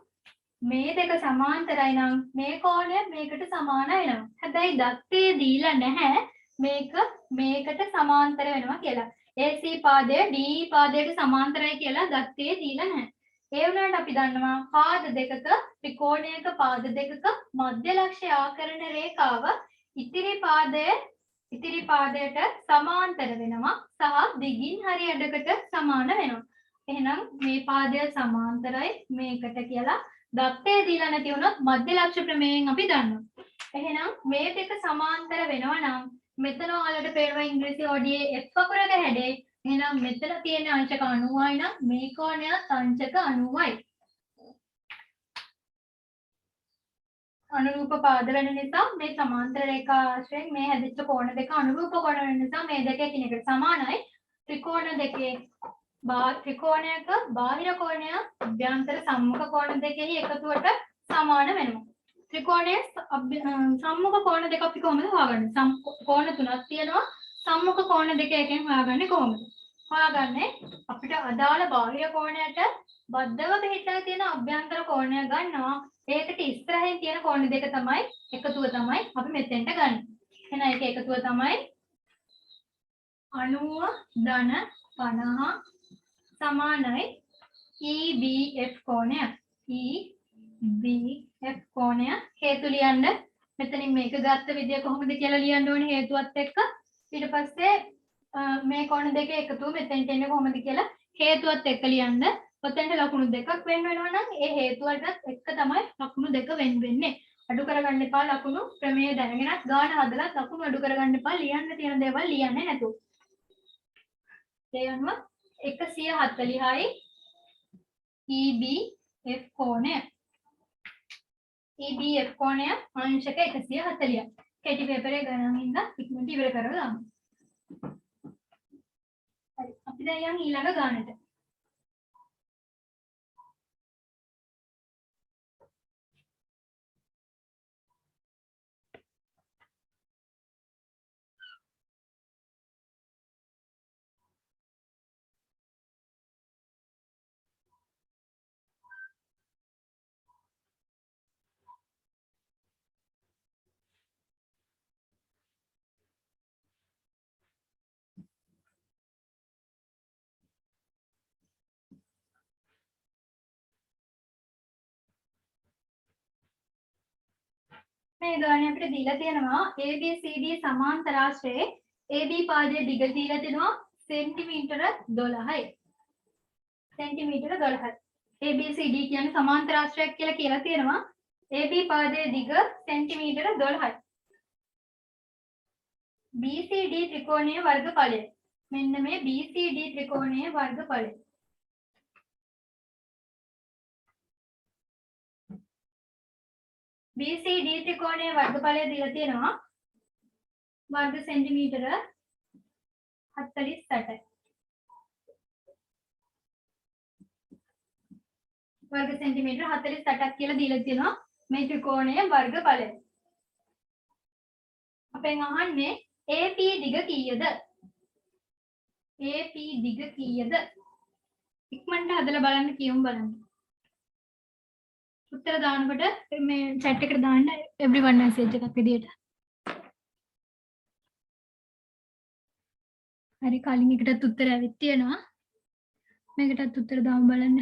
මේ දෙක සමාන්තරයි නම් මේ කෝණය මේකට සමාන වෙනවා. හැබැයි දත්තේ දීලා නැහැ මේක මේකට සමාන්තර වෙනවා කියලා. AC පාදය DE පාදයට සමාන්තරයි කියලා දත්තේ දීලා නැහැ. ඒ වුණාට අපි දන්නවා පාද දෙකක ත්‍රිකෝණයක පාද දෙකක මධ්‍ය ලක්ෂ්‍ය ආකරණ රේඛාව ඉතිරි පාදයට සමාන්තර වෙනවා සහ දිගින් හරි අඩකට සමාන වෙනවා. එහෙනම් මේ පාදය සමාන්තරයි මේකට කියලා දත්තේ දීලා නැති වුණොත් මධ්‍ය ලක්ෂ්‍ය ප්‍රමේයයෙන් අපි දන්නවා. එහෙනම් මේ දෙක සමාන්තර වෙනවා නම් මෙතන ඔයාලට පේනවා ඉංග්‍රීසි ODA F වකුරක හැඩේ. එහෙනම් මෙතන තියෙන අංශක 90යි නම් මේ කෝණයත් අංශක 90යි. අනුරූප පාද වෙන නිසා මේ සමාන්තර රේඛා ආශ්‍රයෙන් මේ හැදිච්ච කෝණ දෙක අනුරූප කෝණ වෙන නිසා මේ දෙක එකිනෙකට සමානයි. ත්‍රිකෝණ දෙකේ ත්‍රිකෝණයක බාහිර කෝණය අභ්‍යන්තර සම්මුඛ කෝණ දෙකෙහි එකතුවට සමාන වෙනවා. ත්‍රිකෝණයේ සම්මුඛ කෝණ දෙක අපි කොහොමද හොයාගන්නේ? කෝණ තුනක් තියෙනවා. සම්මුඛ කෝණ දෙක එකෙන් හොයාගන්නේ කොහොමද? හොයාගන්නේ අපිට අදාළ බාහිර කෝණයට බද්ධව පිටලා තියෙන අභ්‍යන්තර කෝණය ගන්නවා. ඒකට ඉස්සරහින් තියෙන කෝණ දෙක තමයි එකතුව තමයි අපි මෙතෙන්ට ගන්න. එහෙනම් ඒක එකතුව තමයි 90 ධන 50 සමානයි EBF කෝණය. EBF කෝණය හේතු ලියන්න. මෙතනින් මේක ගත්ත විදිය කොහොමද කියලා ලියන්න ඕනේ හේතුවත් එක්ක. ඊට පස්සේ මේ කෝණ දෙක එකතුව මෙතෙන්ට එන්නේ කොහොමද කියලා හේතුවත් එක්ක ලියන්න. ඔතෙන්ට ලකුණු දෙකක් වෙන්න වෙනවා නම් ඒ හේතුවලටත් එක්ක තමයි ලකුණු දෙක වෙන්න වෙන්නේ. අඩු කරගන්න එපා ලකුණු ප්‍රමේය දැනගෙනත් ගාන හදලා ලකුණු අඩු කරගන්න එපා ලියන්න තියෙන දේවල් ලියන්නේ නැතුව. ඒ අනුව 140යි EBF කෝණය. EBF කෝණය අංශක 140යි. කෙටි පේපරේ ගණන් හින්දා ඉක්මනට ඉවර කරලා දාමු. හරි අපි දැන් යන් ඊළඟ ගානට. මේ ගානේ අපිට දීලා තියෙනවා ABCD සමාන්තරාශ්‍රයේ AB පාදයේ දිග දීලා තියෙනවා සෙන්ටිමීටර 12යි. සෙන්ටිමීටර 12යි. ABCD කියන්නේ සමාන්තරාශ්‍රයක් කියලා තියෙනවා. AB පාදයේ දිග සෙන්ටිමීටර 12යි. BCD ත්‍රිකෝණයේ වර්ගඵලය. මෙන්න මේ BCD ත්‍රිකෝණයේ වර්ගඵලය. BCD ත්‍රිකෝණයේ වර්ගඵලය දීලා තියෙනවා वर्ग सेंटीमीटर 48යි. वर्ग सेंटीमीटर 48ක් කියලා දීලා තියෙනවා මේ ත්‍රිකෝණයේ වර්ගඵලය. අපෙන් අහන්නේ AP දිග කීයද? AP දිග කීයද? ඉක්මනට හදලා බලන්න කියමු බලන්න. උත්තර දානකොට මේ chat එකට දාන්න everyone message එකක් විදියට. හරි කලින් එකටත් උත්තර ඇවිත් තියෙනවා. මේකටත් උත්තර දාමු බලන්න.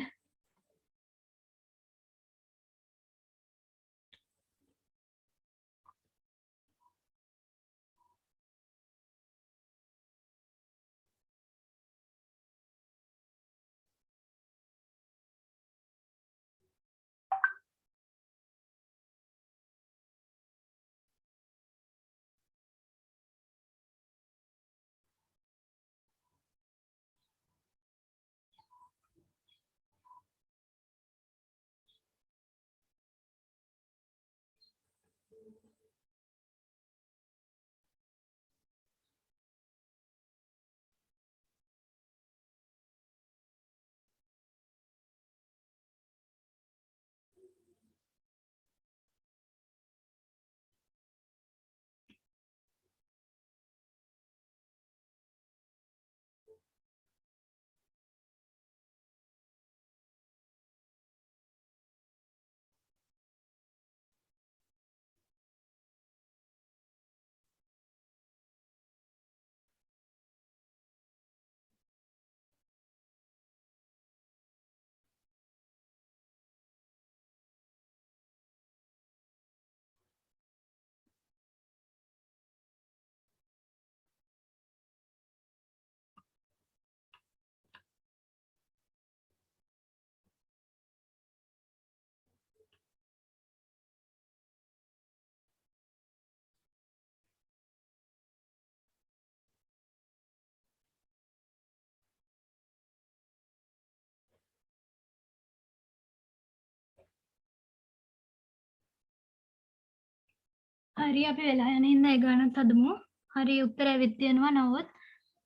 හරි අපි වෙලා යන ඉන්න ඒ ගණනත් හදමු. හරි උත්තර ඇවිත් තියෙනවා නවොත්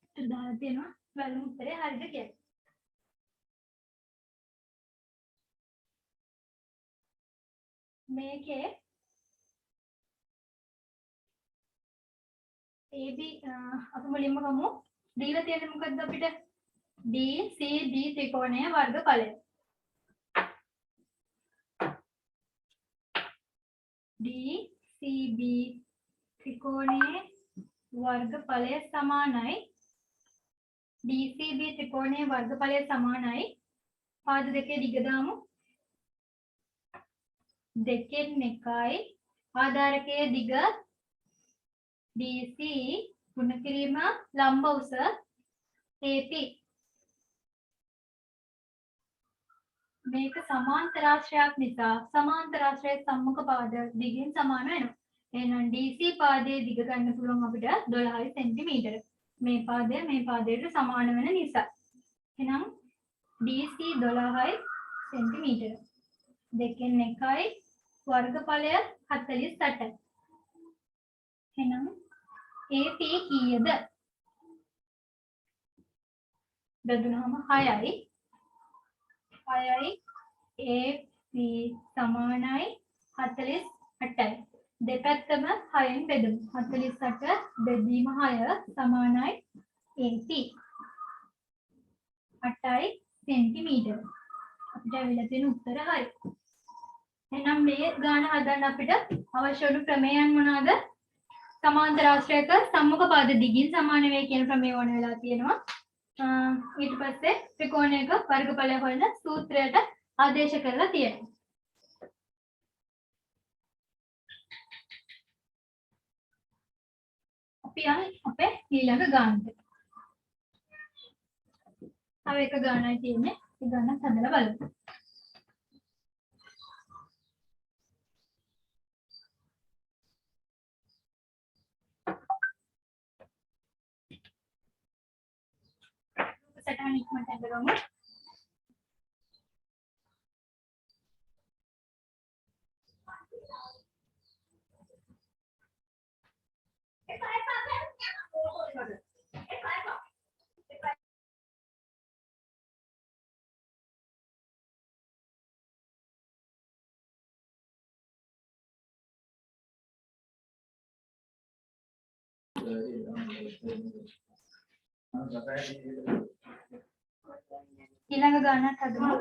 උත්තර දාලා තියෙනවා. බලමු උත්තරේ හරිද කියලා. මේකේ AB අපි මුලින්ම ගමු. දීලා තියෙන්නේ මොකද්ද අපිට? DCB ත්‍රිකෝණයේ වර්ගඵලය. DCB ත්‍රිකෝණයේ වර්ගඵලය සමානයි DCB ත්‍රිකෝණයේ වර්ගඵලය සමානයි පාද දෙකේ දිග දාමු දෙකෙන් එකයි ආධාරකයේ දිග DC ගුණ කිරීම ලම්බ උස AP මේක සමාන්තරාශ්‍රයක් නිසා සමාන්තරාශ්‍රයේ සම්මුඛ පාද දිගින් සමාන වෙනවා. එහෙනම් DC පාදයේ දිග ගන්න පුළුවන් අපිට 12 සෙන්ටිමීටර. මේ පාදයට සමාන වෙන නිසා. එහෙනම් DC 12 සෙන්ටිමීටර. දෙකෙන් එකයි වර්ගඵලය 48යි. එහෙනම් AP කීයද? බෙදුනහම 6යි. 6යි AP සමානයි 48යි. දෙපැත්තම 6න් බෙදමු. 48 බෙදීම 6 සමානයි AP 8යි සෙන්ටිමීටර. අපිට ඇවිල්ලා තියෙන උත්තර හරි. එහෙනම් මේ ගාන හදන්න අපිට අවශ්‍ය වුණු ක්‍රමයන් මොනවාද? සමාන්තරාශ්‍රයක සම්මුඛ පාද දිගින් සමාන වේ කියන ක්‍රමය ඕන වෙලා තියෙනවා. ඊට පස්සේ ත්‍රිකෝණයක වර්ගඵලය හොයන සූත්‍රයට ආදේශ කරලා තියෙනවා. අපි යන් අපේ ඊළඟ ගානට. තව එක ගානයි තියෙන්නේ. ඒ ගානක් හදලා බලමු. සටහන ඉක්මනට හදගමු. ඊළඟ ගානක් හදමු.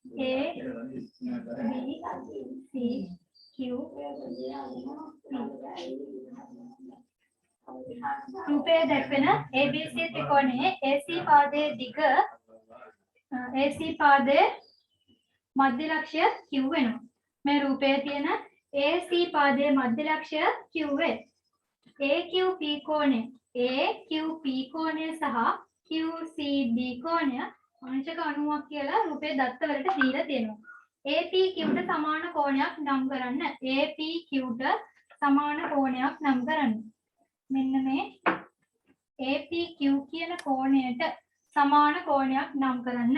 A B C Q රූපයේ දැක්වෙන ABC ත්‍රිකෝණයේ AC පාදයේ දිග AC පාදයේ මධ්‍ය ලක්ෂ්‍ය Q වෙනවා. මේ රූපයේ තියෙන AC පාදයේ මධ්‍ය ලක්ෂ්‍ය Q වේ. AQP කෝණය AQP කෝණය සහ QCD කෝණය අංශක 90ක් කියලා රූපයේ දත්ත වලට දීලා තියෙනවා. APQට සමාන කෝණයක් නම් කරන්න. APQට සමාන කෝණයක් නම් කරන්න. මෙන්න මේ APQ කියන කෝණයට සමාන කෝණයක් නම් කරන්න.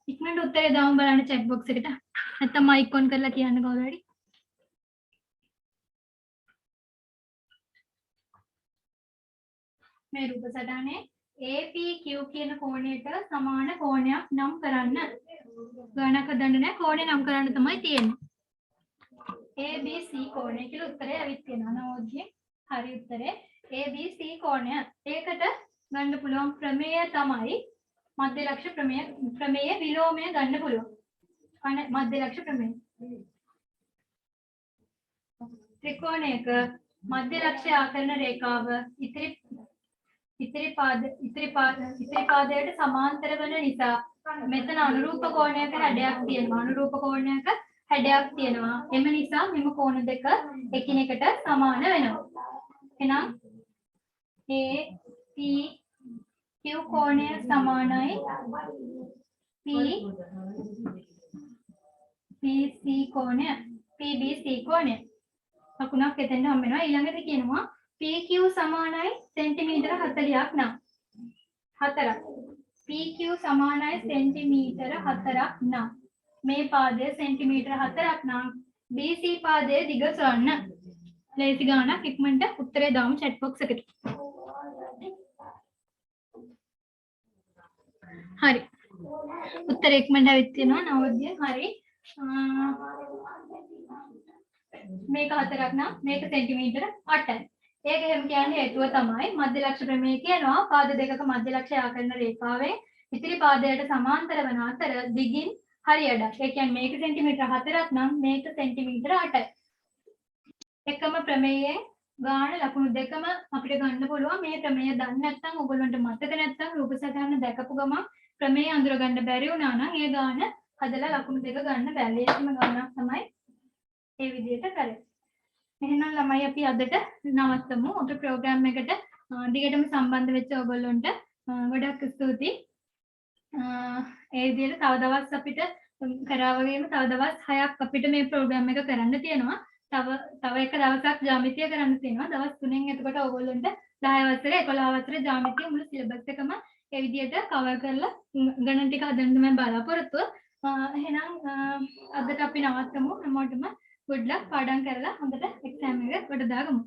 ඉක්මනට උත්තරේ දාමු බලන්න chat box එකට. නැත්නම් mic on කරලා කියන්න කවුරු හරි. මේ රූප සටහනේ APQ කියන කෝණයට සමාන කෝණයක් නම් කරන්න. ගණනක් හදන්න නෑ, කෝණය නම් කරන්න තමයි තියෙන්නේ. ABC කෝණය කියලා උත්තරේ ඇවිත් තියෙනවා නෝඩ්ගේ. හරි උත්තරේ ABC කෝණය. ඒකට ගන්න පුළුවන් ප්‍රමේය තමයි මධ්‍ය ලක්ෂ්‍ය ප්‍රමේය විලෝමය ගන්න පුළුවන්. මධ්‍ය ලක්ෂ්‍ය ප්‍රමේය. ත්‍රිකෝණයක මධ්‍ය ලක්ෂ්‍ය ආකරණ රේඛාව ඉතිරි පාදයට සමාන්තර වන නිසා මෙතන අනුරූප කෝණයක හැඩයක් තියෙනවා. අනුරූප කෝණයක හැඩයක් තියෙනවා. එම නිසා මෙම කෝණ දෙක එකිනෙකට සමාන වෙනවා. එහෙනම් APQ කෝණය සමානයි PBC කෝණය. PBC කෝණය. ලකුණක් එතෙන්ට හම්බ වෙනවා. ඊළඟට කියනවා PQ සමානයි සෙන්ටිමීටර 40ක් නම්. 4ක්. PQ සමානයි සෙන්ටිමීටර 4ක් නම්. මේ පාදය සෙන්ටිමීටර 4ක් නම් BC පාදයේ දිග සොයන්න. ලේසි ගානක් ඉක්මනට උත්තරේ දාමු chat box එකට. හරි. උත්තරේ ඉක්මනට ඇවිත් තියෙනවා නවෝදය. හරි. මේක 4ක් නම් මේක සෙන්ටිමීටර 8යි. ඒක එහෙම කියන්නේ හේතුව තමයි මධ්‍ය ලක්ෂ්‍ය ප්‍රමේය කියනවා පාද දෙකක මධ්‍ය ලක්ෂ්‍ය ආකරණ රේඛාවෙන් ඉතිරි පාදයට සමාන්තර වන අතර දිගින් හරි අඩක්. ඒ කියන්නේ මේක සෙන්ටිමීටර 4ක් නම් මේක සෙන්ටිමීටර 8යි. එකම ප්‍රමේයයේ ගාන ලකුණු දෙකම අපිට ගන්න පුළුවන්. මේ ප්‍රමේය දන්නේ නැත්නම් ඔයගොල්ලන්ට මතක නැත්නම් රූප සටහන දැකපු ගමන් ප්‍රමේය අඳුර ගන්න බැරි වුණා නම් ඒ ගාන හදලා ලකුණු දෙක ගන්න බැහැ. ඒකම ගානක් තමයි ඒ විදිහට කරන්නේ. එහෙනම් ළමයි අපි අදට නවත්තමු. අපේ ප්‍රෝග්‍රෑම් එකට දිගටම සම්බන්ධ වෙච්ච ඔයගොල්ලන්ට ගොඩක් ස්තුතියි. ඒ විදිහට තව දවස් අපිට කරා වගේම තව දවස් 6ක් අපිට මේ ප්‍රෝග්‍රෑම් එක කරන්න තියෙනවා. තව එක දවසක් ජ්‍යාමිතිය කරන්න තියෙනවා. දවස් 3න් එතකොට ඔයගොල්ලන්ට 10 වසරේ 11 වසරේ ජ්‍යාමිතිය මුළු සිලබස් එකම ඒ විදිහට කවර් කරලා ගණන් ටික හදන්න තමයි බලාපොරොත්තුව. එහෙනම් අදට අපි නවත්තමු. හැමෝටම good luck පාඩම් කරලා හොඳට එක්සෑම් එක කොට දාගමු.